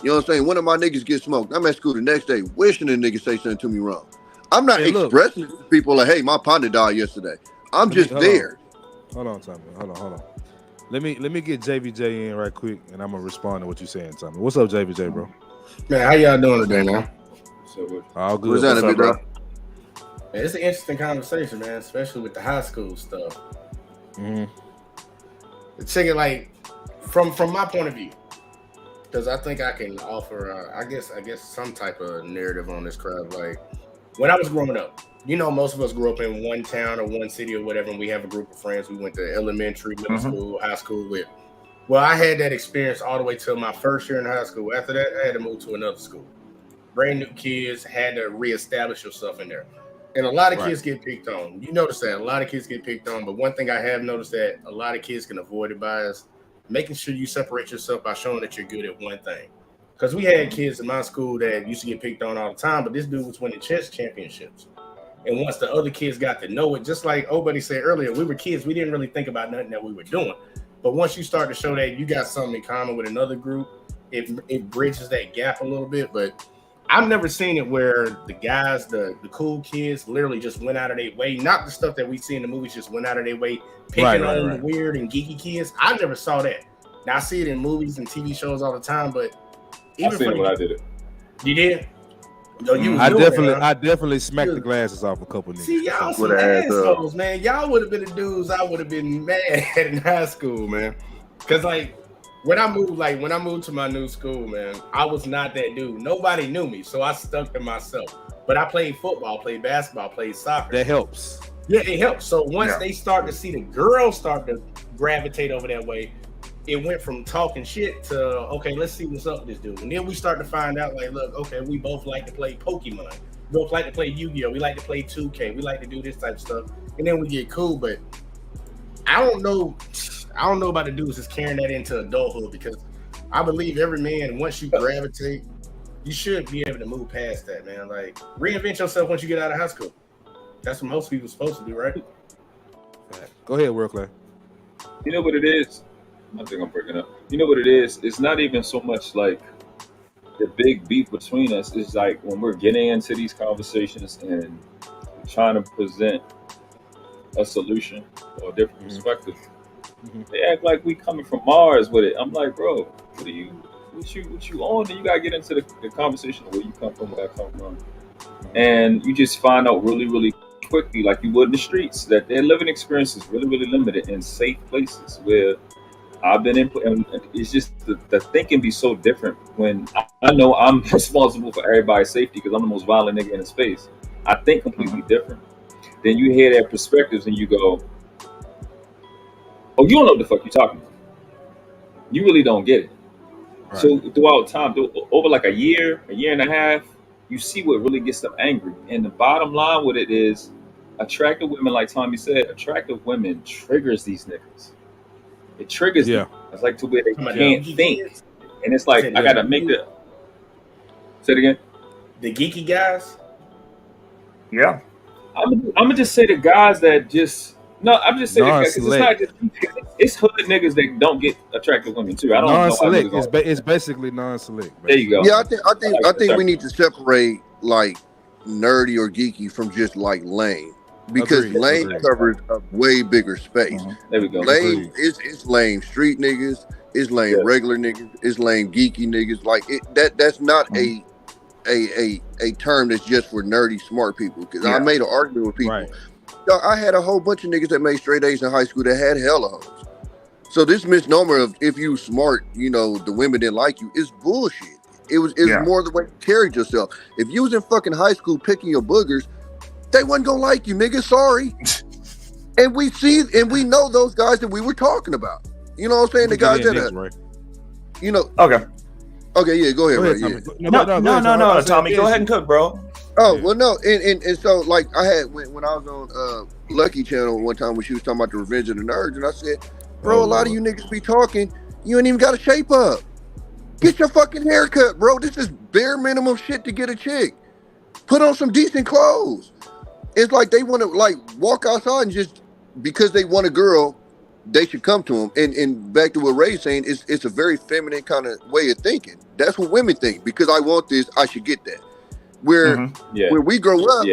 You know what I'm saying? One of my niggas get smoked. I'm at school the next day, wishing the nigga say something to me wrong. I'm not expressing to people like, hey, my partner died yesterday. I'm just there. Hold on, Tommy. Hold on. Let me get JVJ in right quick, and I'm gonna respond to what you're saying, Tommy. What's up, JVJ, bro? Man, how y'all doing today, man? All good. What's up, bro? Man, it's an interesting conversation, man, especially with the high school stuff. Check it, like, from my point of view, because I think I can offer, I guess some type of narrative on this crowd. Like, when I was growing up, you know, most of us grew up in one town or one city or whatever, and we have a group of friends we went to elementary, middle school, high school with. Well, I had that experience all the way till my first year in high school. After that, I had to move to another school. Brand new kids, had to reestablish yourself in there. And a lot of kids get picked on. You notice that a lot of kids get picked on. But one thing I have noticed that a lot of kids can avoid it by is making sure you separate yourself by showing that you're good at one thing. Because we had kids in my school that used to get picked on all the time, but this dude was winning chess championships. And once the other kids got to know it, just like Obuddy said earlier, we were kids. We didn't really think about nothing that we were doing. But once you start to show that you got something in common with another group, it bridges that gap a little bit. But I've never seen it where the guys, the cool kids, literally just went out of their way. Not the stuff that we see in the movies, just went out of their way picking on the weird and geeky kids. I never saw that. Now I see it in movies and TV shows all the time, but I seen it when I did it. You did? Yo, I definitely smacked the glasses off a couple niggas. See, y'all some assholes, man. Y'all would have been the dudes I would have been mad in high school, man. Cause like when I moved to my new school, man, I was not that dude. Nobody knew me, so I stuck to myself. But I played football, played basketball, played soccer. That helps. Yeah, it helps. So once they start to see the girls start to gravitate over that way, it went from talking shit to, okay, let's see what's up with this dude. And then we start to find out, like, look, okay, we both like to play Pokemon. We both like to play Yu-Gi-Oh! We like to play 2K. We like to do this type of stuff. And then we get cool, but I don't know about the dudes that's carrying that into adulthood, because I believe every man, once you gravitate, you should be able to move past that, man. Like, reinvent yourself once you get out of high school. That's what most people are supposed to do, right? Go ahead, World Clay. You know what it is? I think I'm breaking up. You know what it is? It's not even so much like the big beef between us. It's like when we're getting into these conversations and trying to present a solution or a different perspective. They act like we coming from Mars with it. I'm like, bro, what you on? Then you gotta get into the conversation of where you come from, where I come from. And you just find out really, really quickly, like you would in the streets, that their living experience is really, really limited in safe places where I've been in, and it's just the thinking be so different when I know I'm responsible for everybody's safety because I'm the most violent nigga in the space. I think completely different. Then you hear their perspectives and you go, oh, you don't know what the fuck you're talking about. You really don't get it. Right. So throughout time, over like a year and a half, you see what really gets them angry. And the bottom line with it is, attractive women, like Tommy said, attractive women triggers these niggas. It triggers them. It's like to where they can't think. And it's like, I gotta make the... Say it again. The geeky guys? Yeah. I'm gonna just say the guys that just... No, I'm just saying because it's not just... It's hood niggas that don't get attractive women too. I don't non-select. know. It's basically non-select. There you go. Yeah, I think we need to separate like nerdy or geeky from just like lame. Because lame covers a way bigger space. There we go. Lame it's lame street niggas, it's lame regular niggas, it's lame geeky niggas. Like that's not a term that's just for nerdy smart people. Because I made an argument with people. Right. I had a whole bunch of niggas that made straight A's in high school that had hella hoes. So this misnomer of if you smart, you know, the women didn't like you is bullshit. It was more the way you carried yourself. If you was in fucking high school picking your boogers, they wasn't gonna like you, nigga. Sorry. And we know those guys that we were talking about. You know what I'm saying? The guys that you know. Okay, yeah, go ahead, Tommy. No, Tommy, go ahead and cook, bro. Oh, well, no, and so, like, I had, when I was on Lucky Channel one time when she was talking about the Revenge of the Nerds, and I said, bro, a lot of you niggas be talking, you ain't even got to shape up. Get your fucking haircut, bro. This is bare minimum shit to get a chick. Put on some decent clothes. It's like they want to, like, walk outside and just, because they want a girl, they should come to them. And back to what Ray's saying, it's a very feminine kind of way of thinking. That's what women think. Because I want this, I should get that. Where we grow up,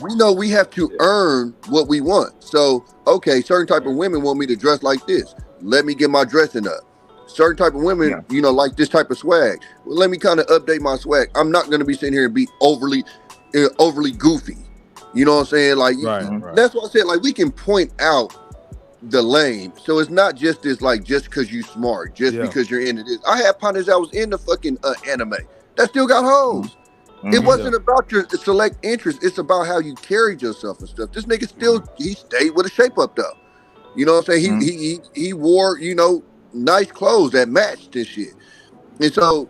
we know we have to earn what we want. So, okay, certain type of women want me to dress like this. Let me get my dressing up. Certain type of women, you know, like this type of swag. Well, let me kind of update my swag. I'm not going to be sitting here and be overly goofy. You know what I'm saying? Like, that's what I said. Like, we can point out the lame. So it's not just this, like, just because you smart, just because you're into this. I had partners that was in the fucking anime that still got hoes. It wasn't about your select interest. It's about how you carried yourself and stuff. This nigga still, he stayed with a shape up though. You know what I'm saying? He wore, you know, nice clothes that matched this shit. And so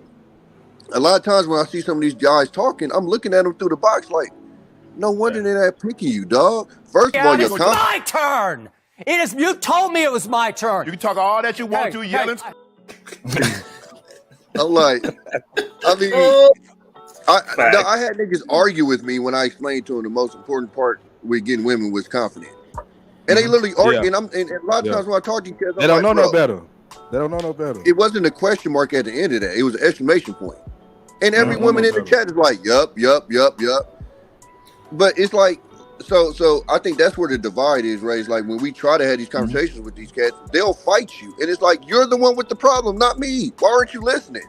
a lot of times when I see some of these guys talking, I'm looking at them through the box like, no wonder they're not picking you, dog. First of all, it's my turn. You told me it was my turn. You can talk all that you want to, yelling. I'm like, I mean, I had niggas argue with me when I explained to them the most important part with getting women was confident. And they literally argue, and a lot of times when I talk to you guys, they don't know no better. They don't know no better. It wasn't a question mark at the end of that. It was an exclamation point. And every woman in the chat is like, yup. But it's like, so I think that's where the divide is, Ray. It's like when we try to have these conversations with these cats, they'll fight you. And it's like, you're the one with the problem, not me. Why aren't you listening?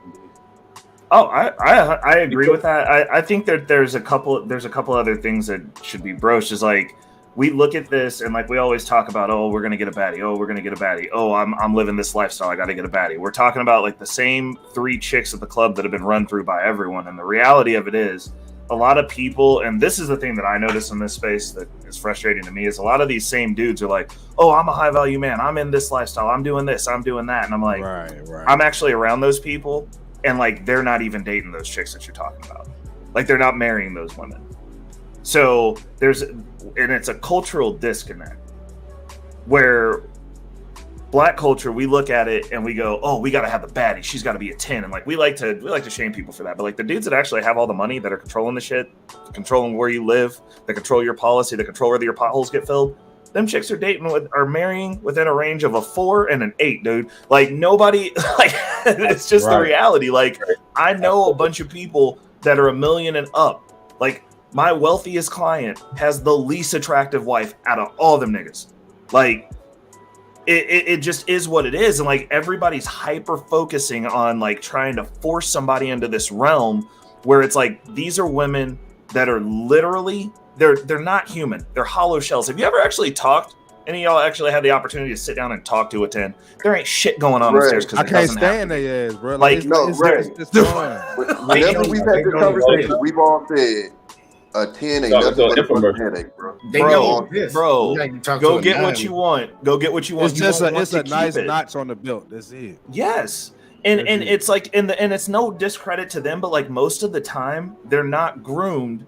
Oh, I agree with that. I think that there's a couple other things that should be broached. Is like, we look at this and like we always talk about, oh, we're gonna get a baddie. Oh, we're gonna get a baddie. Oh, I'm living this lifestyle. I gotta get a baddie. We're talking about like the same 3 chicks at the club that have been run through by everyone. And the reality of it is, a lot of people, and this is the thing that I notice in this space that is frustrating to me, is a lot of these same dudes are like, oh, I'm a high value man. I'm in this lifestyle. I'm doing this. I'm doing that. And I'm like, right. I'm actually around those people, and like they're not even dating those chicks that you're talking about. Like they're not marrying those women. So it's a cultural disconnect where Black culture, we look at it and we go, oh, we got to have the baddie. She's got to be a 10. And like, we like to shame people for that. But like the dudes that actually have all the money, that are controlling the shit, controlling where you live, that control your policy, that control whether your potholes get filled, them chicks are marrying within a range of a 4 and an 8, dude. Like nobody, like it's just the reality. Like I know a bunch of people that are $1 million and up. Like my wealthiest client has the least attractive wife out of all them niggas. Like it just is what it is. And like everybody's hyper focusing on like trying to force somebody into this realm where it's like, these are women that are literally, they're not human. They're hollow shells. Have you ever actually talked? Any of y'all actually had the opportunity to sit down and talk to a 10? There ain't shit going on upstairs because I can't stand their ass, bro. Like, no, Ray. Whenever we've had this conversation, we've all said a 10 ain't nothing but a headache, bro. Go get what you want. Go get what you want. It's just a nice notch on the belt. That's it. Yes. And it's like, and it's no discredit to them, but like most of the time, they're not groomed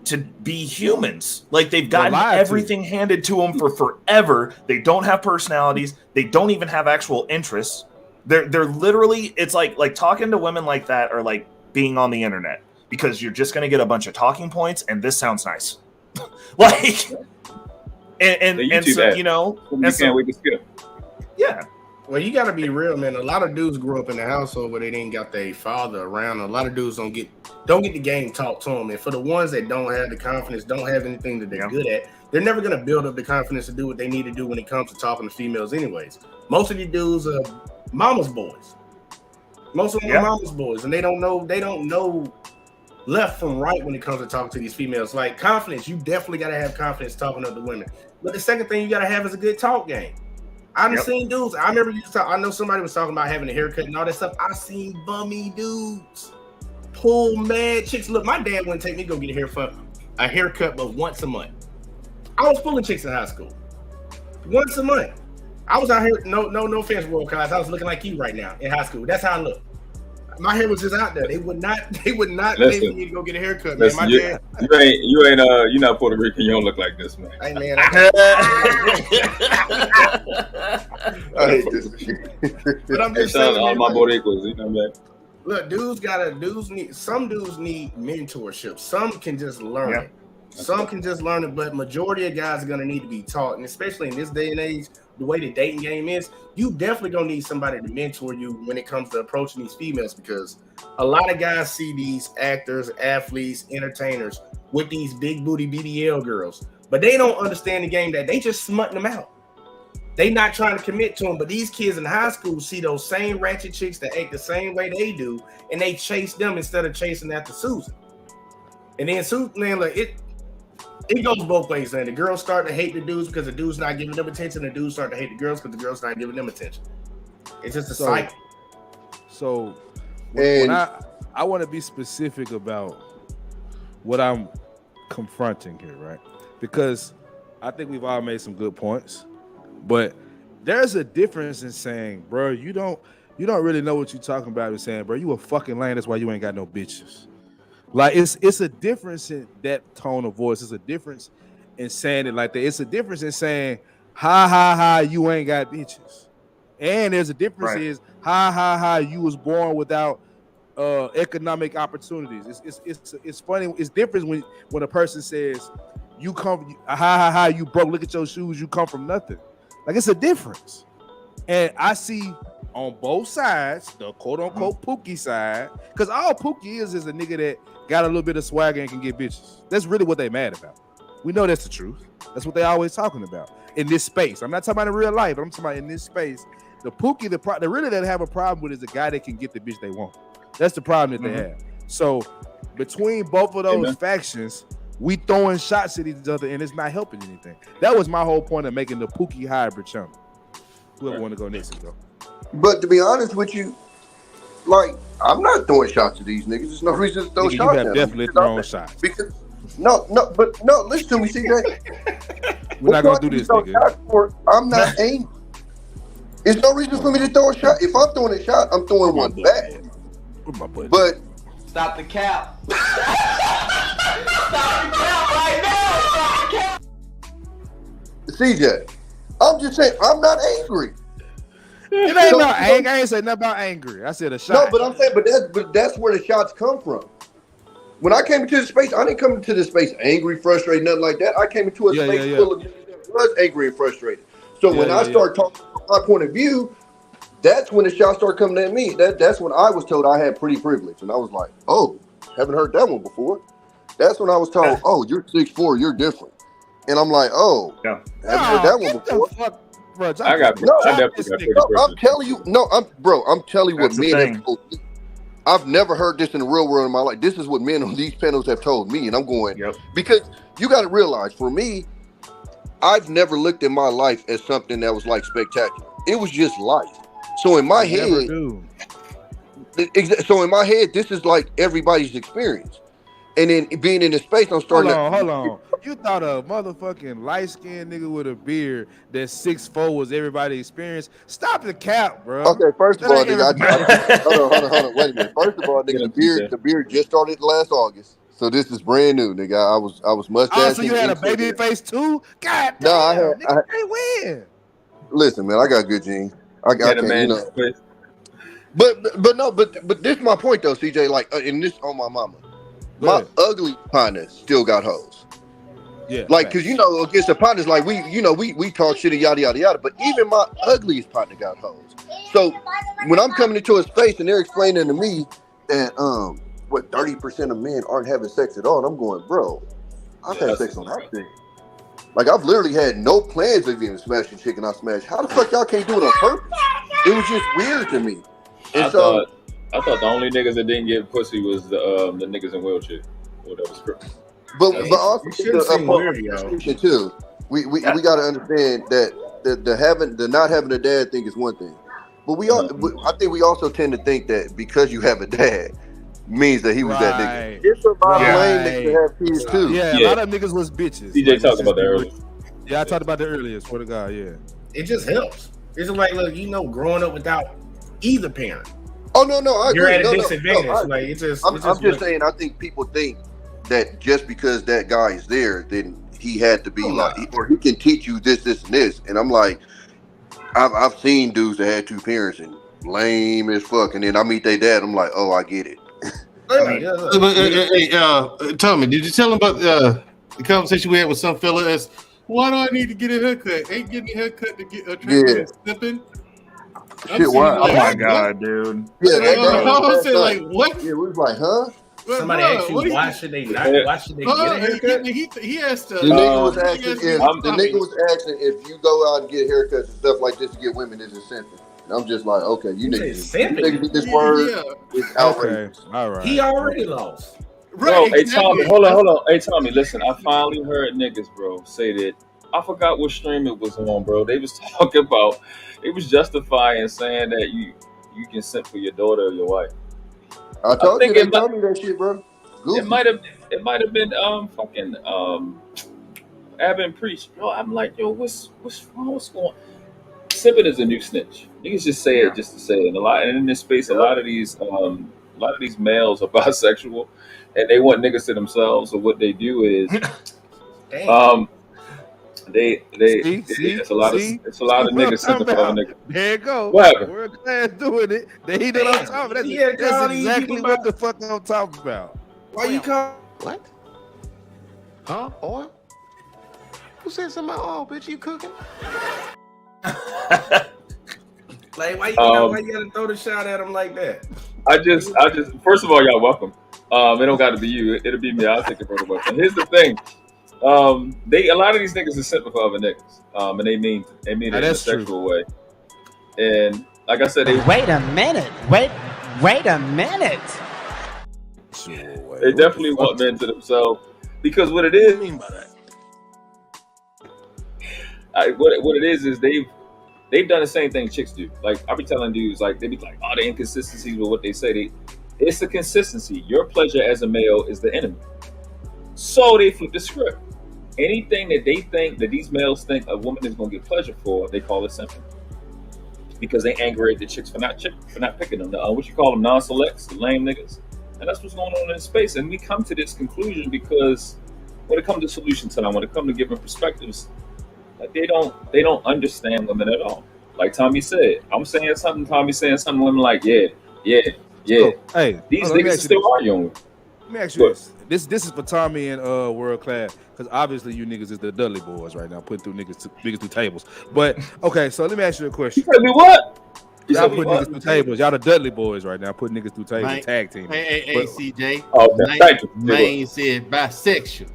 to be humans. Like they've gotten everything handed to them for forever. They don't have personalities. They don't even have actual interests. They're literally, it's like talking to women like that are like being on the internet, because you're just going to get a bunch of talking points and this sounds nice. Like, and so, you know, you can't wait to skip. Yeah. Well, you got to be real, man. A lot of dudes grew up in a household where they didn't got their father around. A lot of dudes don't get the game taught to them. And for the ones that don't have the confidence, don't have anything that they're good at, they're never going to build up the confidence to do what they need to do when it comes to talking to females anyways. Most of these dudes are mama's boys. Most of them are mama's boys, and they don't know left from right when it comes to talking to these females. Like confidence, you definitely got to have confidence talking to other women. But the second thing you got to have is a good talk game. I've seen dudes. I remember I know somebody was talking about having a haircut and all that stuff. I seen bummy dudes pull mad chicks. Look, my dad wouldn't take me to go get a haircut, but once a month. I was pulling chicks in high school. Once a month. I was out here, no offense, World Class. I was looking like you right now in high school. That's how I look. My hair was just out there. They would not pay me to go get a haircut, man. My dad. You're not Puerto Rican. You don't look like this, man. Hey, man. But I'm just saying, all my Boricuas, you know, man. Look, some dudes need mentorship. Some can just learn it. Some can just learn it, but majority of guys are gonna need to be taught, and especially in this day and age, the way the dating game is, you definitely gonna need somebody to mentor you when it comes to approaching these females, because a lot of guys see these actors, athletes, entertainers with these big booty BBL girls, but they don't understand the game, that they just smutting them out. They not trying to commit to them, but these kids in high school see those same ratchet chicks that act the same way they do, and they chase them instead of chasing after Susan. And then Susan, man, like it goes both ways, man. The girls start to hate the dudes because the dudes not giving them attention. The dudes start to hate the girls because the girls not giving them attention. It's just a cycle. So when I want to be specific about what I'm confronting here, right? Because I think we've all made some good points, but there's a difference in saying, bro, you don't really know what you're talking about, and saying, bro, you a fucking lame, that's why you ain't got no bitches. Like it's a difference in that tone of voice. It's a difference in saying it like that. It's a difference in saying, ha, you ain't got bitches. And there's a difference is, ha, you was born without economic opportunities. It's funny. It's different when a person says, you come, ha, you broke, look at your shoes, you come from nothing. Like, it's a difference. And I see on both sides, the quote unquote Pookie side, because all Pookie is a nigga that got a little bit of swagger and can get bitches. That's really what they mad about. We know that's the truth. That's what they always talking about in this space. I'm not talking about in real life, but I'm talking about in this space. The Pookie, the really that have a problem with is the guy that can get the bitch they want. That's the problem that they have. So between both of those factions, we throwing shots at each other and it's not helping anything. That was my whole point of making the Pookie hybrid channel. Whoever want to go next go. But to be honest with you, like, I'm not throwing shots at these niggas. There's no reason to throw shots You at have them. definitely thrown shots. Because no, listen to me, CJ. We're not gonna do this, nigga. I'm not angry. There's no reason for me to throw a shot. If I'm throwing a shot, I'm throwing one back. But Stop the cap. CJ, I'm just saying, I'm not angry. It ain't no anger. I ain't say nothing about angry. I said a shot. No, but I'm saying, but that's where the shots come from. When I came into the space, I didn't come into the space angry, frustrated, nothing like that. I came into a space full of niggas that was angry and frustrated. So when I start talking from my point of view, that's when the shots start coming at me. That's when I was told I had pretty privilege, and I was like, oh, haven't heard that one before. That's when I was told, oh, you're 6'4", you're different, and I'm like, oh, haven't heard that one before. Bro, I definitely got pretty I'm telling you, I'm telling you what men have told me. I've never heard this in the real world in my life. This is what men on these panels have told me, and I'm going, because you got to realize, for me, I've never looked at my life as something that was like spectacular. It was just life. So in my head, this is like everybody's experience. And then being in the space, I'm starting Hold on. You thought a motherfucking light-skinned nigga with a beard that's 6'4" was everybody's experience? Stop the cap, bro. Okay, first of all, nigga, hold on. Wait a minute. First of all, nigga, the beard just started last August. So this is brand new, nigga. I was mustache. Oh, so you had a baby face too? God damn, I can't win. Listen, man, I got good genes. I got you know. But this is my point though, CJ. Like, and this on my mama. My ugly partner still got hoes. Yeah. Like, cause you know, against the partners, like we talk shit and yada yada yada. But even my ugliest partner got hoes. So when I'm coming into a space and they're explaining to me that 30% of men aren't having sex at all, and I'm going, bro, I've had sex on that thing. Like, I've literally had no plans of even smashing chicken. I smashed. How the fuck y'all can't do it on purpose? It was just weird to me. And I thought the only niggas that didn't get pussy was the niggas in wheelchair. Well, that was crazy. But also too. We got to understand that the not having a dad thing is one thing, but I think we also tend to think that because you have a dad means that he was that nigga. It's about blame niggas to have kids too. Yeah, a lot of niggas was bitches. DJ talked about that earlier. Yeah, I talked about that earlier. Swear to God, yeah. It just helps. It's like, look, growing up without either parent. Oh no, I agree. You're at a disadvantage. Like I'm just saying. I think people think that just because that guy is there, then he had to be or he can teach you this, and this. And I'm like, I've seen dudes that had two parents and lame as fuck, and then I meet their dad. I'm like, oh, I get it. Hey, Tommy, did you tell him about the conversation we had with some fella as why do I need to get a haircut? Ain't getting a haircut to get attractive and snipping. Shit, wow. Oh my god, dude. Yeah, I said, like, what? Yeah, we was like, huh? Somebody asked you why should they not? Why should they get a haircut? He asked the nigga was asking if you go out and get haircuts and stuff like this to get women, is it simping? And I'm just like, okay, you niggas get this word. It's outrageous. Okay. All right. He already lost. Bro, hey Tommy, hold on. Hey Tommy, listen, I finally heard niggas, bro, say that. I forgot what stream it was on, bro. They was talking about, they was justifying saying that you can simp for your daughter or your wife. I told you, they told me that shit, bro. Goofy. It might have been fucking Abin Priest, bro. I'm like, yo, what's wrong? What's going on? Simping is a new snitch. Niggas just say it just to say it. And in this space, a lot of these males are bisexual, and they want niggas to themselves. So what they do is, it's a lot of niggas simping for other niggas. There you go. What happened? We're glad doing it. They know what I'm talking about. That's exactly what the fuck I'm talking about. Why you call? What? Huh? Or? Who said something about, oh, bitch, you cooking? Like, why you gotta throw the shot at him like that? I just. First of all, y'all welcome. It don't got to be you. It'll be me. I'll take the photo. But here's the thing. A lot of these niggas are simple for other niggas. And they mean it in a sexual way. And like I said, Wait a minute. Wait a minute. They definitely want men to themselves because what it is. What do you mean by that? What it is they've done the same thing chicks do. Like I be telling dudes, like they be like, oh, the inconsistencies with what they say. It's the consistency. Your pleasure as a male is the enemy. So they flip the script. Anything that they think that these males think a woman is gonna get pleasure for, they call it simping. Because they angry at the chicks for not picking them. What you call them, non-selects, the lame niggas. And that's what's going on in space. And we come to this conclusion because when it comes to solution time, when it comes to giving perspectives, like they don't understand women at all. Like Tommy said, I'm saying something, Tommy's saying something, women like, yeah. So, hey, these niggas are still arguing. Let me ask you this. This is for Tommy and World Class, because obviously you niggas is the Dudley boys right now, putting niggas through tables. But okay, so let me ask you a question. You tell me what? Y'all put niggas through tables. Y'all the Dudley boys right now, putting niggas through tables, tag team. Hey, CJ. Oh, thank you. Maine said bisexual.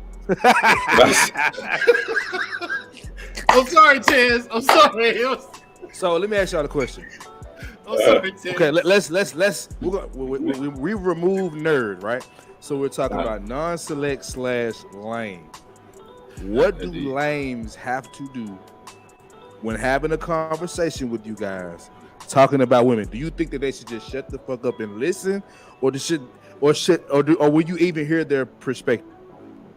I'm sorry, Tez. I'm sorry. So let me ask y'all the question. I'm sorry, Tez. Okay, we remove nerd, right? So we're talking about non-select / lame. What do lames have to do when having a conversation with you guys, talking about women? Do you think that they should just shut the fuck up and listen, or will you even hear their perspective?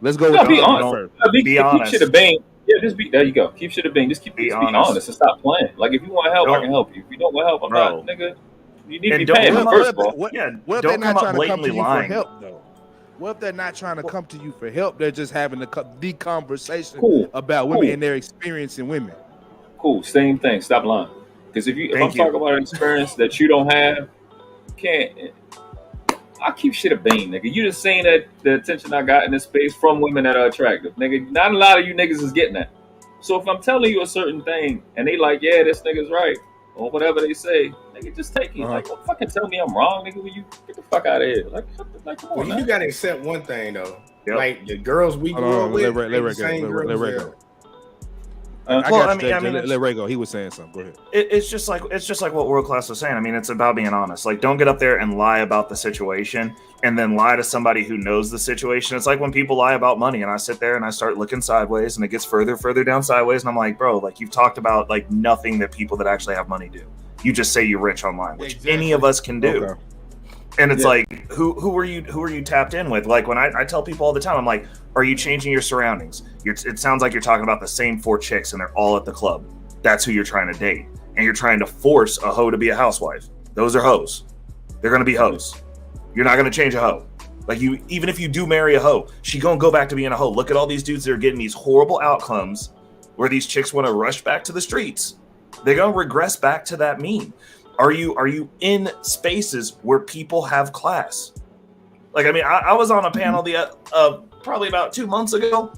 Let's go with be honest first. Be honest. Keep shit a bang. Yeah, there you go. Keep shit a bang. Just be honest and stop playing. Like if you want help, I can help you. If you don't want help, I'm not, nigga. You need to be paying me first of all. What if they're not trying to come to you for help though? What if they're not trying to come to you for help? They're just having the conversation about women and their experience in women. Cool. Same thing. Stop lying. Because if I'm talking about an experience that you don't have, you can't. I keep shit a bean, nigga. You just saying that the attention I got in this space from women that are attractive, nigga. Not a lot of you niggas is getting that. So if I'm telling you a certain thing and they like, yeah, this nigga's right, or whatever they say, nigga, just take it. Like, don't fucking tell me I'm wrong, nigga. When you get the fuck out of here, come on, you gotta accept one thing though. Yep. Like the girls we grew up with, let Ray go. Let Ray go. He was saying something. Go ahead. It's just like what World Class was saying. I mean, it's about being honest. Like, don't get up there and lie about the situation, and then lie to somebody who knows the situation. It's like when people lie about money, and I sit there and I start looking sideways, and it gets further down sideways, and I'm like, bro, like you've talked about like nothing that people that actually have money do. You just say you're rich online, which any of us can do. Okay. And it's like, who are you tapped in with? Like when I tell people all the time, I'm like, are you changing your surroundings? It sounds like you're talking about the same 4 chicks and they're all at the club. That's who you're trying to date. And you're trying to force a hoe to be a housewife. Those are hoes. They're going to be hoes. You're not going to change a hoe. Like even if you do marry a hoe, she going to go back to being a hoe. Look at all these dudes that are getting these horrible outcomes where these chicks want to rush back to the streets. They're going to regress back to that mean. Are you in spaces where people have class? Like, I mean, I was on a panel probably about 2 months ago.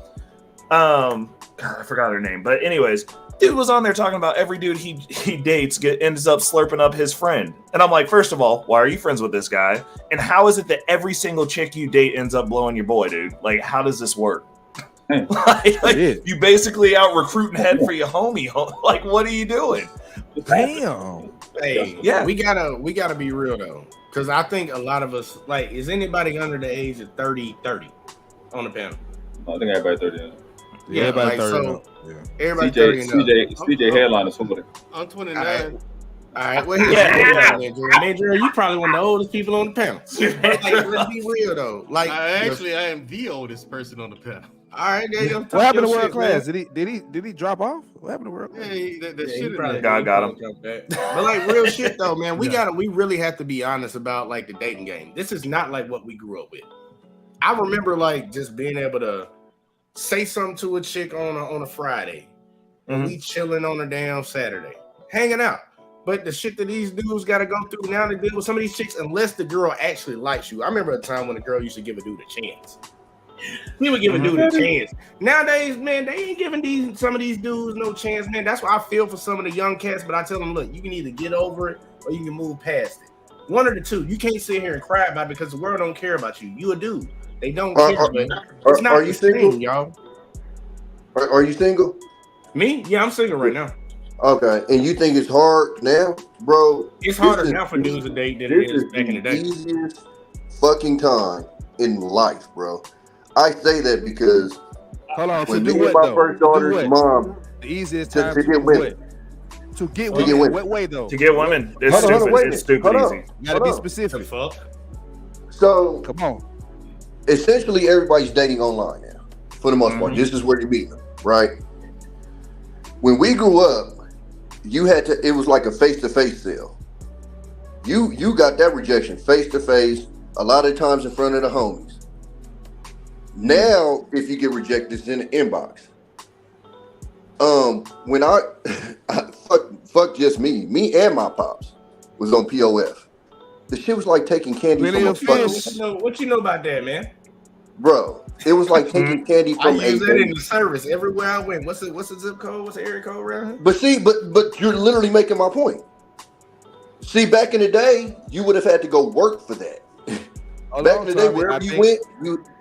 God, I forgot her name, but anyways, dude was on there talking about every dude he dates ends up slurping up his friend, and I'm like, first of all, why are you friends with this guy? And how is it that every single chick you date ends up blowing your boy, dude? Like, how does this work? like you basically out recruiting head for your homie. Like, what are you doing? Damn. Hey, yeah, we gotta be real though, because I think a lot of us, like, is anybody under the age of 30 on the panel? I think everybody 30. Yeah, everybody 30. So, everybody 30. CJ headline is 40. I'm 29. All right, well, Ninja, you probably one of the oldest people on the panel. Like, let's be real though. Like, I am the oldest person on the panel. All right, there you go. What happened to World Class? Man. Did he drop off? What happened to World Class? God got him. But like real shit though, man, we really have to be honest about like the dating game. This is not like what we grew up with. I remember like just being able to say something to a chick on a Friday, and we chilling on a damn Saturday, hanging out. But the shit that these dudes got to go through now to deal with some of these chicks, unless the girl actually likes you. I remember a time when a girl used to give a dude a chance. He would give a dude a chance. Nowadays, man, they ain't giving some of these dudes no chance, man. That's why I feel for some of the young cats, but I tell them, look, you can either get over it or you can move past it. One of the two. You can't sit here and cry about it because the world don't care about you. You a dude. They don't care. But it's not are you single, y'all? Are you single? Me? Yeah, I'm single right now. Okay, and you think it's hard now, bro? It's harder now for dudes to date than it is back in the day. Easiest fucking time in life, bro. I say that because when me and my first daughter's mom, the easiest to time get women. To get women. What way though? To get women. It's stupid. It's stupid easy. You gotta be specific. So come on. Essentially, everybody's dating online now, for the most part. This is where you meet them, right? When we grew up, you had to. It was like a face-to-face sale. You got that rejection face-to-face. A lot of times in front of the homies. Now, if you get rejected, it's in the inbox. When fuck just me and my pops was on POF. The shit was like taking candy from a fucking. What you know about that, man? Bro, it was like taking candy from I use that in the service everywhere I went. What's the zip code? What's the area code around here? But see, but you're literally making my point. See, back in the day, you would have had to go work for that. Back in the day, wherever you went,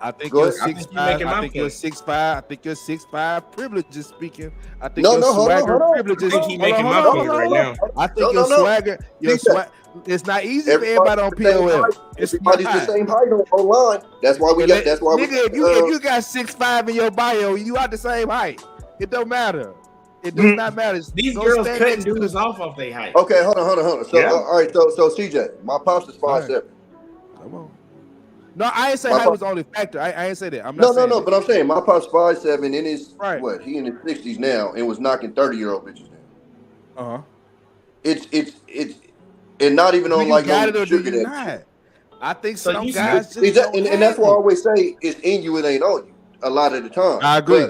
I think you're 6'5". I think you're 6'5". I think you're 6'5". Privilege is speaking. I think your swagger. Privilege is making my point right now. I think your swagger. Your swag. It's not easy for everybody on POF. Everybody's the same height online. That's why we got. That's why nigga, if you got 6'5" in your bio, you are the same height. It don't matter. It does not matter. These girls cutting dudes off their height. Okay, hold on. So all right, so CJ, my pops is 5'7". Come on. No, I ain't say height was the only factor. I ain't say that. I'm not no. But I'm saying my pop's 5'7" and is what he in his 60s now and was knocking 30-year-old bitches now. It's and not even on like no sugar that. I think so some guys just and that's why I always say it's in you, it ain't on you. A lot of the time. I agree.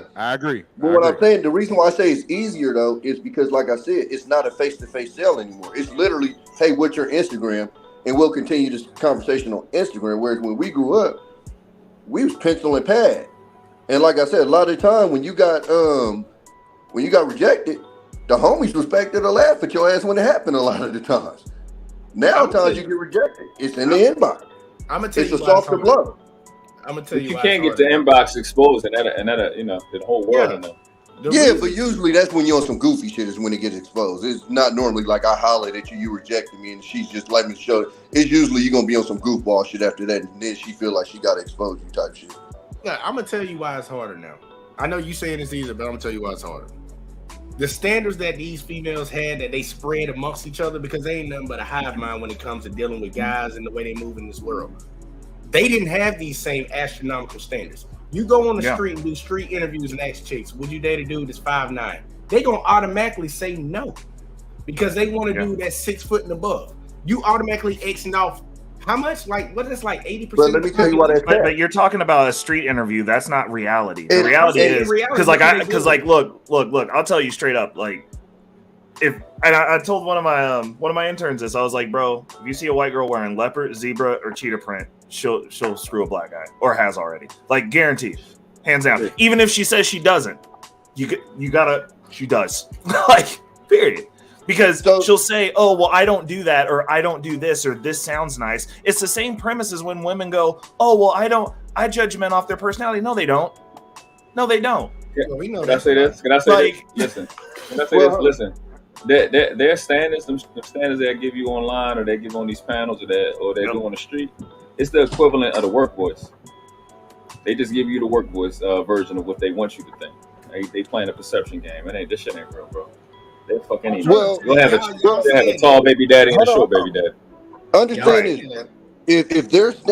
But what I'm saying, the reason why I say it's easier though is because, like I said, it's not a face-to-face sale anymore. It's literally, hey, what's your Instagram? And we'll continue this conversation on Instagram. Whereas when we grew up, we was pencil and pad. And like I said, a lot of the time when you got rejected, the homies respected or laugh at your ass when it happened a lot of the times. Now times you get rejected, it's in the inbox. I'm gonna tell you it's a softer blow. I'm gonna tell you. You can't get the inbox exposed and that you know the whole world in there. Yeah, but usually that's when you're on some goofy shit is when it gets exposed. It's not normally like I hollered at you rejected me, and she's just letting me show it. It's usually you're gonna be on some goofball shit after that, and then she feel like she gotta expose you type shit. Yeah, I'm gonna tell you why it's harder now. I know you saying it's easier, but I'm gonna tell you why it's harder. The standards that these females had that they spread amongst each other, because they ain't nothing but a hive mind when it comes to dealing with guys and the way they move in this world. They didn't have these same astronomical standards. You go on the street and do street interviews and ask chicks, would you date a dude that's 5'9"? They gonna automatically say no because they want to do that 6 foot and above. You automatically Xing off how much? Like what is like 80%? But let me tell you what that's but you're talking about a street interview. That's not reality. The reality is because look. I'll tell you straight up. Like I told one of my interns this. I was like, bro, if you see a white girl wearing leopard, zebra, or cheetah print, she'll screw a black guy or has already. Like guaranteed, hands down. Even if she says she doesn't, she does. Like period. Because she'll say, oh, well, I don't do that, or I don't do this, or this sounds nice. It's the same premise as when women go, oh, well, I judge men off their personality. No, they don't. No, they don't. Yeah. Well, we know Can I say this? Can I say this? Listen. Can I say this? Listen. Their standards, the standards they give you online, or they give on these panels, or they do on the street, it's the equivalent of the work voice. They just give you the work voice version of what they want you to think. They playing a perception game. This shit ain't real, bro. You'll have a tall baby daddy and a short baby daddy. Understand this. If there's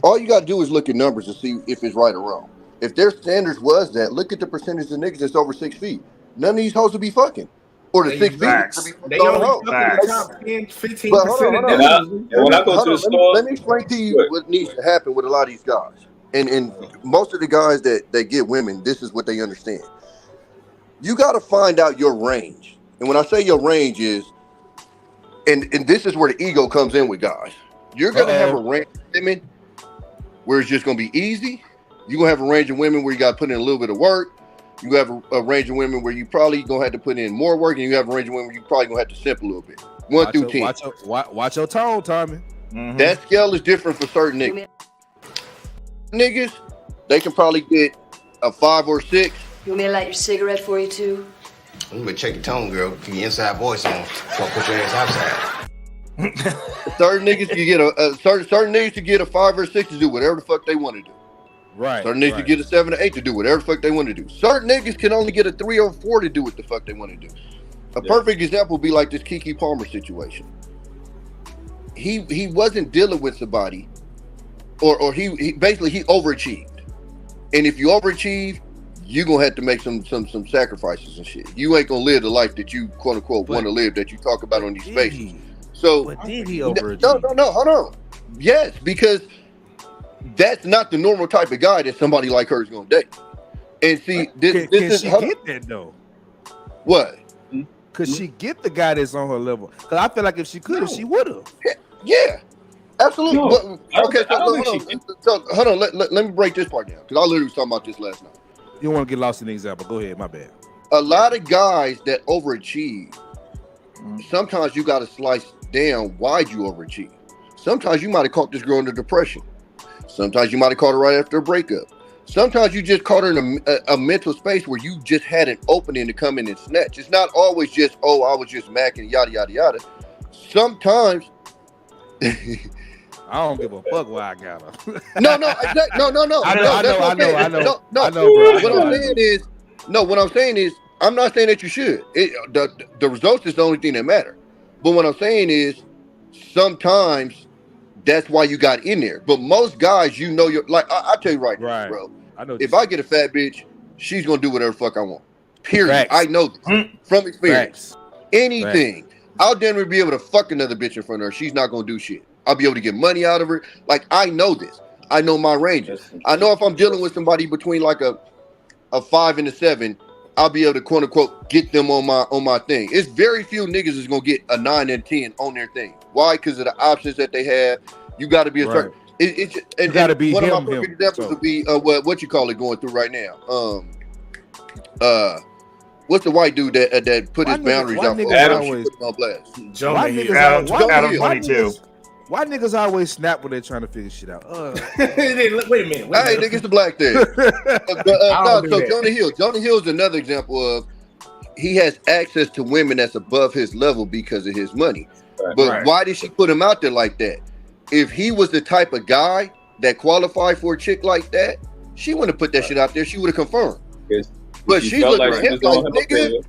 all you gotta do is look at numbers and see if it's right or wrong. If their standards was that, look at the percentage of niggas that's over 6 feet. None of these hoes will be fucking. Or the 6 feet. They only fucking the top 10, 15%. When I go to the store, let me explain to you what needs to happen with a lot of these guys. And most of the guys that get women, this is what they understand. You got to find out your range. And when I say your range is, and this is where the ego comes in with guys. You're going to have a range of women where it's just going to be easy, You're gonna have a range of women where you got to put in a little bit of work. You have a range of women where you probably gonna have to put in more work, and you have a range of women where you probably gonna have to simp a little bit. 1 through 10. Watch your tone, Tommy. That scale is different for certain niggas. Niggas, they can probably get a 5 or 6. You want me to light your cigarette for you too? You better check your tone, girl. Keep your inside voice on. Don't put your ass outside. Certain niggas can get certain niggas to get a 5 or 6 to do whatever the fuck they want to do. Right. Certain niggas to get a 7 or 8 to do whatever the fuck they want to do. Certain niggas can only get a 3 or 4 to do what the fuck they want to do. A perfect example would be like this Keke Palmer situation. He wasn't dealing with somebody, or he basically he overachieved. And if you overachieve, you're gonna have to make some sacrifices and shit. You ain't gonna live the life that you quote unquote want to live that you talk about on these spaces. So but did he overachieve? No, hold on. Yes, because that's not the normal type of guy that somebody like her is gonna date. And see, this is she get that though? What? Could she get the guy that's on her level? Because I feel like if she could, she would have. Yeah, absolutely. No, Okay, so hold on. Let me break this part down because I literally was talking about this last night. You don't want to get lost in the example. Go ahead. My bad. A lot of guys that overachieve, sometimes you got to slice down why'd you overachieve. Sometimes you might have caught this girl under depression. Sometimes you might have caught her right after a breakup. Sometimes you just caught her in a mental space where you just had an opening to come in and snatch. It's not always just, oh, I was just macking, yada, yada, yada. Sometimes... I don't give a fuck why I got her. No. I know, bro. What I'm saying is, I'm not saying that you should. The results is the only thing that matter. But what I'm saying is, sometimes that's why you got in there. But most guys, you know, you're like, I tell you right now, bro. I know. If I get a fat bitch, she's gonna do whatever the fuck I want. Period. Facts. I know this from experience. Facts. Anything. I'll never be able to fuck another bitch in front of her. She's not gonna do shit. I'll be able to get money out of her. Like, I know this. I know my ranges. I know if I'm dealing with somebody between like a 5 and a 7, I'll be able to quote unquote get them on my thing. It's very few niggas is gonna get a 9 and 10 on their thing. Why? Because of the options that they have. You got to be a certain. It got to be one of my perfect examples would be what you call it going through right now. What's the white dude that put his boundaries out for Adam on blast? Adam 22. Why niggas always snap when they're trying to figure shit out? Wait a minute. Hey, nigga, it's the black thing. So Jonah Hill is another example of he has access to women that's above his level because of his money. But why did she put him out there like that? If he was the type of guy that qualified for a chick like that, she wouldn't have put that shit out there. She would have confirmed. But she's looking at him like, nigga,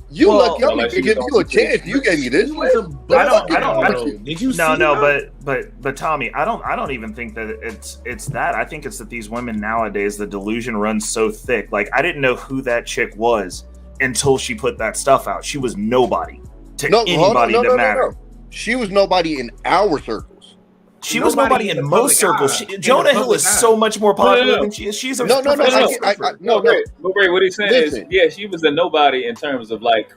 you lucky I'm gonna give you a chance. You gave me this. I don't. Did you? No. But Tommy, I don't even think that it's that. I think it's that these women nowadays, the delusion runs so thick. Like, I didn't know who that chick was until she put that stuff out. She was nobody to anybody that mattered. She was nobody in our circles. She was nobody in most circles. Jonah Hill is so much more popular than she is. She's a Ray, what he's saying is, yeah, she was a nobody in terms of like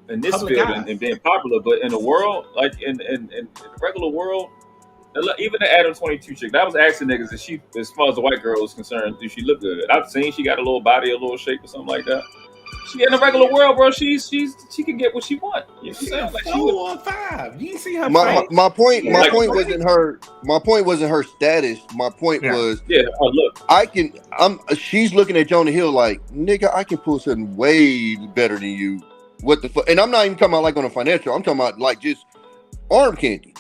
in this field and being popular, but in the world, like in the regular world, even the Adam 22 chick, that was asking niggas if she, as far as the white girl is concerned, do she look good? I've seen she got a little body, a little shape or something like that. She in the regular world, bro. She can get what she want. You know what I'm saying? Like, 4 or 5. You see her. My point wasn't her. My point wasn't her status. My point was, look. She's looking at Jonah Hill like, nigga, I can pull something way better than you. What the fuck? And I'm not even talking about like on a financial. I'm talking about like just arm candy.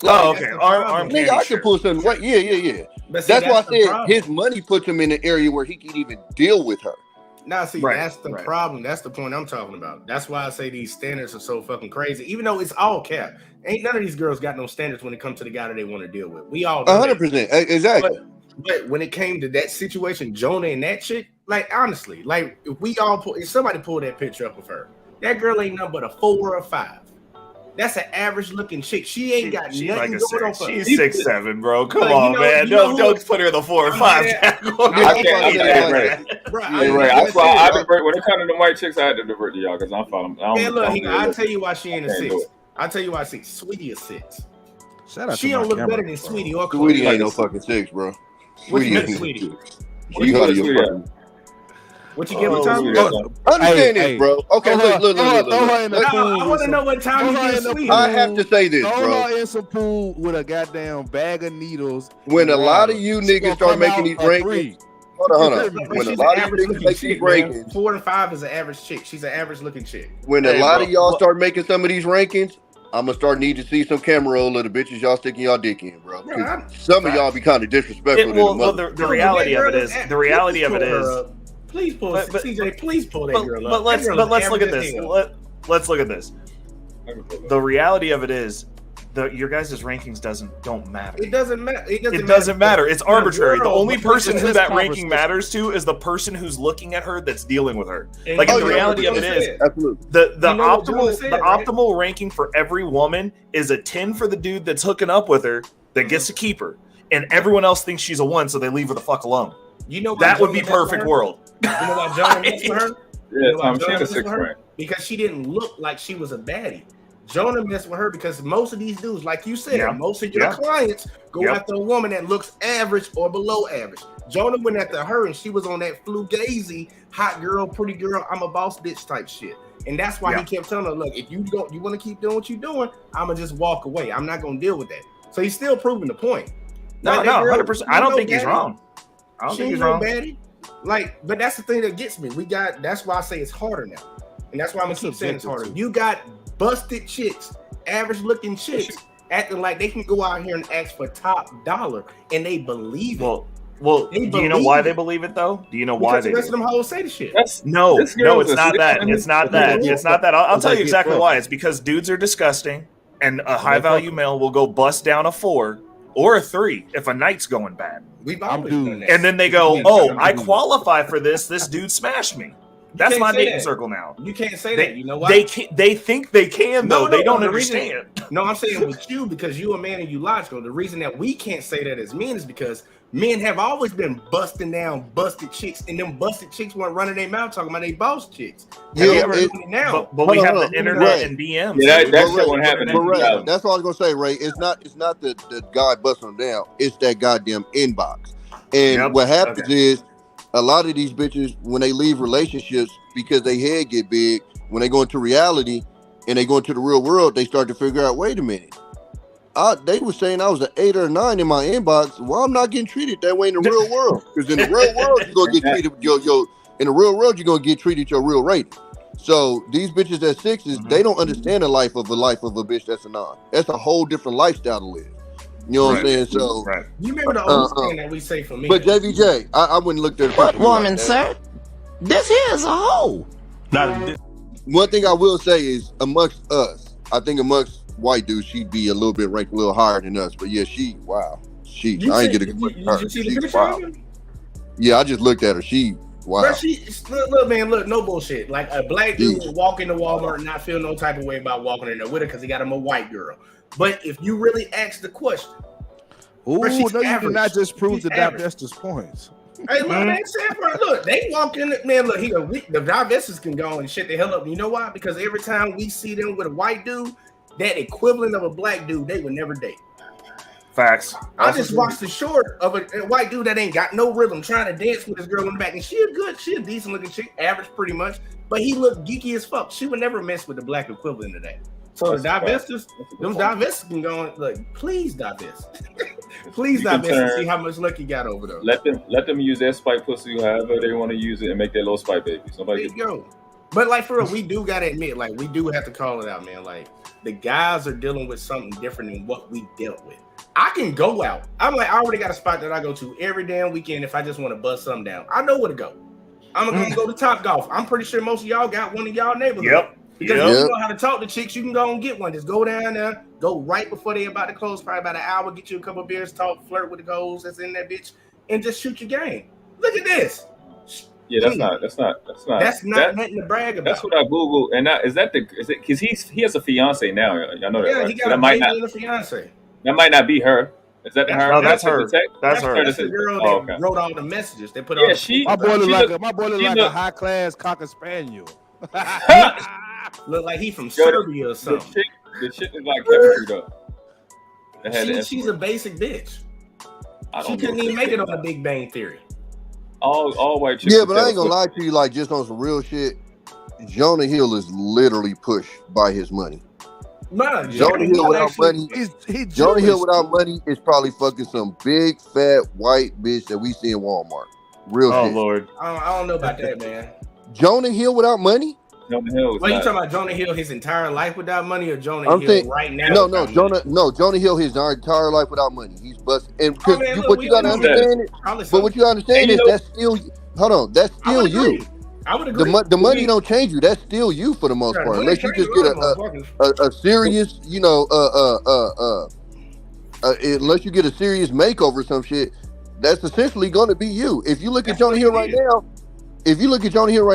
Like, okay, arm nigga, candy. I can pull something. Right? Yeah. But see, that's why I said problem. His money puts him in an area where he can even deal with her. Now, see, that's the problem. That's the point I'm talking about. That's why I say these standards are so fucking crazy. Even though it's all cap, ain't none of these girls got no standards when it comes to the guy that they want to deal with. We all 100%, exactly. But when it came to that situation, Jonah and that chick, like honestly, like if somebody pulled that picture up of her, that girl ain't nothing but a 4 or a 5. That's an average looking chick. She ain't got nothing like going on for her. She's 6'7", bro. Come on, man. Don't put her in the 4 or 5 category. Right. When it comes to the white chicks, I had to divert to y'all because I'm following. I'll tell you why she ain't a 6. I'll tell you why 6. Sweetie is 6. Shout out she to don't look camera, better than Sweetie or Sweetie ain't no fucking 6, bro. Sweetie ain't Sweetie. She's out of your fucking. What you give her, Tommy? Understand this, bro. Okay, look. I want to know what Tommy gives sweet. I have to say this, Throw bro. her in some pool with a goddamn bag of needles. When a lot of you niggas start making these rankings, hold on. When a lot of you niggas make these rankings, 4 and 5 is an average chick. She's an average looking chick. when a lot of y'all start making some of these rankings, I'm gonna start needing to see some camera roll of the bitches y'all sticking y'all dick in, bro. 'Cause some of y'all be kind of disrespectful. The reality of it is, Please pull CJ. Please pull that girl up. But let's look at this. Let's look at this. The reality of it is, your guys' rankings don't matter. It doesn't matter. It doesn't matter. It's arbitrary. The only person who that ranking matters to is the person who's looking at her that's dealing with her. Like the reality of it is, the optimal ranking for every woman is a 10 for the dude that's hooking up with her that gets to keep her, and everyone else thinks she's a 1, so they leave her the fuck alone. You know that would be perfect world. You know why Jonah messed with her? Yeah, Tom, she had a 6 rank. Because she didn't look like she was a baddie. Jonah messed with her because most of these dudes, like you said, most of your clients go after a woman that looks average or below average. Jonah went after her and she was on that fugazi, hot girl, pretty girl, I'm a boss bitch type shit. And that's why he kept telling her, look, if you want to keep doing what you're doing, I'm going to just walk away. I'm not going to deal with that. So he's still proving the point. No, 100%. I don't think he's wrong. I don't think he's wrong. Baddie. But that's the thing that gets me. That's why I say it's harder now. And that's why I'm going to keep saying it's harder. You got busted chicks, average looking chicks, acting like they can go out here and ask for top dollar and they believe it. Well, do you know why they believe it though? Do you know why they? The rest of them hoes say the shit. No, it's not that. It's not that. I'll tell you exactly why. It's because dudes are disgusting, and a high value male will go bust down a 4 or a 3 if a night's going bad. We've always done that. And then they go, "Oh, I qualify for this. This dude smashed me." That's my dating circle now. You can't say that. You know why? They think they can though. They don't understand. No, I'm saying with you because you a man and you logical. The reason that we can't say that as men is because men have always been busting down busted chicks, and them busted chicks weren't running their mouth talking about they boss chicks. But we have the internet and DMs. Yeah, that's what happened. That's all I was gonna say, Ray. It's not the guy busting them down. It's that goddamn inbox. And what happens is, a lot of these bitches, when they leave relationships because they head get big, when they go into reality and they go into the real world, they start to figure out, wait a minute. They were saying I was an 8 or 9 in my inbox. Well, I'm not getting treated that way in the real world. Because in the real world, you're gonna get treated in the real world, you're gonna get treated your real rating. So these bitches that 6s, they don't understand the life of a bitch that's a 9. That's a whole different lifestyle to live. You know what I'm saying? So you remember the old saying that we say for me. But JVJ, I wouldn't look at it. What woman, sir? This here is a hoe. One thing I will say is amongst us, I think amongst white dudes, she'd be a little bit ranked a little higher than us. But yeah, I ain't get a good look at her. She's wild. Yeah, I just looked at her. Wow. Bro, look, man, no bullshit. Like a black dude will walk into Walmart and not feel no type of way about walking in there with her because he got him a white girl. But if you really ask the question, no, you did not just prove the divestors' points. Hey, look, man, Sanford, look, they walk in, man, look, the divestors can go and shit the hell up. You know why? Because every time we see them with a white dude, that equivalent of a black dude, they would never date. Facts. I just watched the short of a white dude that ain't got no rhythm trying to dance with his girl in the back. And she a decent looking chick, average pretty much, but he looked geeky as fuck. She would never mess with the black equivalent of that. So the divestors, them divestors can go and look, please divest. Please divest and see how much luck you got over there. Let them use their spike pussy however they want to use it and make their little spike babies. There you go. But like for real, we do gotta admit, like we do have to call it out, man. Like the guys are dealing with something different than what we dealt with. I can go out. I'm like, I already got a spot that I go to every damn weekend if I just want to bust something down. I know where to go. I'm gonna go to Top Golf. I'm pretty sure most of y'all got one in y'all neighborhood. Yep. Because you know how to talk to chicks, you can go and get one. Just go down there, go right before they about to close, probably about an hour, get you a couple of beers, talk, flirt with the goals that's in that bitch, and just shoot your game. Look at this. Yeah, that's not nothing to brag about. That's what I Googled, and is it because he has a fiance now? I know that. Yeah, right? he got a baby and a fiance. That might not be her. Is that her? No, that's her. That's her. That's the girl that wrote all the messages. They put all my boy look like a high class cocker spaniel. Look like he from Serbia or something. The chick is like Kevin Trudeau. She's a basic bitch. She couldn't even make it on a Big Bang Theory. All white chicks. Yeah, but I ain't gonna lie to you, like just on some real shit. Jonah Hill is literally pushed by his money. Nah, Jonah Hill without money. Jonah Hill without money is probably fucking some big fat white bitch that we see in Walmart. Real shit. Lord. I don't know about that, man. Jonah Hill without money? Jonah Hill. What you talking about? Jonah Hill his entire life without money, or Jonah I'm Hill saying, right now? No, Jonah Hill his entire life without money. He's busted. And because what you gotta understand but what you gotta understand is that's still that's still you. I would agree. The money don't change you. That's still you for the most part. Unless you just get a serious, unless you get a serious makeover or some shit, that's essentially going to be you. If you look at Jonah Hill right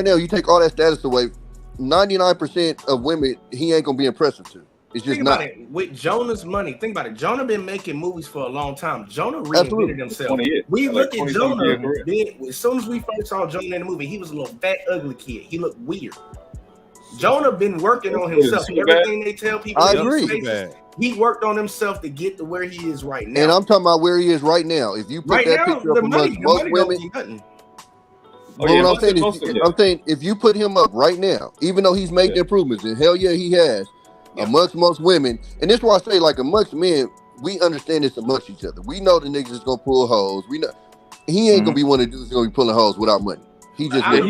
now, you take all that status away, 99% of women he ain't gonna be impressive to. It's just think not. about it. With Jonah's money, think about it. Jonah been making movies for a long time. Jonah reinvented himself. We look at Jonah. As soon as we first saw Jonah in the movie, he was a little fat, ugly kid. He looked weird. Jonah been working on himself. Everything they tell people, I agree. He worked on himself to get to where he is right now. And I'm talking about where he is right now. If you put that picture up amongst most women. But what I'm saying is, I'm saying if you put him up right now, even though he's making improvements, and hell yeah, he has, amongst most women, and this is why I say, like, amongst men, we understand this amongst each other. We know the niggas is gonna pull hoes. We know he ain't gonna be one of the dudes gonna be pulling hoes without money. He just Jonah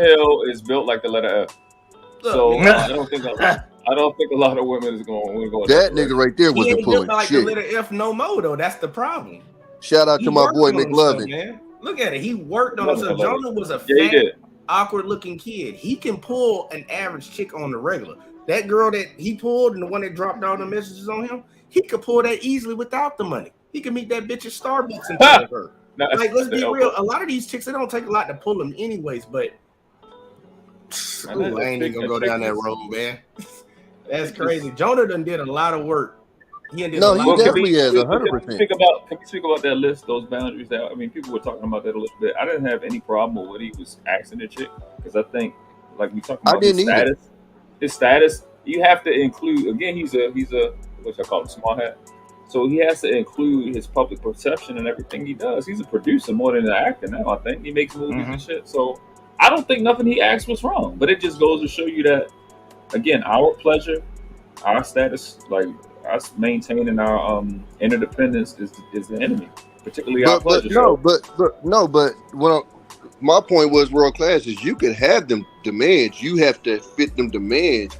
Hill is built like the letter F. So I don't think a lot of women is going to go. That nigga right there wasn't pulling like shit. the letter F no more though. That's the problem. Shout out to my boy McLovin. Man. Look at it. He worked on himself. Jonah was a fat, awkward-looking kid. He can pull an average chick on the regular. That girl that he pulled and the one that dropped all the messages on him, he could pull that easily without the money. He could meet that bitch at Starbucks and tell her. Like, let's be real. A lot of these chicks, it don't take a lot to pull them anyways, but I ain't even gonna go down that road, man. That's crazy. Jonah done did a lot of work. He definitely has 100%. Can we speak about that list, those boundaries? That people were talking about that a little bit. I didn't have any problem with what he was asking the chick, because I think, like we talking about his status, you have to include. Again, he's a what I call him, small hat. So he has to include his public perception and everything he does. He's a producer more than an actor now. I think he makes movies and shit. So I don't think nothing he asked was wrong. But it just goes to show you that, again, our pleasure, our status, like us maintaining our interdependence is the enemy, particularly our pleasure. My point was, world class, is you could have them demands. You have to fit them demands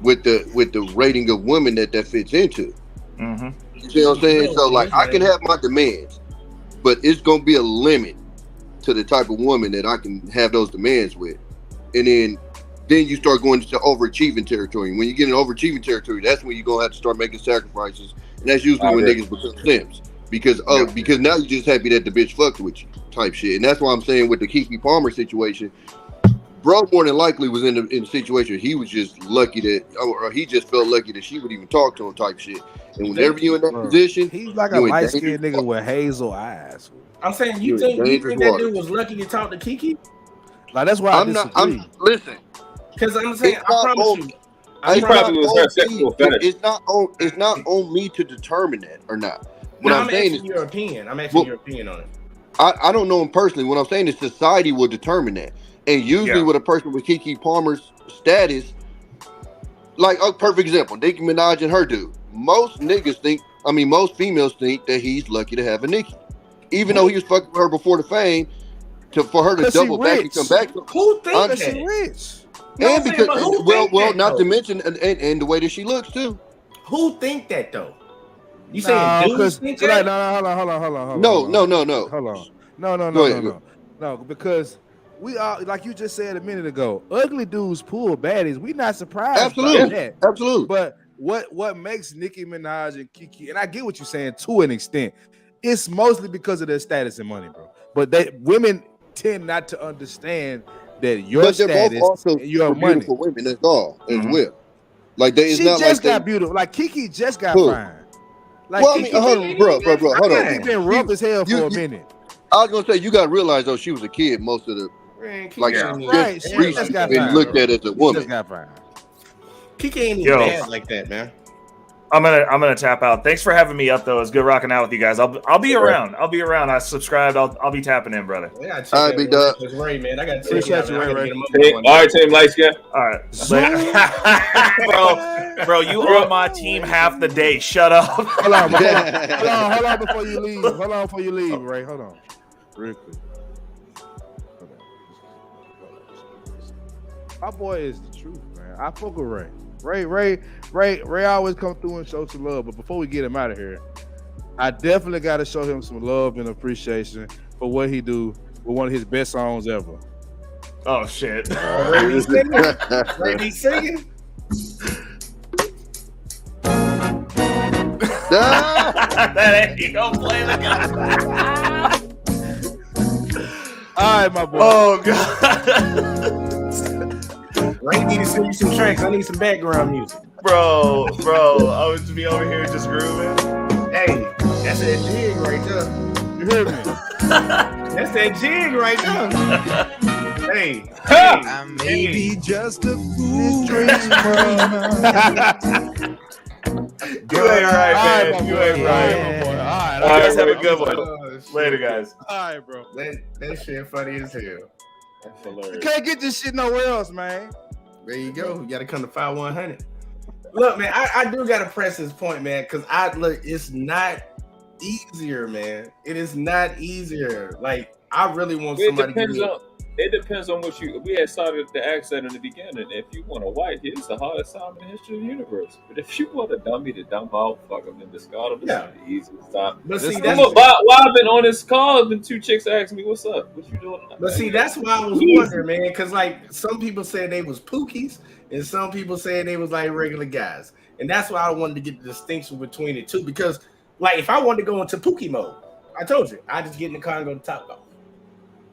with the rating of women that fits into. Mm-hmm. You see what I'm saying? So like, I can have my demands, but it's gonna be a limit to the type of woman that I can have those demands with, and then you start going into overachieving territory. When you get in overachieving territory, that's when you're gonna have to start making sacrifices, and that's usually when niggas become simps. Because now you're just happy that the bitch fucked with you, type shit. And that's why I'm saying with the Keke Palmer situation, bro more than likely was in the situation. He was just lucky that, or he just felt lucky that she would even talk to him, type shit. And whenever you're in that position, he's like a light skinned nigga with hazel eyes. I'm saying, you think that dude was lucky to talk to Keke? Like, that's why I disagree. Listen, because I'm saying, I promise you. He probably was her sexual fetish. It's not on me to determine that or not. What I'm saying is your opinion. I'm asking your opinion on it. I don't know him personally. What I'm saying is society will determine that. And usually with a person with Keke Palmer's status, like a perfect example, Nicki Minaj and her dude. Most females think that he's lucky to have a Nicki. Even though he was fucking with her before the fame, for her to double back and come back. Who thinks that? Rich. And because, not to mention, and the way that she looks too. Who think that though? You saying dudes think that? No, because we are, like you just said a minute ago, ugly dudes pull baddies. We not surprised by that. Absolutely. But what makes Nicki Minaj and Keke, and I get what you're saying to an extent, it's mostly because of their status and money, bro. But women tend not to understand that your status and your money. Beautiful women, that's all as well. Like she just got beautiful. Like Keke just got fine. Like, well, I mean, hold on, bro. Hold on. He's been rough as hell for a minute. I was gonna say, you gotta realize though, she was a kid most of the she just got been looked at as a woman. She just got fine. Keke ain't even bad like that, man. I'm gonna tap out. Thanks for having me up though. It's good rocking out with you guys. I'll be around. I'll be around. I subscribed. I'll be tapping in, brother. Yeah, All right, big dog. Ray, man. I got to Appreciate you, Ray. All right, Team Light Skin. All right, bro. You on my team half the day. Shut up. Hold on before you leave. Hold on before you leave, Ray. Hold on, real quick. My boy is the truth, man. I fuck with Ray. Ray always come through and show some love. But before we get him out of here, I definitely got to show him some love and appreciation for what he do with one of his best songs ever. Oh shit! Ray be singing. That ain't gonna play the guy. All right, my boy. Oh god. Ray need to send you some tracks. I need some background music. Bro, I would be over here just grooving. Hey, that's that jig right there. You hear me? That's that jig right there. Hey, I may be just a fool. You ain't right, man. You ain't right. All right, All right, guys have a good one. Later, guys. All right, bro. That shit funny as hell. That's hilarious. You can't get this shit nowhere else, man. There you go. You got to come to 5100. Look, man, I do got to press this point, man, because it's not easier, man. It is not easier. Like, I really want somebody to give me. It depends on what you. We had started the accent in the beginning. If you want a white, it's the hardest time in the history of the universe. But if you want a dummy to dumb out, fuck them and discard them, this is the easiest time. But see, why I've been on this call, been 2 chicks asking me, "What's up? What you doing?" But see, that's why I was wondering, man, because like some people said they was pookies, and some people said they was like regular guys, and that's why I wanted to get the distinction between the two. Because like if I wanted to go into pookie mode, I told you, I just get in the car and go to Topgolf.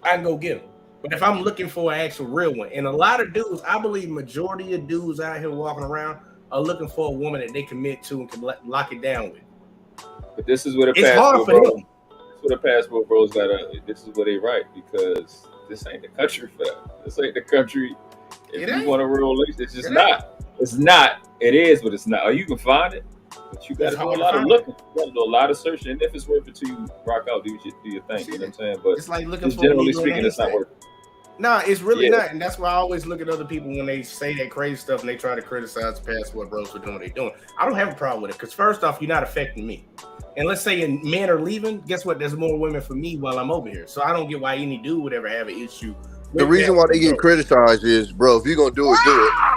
I can go get them. But if I'm looking for an actual real one, and a lot of dudes, I believe majority of dudes out here walking around are looking for a woman that they commit to and can lock it down with. But this is where the It's hard passport for bros. them. This is where the passport bros gotta. This is where they right because this ain't the country for that. This ain't the country. If you want a real relationship, it's just not. It's not. It is, but it's not. Or you can find it, but you gotta do a lot of looking. You gotta do a lot of searching. And if it's worth it to you, rock out, do your thing. You know what I'm saying? But It's like looking for generally a Negro speaking, it's not handstand. worth it. Nah, it's really not, and that's why I always look at other people when they say that crazy stuff and they try to criticize the passport bros for doing what they're doing. I don't have a problem with it because first off, you're not affecting me. And let's say men are leaving, guess what? There's more women for me while I'm over here. So I don't get why any dude would ever have an issue. The reason why they get criticized is, bro, if you're gonna do it,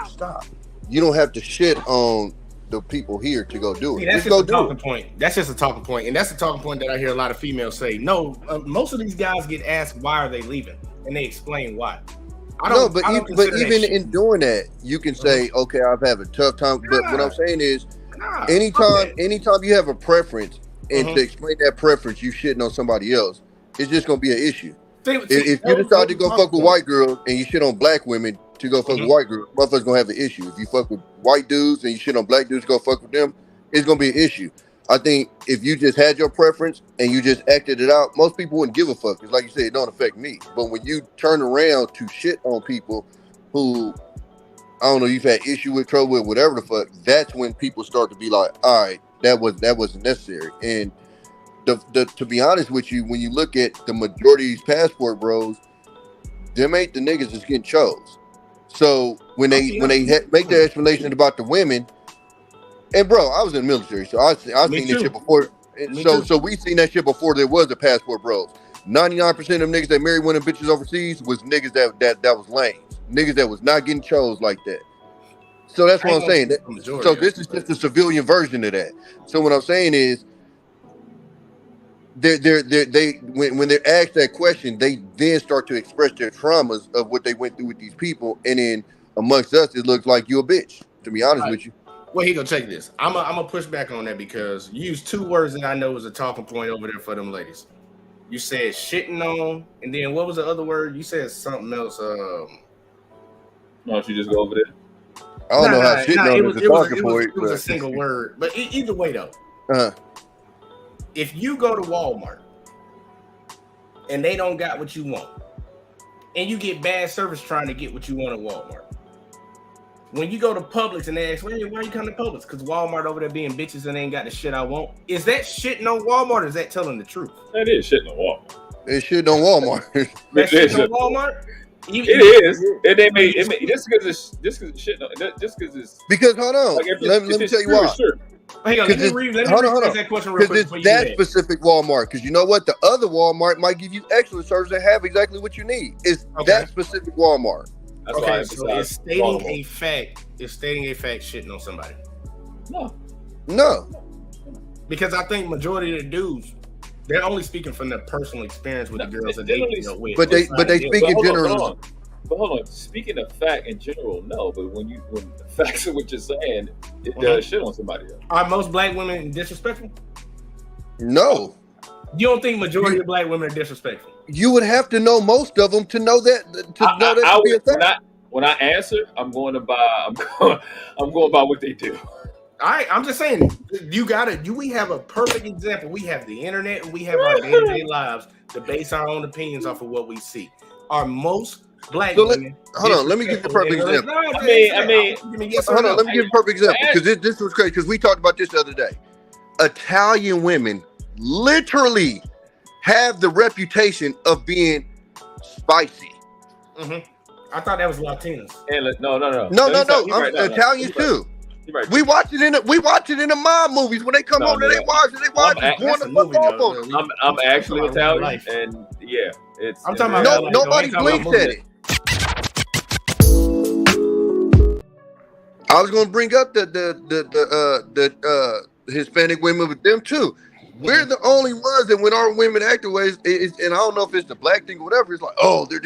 Stop. You don't have to shit on the people here to go do it. See, that's Just go just a do talking point. That's just a talking point, and that's a talking point that I hear a lot of females say. No, most of these guys get asked why are they leaving, and they explain why. No, but even in doing that, you can say, okay, I've had a tough time. But what I'm saying is, anytime you have a preference and to explain that preference, you shitting on somebody else, it's just gonna be an issue. If you decide to go fuck with white girls and you shit on black women to go fuck with white girls, motherfuckers gonna have an issue. If you fuck with white dudes and you shit on black dudes to go fuck with them, it's gonna be an issue. I think if you just had your preference and you just acted it out, most people wouldn't give a fuck. Because like you said, it don't affect me. But when you turn around to shit on people who, I don't know, you've had issue with, trouble with, whatever the fuck, that's when people start to be like, all right, that wasn't necessary. And to be honest with you, when you look at the majority of these passport bros, them ain't the niggas that's getting chose. So when they make their explanation about the women, and bro, I was in the military, so I seen this shit before. So we seen that shit before there was a passport bros. 99% of them niggas that married one of them bitches overseas was niggas that was lame. Niggas that was not getting chose like that. So that's what I'm saying. So this is just a civilian version of that. So what I'm saying is, when they're asked that question, they then start to express their traumas of what they went through with these people, and then amongst us, it looks like you a bitch. To be honest with you. Well, he gonna check this. I'm gonna push back on that because you used 2 words that I know is a talking point over there for them ladies. You said shitting on, and then what was the other word? You said something else. Why don't you just go over there? I don't know how shitting on is a talking point. It was a single word, but either way though. If you go to Walmart and they don't got what you want, and you get bad service trying to get what you want at Walmart, when you go to Publix and they ask, why you come to Publix? Because Walmart over there being bitches and they ain't got the shit I want. Is that shitting on Walmart or is that telling the truth? That is shitting on Walmart. It's shit on Walmart. That shitting on Walmart? It is. And they made just because it's shit. Just because it's because hold on. Like let me tell you why. Hang on, let me rephrase that question real quick. Because it's that specific Walmart. Because you know what? The other Walmart might give you excellent service and have exactly what you need. It's that specific Walmart. That's okay, so it's stating a fact. It's stating a fact shitting on somebody. No. Because I think majority of the dudes, they're only speaking from their personal experience with the girls that they deal with. But they speak in general. But hold on, speaking of fact in general, no. But when the facts of what you're saying, it does shit on somebody else. Are most black women disrespectful? No. You don't think majority of black women are disrespectful? You would have to know most of them to know that. To be a fact. When I answer, I'm going by what they do. All right, I'm just saying, we have a perfect example. We have the internet and we have our day-to-day lives to base our own opinions off of what we see. Are most black women... Hold on, let me give you a perfect example. Hold on, let me give you a perfect example, because this was crazy, because we talked about this the other day. Italian women literally have the reputation of being spicy. Mm-hmm. I thought that was Latinas. No. Italians too. Right. We watch it in the mob movies when they come home. They watch it going the fuck off on them. I'm actually Italian, and yeah, it's. I'm talking about nobody blinks at it. I was going to bring up the Hispanic women with them too. We're the only ones that when our women act the way, and I don't know if it's the black thing or whatever, it's like, oh, they're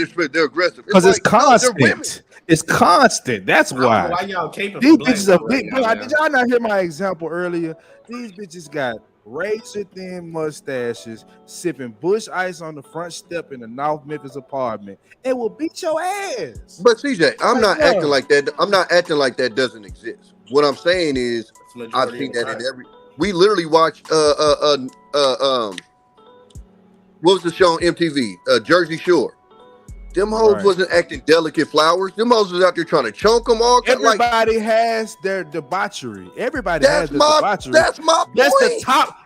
aggressive. Because it's like, constant. It's constant. That's why. Why y'all caping these bitches are big. Did y'all not hear my example earlier? These bitches got razor thin mustaches, sipping Bush Ice on the front step in the North Memphis apartment, and will beat your ass. But CJ, I'm not acting like that. I'm not acting like that doesn't exist. What I'm saying is, I've seen that in every. We literally watched what was the show on MTV? Jersey Shore. Them hoes wasn't acting delicate flowers. Them hoes was out there trying to choke them all. Everybody has their debauchery. Everybody has their debauchery. That's my point.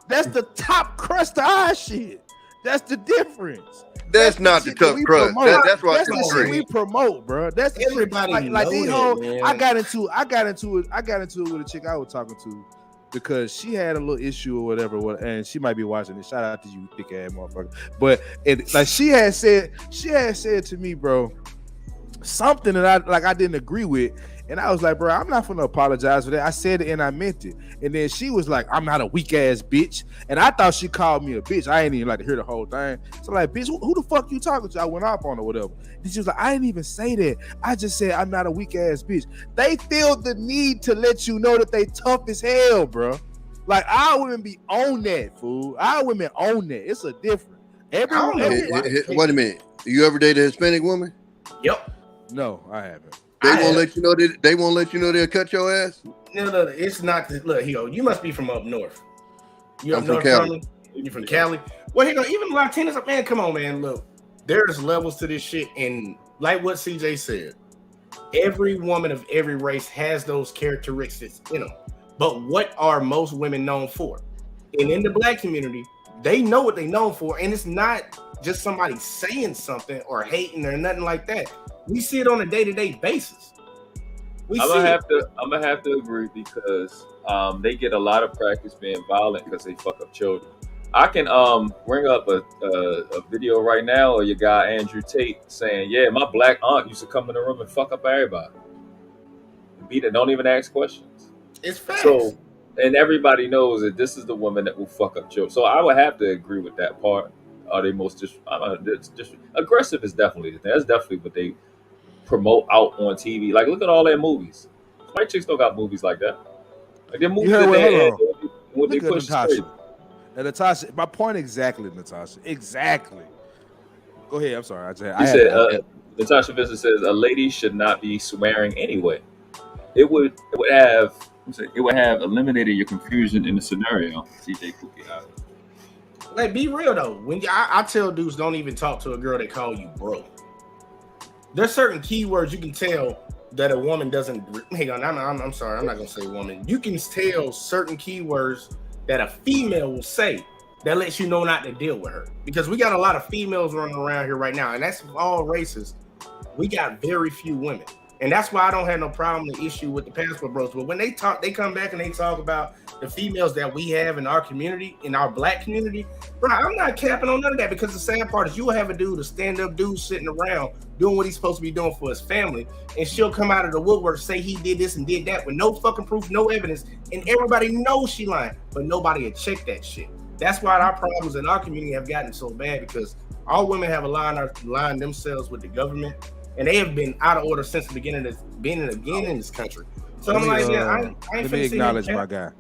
That's the top crust of our shit. That's the difference. That's not the tough crust. That's what that's the shit we promote, bro. That's the everybody shit. Like these hoes. Man. I got into it with a chick I was talking to. Because she had a little issue or whatever, and she might be watching it. Shout out to you, thick ass motherfucker. But she had said to me, bro, something that I didn't agree with, and I was like, bro, I'm not gonna apologize for that. I said it and I meant it. And then she was like, I'm not a weak ass bitch, and I thought she called me a bitch. I ain't even like to hear the whole thing. So I'm like, bitch, who the fuck you talking to? I went off on her or whatever. And she was like, I didn't even say that. I just said I'm not a weak ass bitch. They feel the need to let you know that they tough as hell, bro. Like our women be on that, fool. Our women own that. It's a different. Wait a minute. You ever dated a Hispanic woman? Yep. No, I haven't. They won't let you know that they won't let you know they'll cut your ass. No, it's not. Look, you must be from up north. You I'm up from north, Cali. You from Cali? Well, even Latinos, man, come on, man. Look, there's levels to this shit, and like what CJ said, every woman of every race has those characteristics in them. But what are most women known for? And in the black community, they know what they're known for, and it's not just somebody saying something or hating or nothing like that. We see it on a day-to-day basis. I'm gonna have to agree because they get a lot of practice being violent because they fuck up children. I can bring up a video right now of your guy Andrew Tate saying, "Yeah, my black aunt used to come in the room and fuck up everybody. Beat it, don't even ask questions." It's facts. So, and everybody knows that this is the woman that will fuck up children. So I would have to agree with that part. Are they most just aggressive? Is definitely that's definitely what they promote out on TV. Like, look at all their movies. White chicks don't got movies like that. Like their movies that they push straight. Natasha, my point exactly, Natasha. Exactly. Go ahead. I'm sorry. Natasha Visser says a lady should not be swearing anyway. It would have eliminated your confusion in the scenario. CJ Cookie out. Like, be real though. When I tell dudes, don't even talk to a girl that call you bro. There's certain keywords you can tell that a woman doesn't. Hang on, I'm sorry, I'm not gonna say woman. You can tell certain keywords that a female will say that lets you know not to deal with her, because we got a lot of females running around here right now, and that's all races. We got very few women, and that's why I don't have no problem the issue with the passport bros. But when they come back and they talk about the females that we have in our community, in our black community, bro, I'm not capping on none of that, because the sad part is you'll have a dude, a stand-up dude sitting around doing what he's supposed to be doing for his family, and she'll come out of the woodwork, say he did this and did that with no fucking proof, no evidence, and everybody knows she lying, but nobody had checked that shit. That's why our problems in our community have gotten so bad, because all women have aligned themselves with the government, and they have been out of order since the beginning in this country. So I'm like, yeah, I ain't let finna me sit here acknowledge and my guy.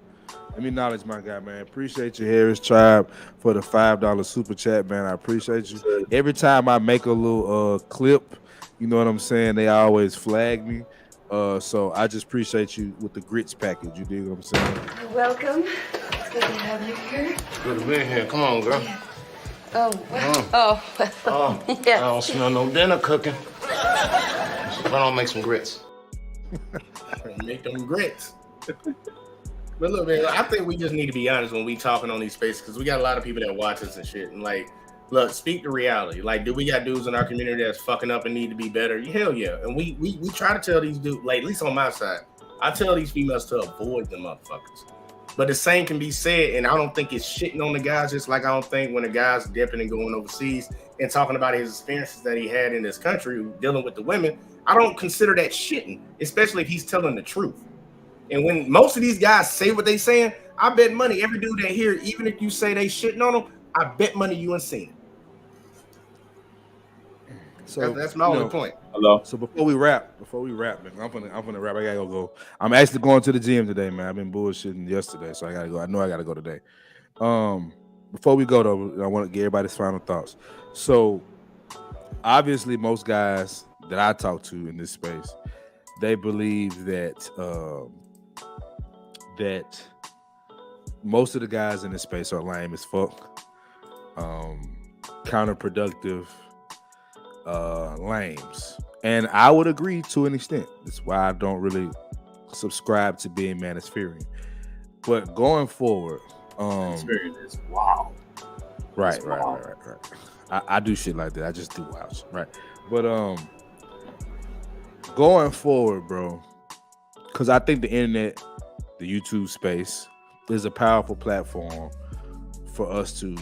Let me acknowledge my guy, man. Appreciate you, Harris Tribe, for the $5 super chat, man. I appreciate you. Every time I make a little clip, you know what I'm saying, they always flag me. So I just appreciate you with the grits package. You dig what I'm saying? Welcome. It's good to have you here. Good to be here. Come on, girl. Oh, Oh, yeah. I don't smell no dinner cooking. Why don't make some grits? Make them grits. But look, man, I think we just need to be honest when we talking on these spaces, because we got a lot of people that watch us and shit. And like, look, speak the reality. Like, do we got dudes in our community that's fucking up and need to be better? Hell yeah. And we try to tell these dudes, like, at least on my side, I tell these females to avoid them motherfuckers. But the same can be said, and I don't think it's shitting on the guys, just like I don't think when a guy's dipping and going overseas and talking about his experiences that he had in this country dealing with the women, I don't consider that shitting, especially if he's telling the truth. And when most of these guys say what they saying, I bet money every dude that here, even if you say they shitting on them, I bet money you ain't seen it. So that's my only point. Hello. So before we wrap, man, I'm gonna wrap. I gotta go. I'm actually going to the gym today, man. I've been bullshitting yesterday, so I gotta go. I know I gotta go today. Before we go though, I want to get everybody's final thoughts. So obviously, most guys that I talk to in this space, they believe that that most of the guys in this space are lame as fuck, counterproductive, lames. And I would agree to an extent. That's why I don't really subscribe to being manospherean. But going forward, Manospherean is wow. Right. I do shit like that. I just do wild shit, right? But going forward, bro, because I think the internet, the YouTube space, is a powerful platform for us to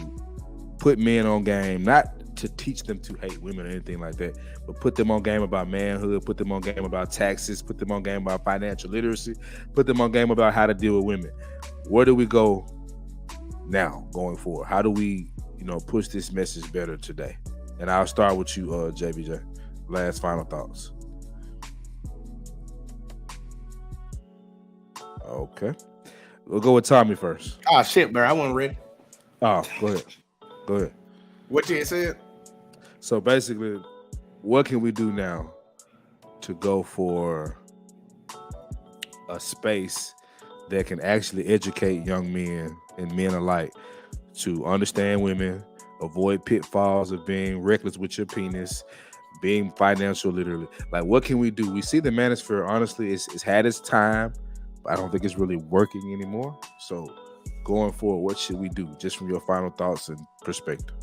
put men on game, not to teach them to hate women or anything like that, but put them on game about manhood, put them on game about taxes, put them on game about financial literacy, put them on game about how to deal with women. Where do we go now going forward? How do we, push this message better today? And I'll start with you, JBJ. Last final thoughts. Okay. We'll go with Tommy first. Oh shit, bro. I wasn't ready. Oh, go ahead. What you said? So basically, what can we do now to go for a space that can actually educate young men and men alike to understand women, avoid pitfalls of being reckless with your penis, being financial literally? Like, what can we do? We see the manosphere, honestly, it's had its time, but I don't think it's really working anymore. So going forward, what should we do? Just from your final thoughts and perspective.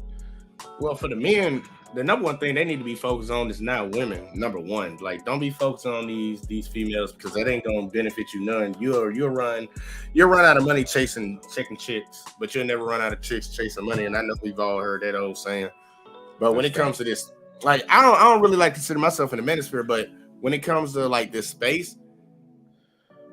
Well, for the men, the number one thing they need to be focused on is not women. Number one, like, don't be focused on these females, because that ain't gonna benefit you none. You'll run out of money chasing chicks, but you'll never run out of chicks chasing money. And I know we've all heard that old saying. But when it comes to this, like, I don't really like to consider myself in the manosphere, but when it comes to like this space,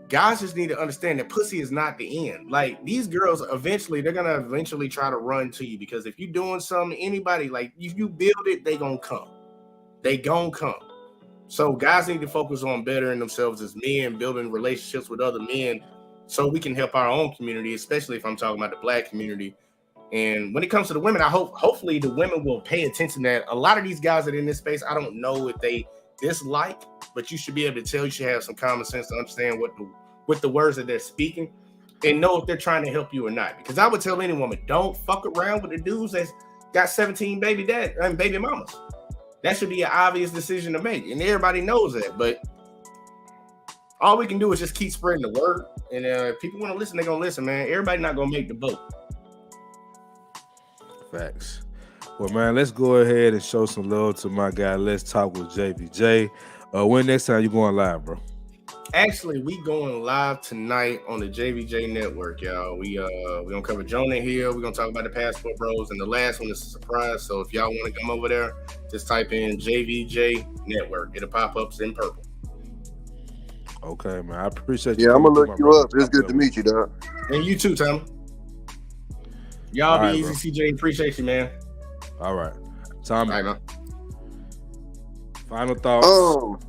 guys just need to understand that pussy is not the end. Like, these girls, they're gonna try to run to you, because if you're doing something to anybody, like, if you build it, they gonna come. So guys need to focus on bettering themselves as men, building relationships with other men, so we can help our own community, especially if I'm talking about the black community. And when it comes to the women, hopefully the women will pay attention that a lot of these guys that are in this space, I don't know if they dislike, but you should be able to tell. You should have some common sense to understand what the words that they're speaking, and know if they're trying to help you or not. Because I would tell any woman, don't fuck around with the dudes that's got 17 baby mamas. That should be an obvious decision to make, and everybody knows that. But all we can do is just keep spreading the word. And if people want to listen, they're gonna listen, man. Everybody not gonna make the boat. Facts. Well, man, let's go ahead and show some love to my guy. Let's talk with JVJ. When next time you going live, bro? Actually, we going live tonight on the JVJ network, y'all. We gonna cover Jonah Hill. We're gonna talk about the Passport Bros, and the last one is a surprise. So if y'all want to come over there, just type in JVJ network. It'll pop up in purple. Okay, man. I appreciate you. Yeah, I'm gonna look you up. It's good to meet you, dog. And you too, Tom. Y'all All be right, easy, bro. CJ. Appreciate you, man. All right, Tommy. All right, man. Final thoughts.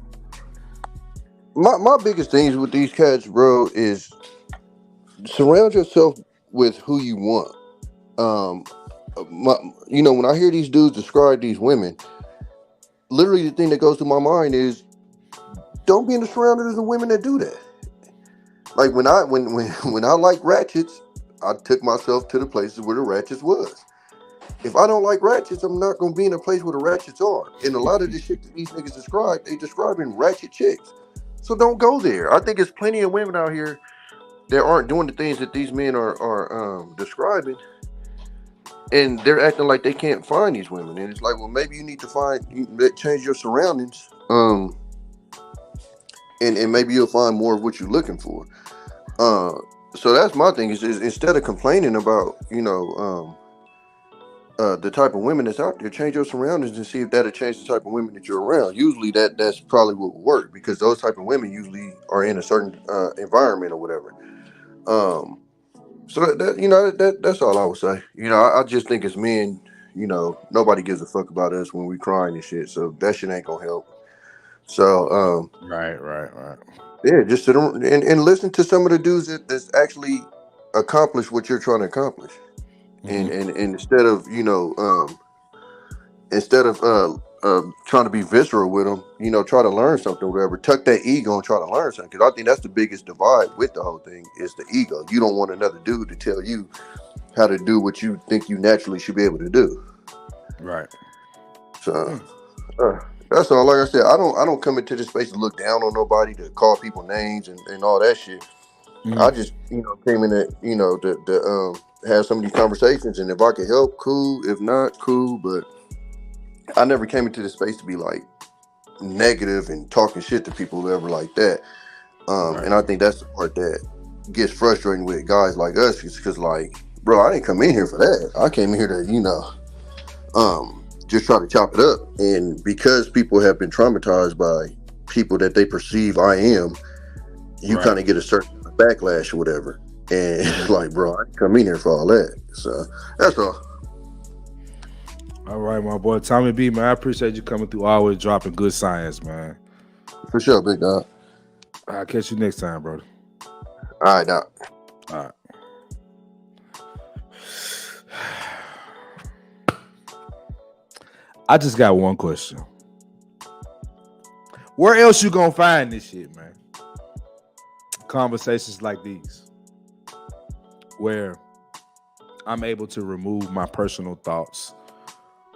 My biggest things with these cats, bro, is surround yourself with who you want. When I hear these dudes describe these women, literally the thing that goes through my mind is, don't be in the surrounded of the women that do that. Like when I like ratchets, I took myself to the places where the ratchets was. If I don't like ratchets, I'm not gonna be in a place where the ratchets are. And a lot of the shit that these niggas describe, they describing ratchet chicks. So don't go there. I think there's plenty of women out here that aren't doing the things that these men are describing, and they're acting like they can't find these women. And it's like, well, maybe you need to change your surroundings, and maybe you'll find more of what you're looking for. So that's my thing is instead of complaining about the type of women that's out there, change your surroundings and see if that'll change the type of women that you're around. Usually that's probably what will work, because those type of women usually are in a certain environment or whatever. So that's all I would say. I just think as men, nobody gives a fuck about us when we crying and shit. So that shit ain't gonna help. So right. Yeah, just sit around and listen to some of the dudes that's actually accomplished what you're trying to accomplish. And instead of trying to be visceral with them, try to learn something or whatever. Tuck that ego and try to learn something, because I think that's the biggest divide with the whole thing is the ego. You don't want another dude to tell you how to do what you think you naturally should be able to do. Right. So that's all. Like I said, I don't come into this space to look down on nobody, to call people names and all that shit. I just came in to have some of these conversations, and if I could help, cool. If not, cool. But I never came into this space to be like negative and talking shit to people ever like that. And I think that's the part that gets frustrating with guys like us, because like, bro, I didn't come in here for that. I came in here to just try to chop it up. And because people have been traumatized by people that they perceive I am, you kind of get a certain backlash or whatever. And it's like, bro, I didn't come in here for all that. So that's all. All right, my boy Tommy B, man. I appreciate you coming through, always dropping good science, man. For sure, big dog. I'll catch you next time, brother. All right, doc. All right. I just got one question. Where else you gonna find this shit, man? Conversations like these, where I'm able to remove my personal thoughts,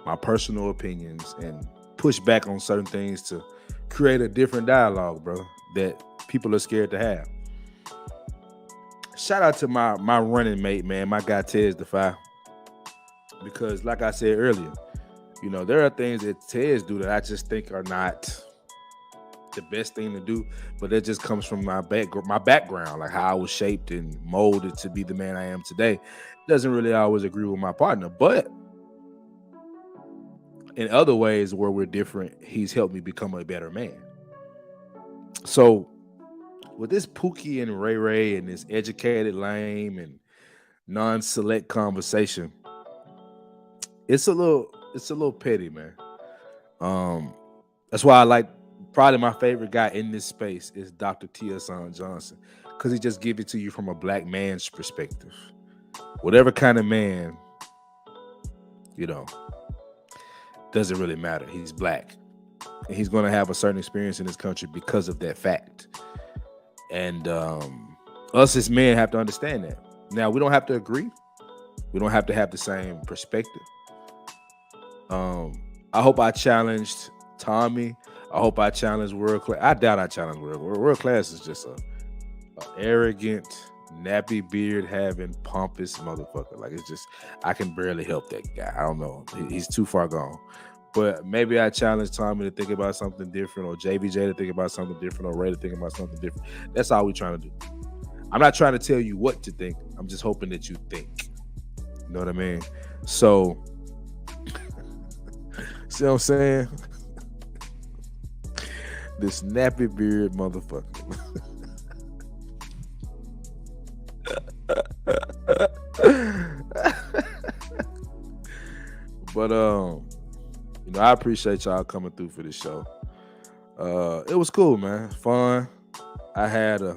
my personal opinions, and push back on certain things to create a different dialogue, bro, that people are scared to have. Shout out to my running mate, man, my guy Tez Defy. Because like I said earlier, there are things that Tez do that I just think are not the best thing to do, but that just comes from my background, like how I was shaped and molded to be the man I am today. It doesn't really always agree with my partner, but in other ways where we're different, he's helped me become a better man. So with this Pookie and Ray Ray and this educated, lame, and non-select conversation, it's a little petty, man. That's why I like, probably my favorite guy in this space is Dr. T.S.on Johnson, because he just gives it to you from a black man's perspective. Whatever kind of man, doesn't really matter. He's black, and he's going to have a certain experience in this country because of that fact. And us as men have to understand that. Now, we don't have to agree. We don't have to have the same perspective. I hope I challenged Tommy. I hope I challenge world class. I doubt I challenge world class is just a arrogant, nappy beard having pompous motherfucker. Like it's just I can barely help that guy. I don't know. He's too far gone. But maybe I challenge Tommy to think about something different, or JBJ to think about something different, or Ray to think about something different. That's all we're trying to do. I'm not trying to tell you what to think. I'm just hoping that you think. You know what I mean? So, see what I'm saying? This nappy beard motherfucker. But you know, I appreciate y'all coming through for this show. It was cool, man. Fun. I had a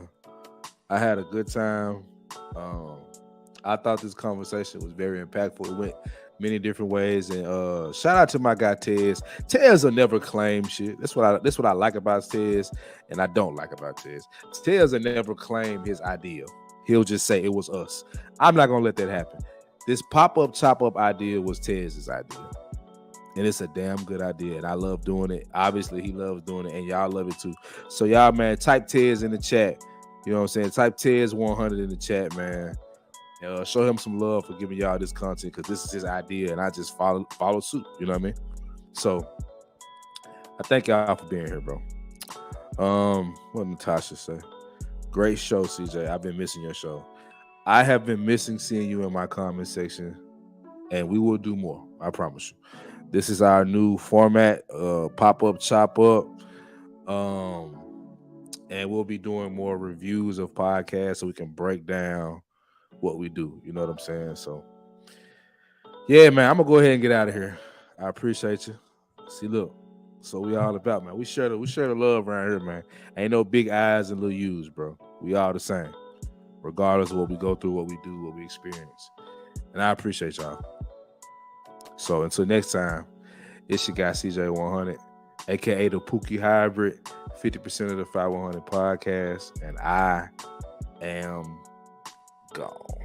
good time. I thought this conversation was very impactful. It went many different ways. And shout out to my guy Tez. Tez will never claim shit. That's what I like about Tez, and I don't like about Tez. Tez will never claim his idea. He'll just say it was us. I'm not gonna let that happen. This pop-up, chop-up idea was Tez's idea. And it's a damn good idea. And I love doing it. Obviously, he loves doing it, and y'all love it too. So y'all, man, type Tez in the chat. You know what I'm saying? Type Tez 100 in the chat, man. Show him some love for giving y'all this content, because this is his idea, and I just follow suit. You know what I mean? So I thank y'all for being here, bro. What did Natasha say? Great show, CJ. I've been missing your show. I have been missing seeing you in my comment section, and we will do more. I promise you. This is our new format, pop-up, chop-up. And we'll be doing more reviews of podcasts so we can break down what we do. You know what I'm saying? So, yeah, man, I'm going to go ahead and get out of here. I appreciate you. See, look. So we all about, man. We share the love around here, man. Ain't no big eyes and little U's, bro. We all the same, regardless of what we go through, what we do, what we experience. And I appreciate y'all. So until next time, it's your guy CJ100, aka the Pookie Hybrid, 50% of the 5100 podcast, and I am gone.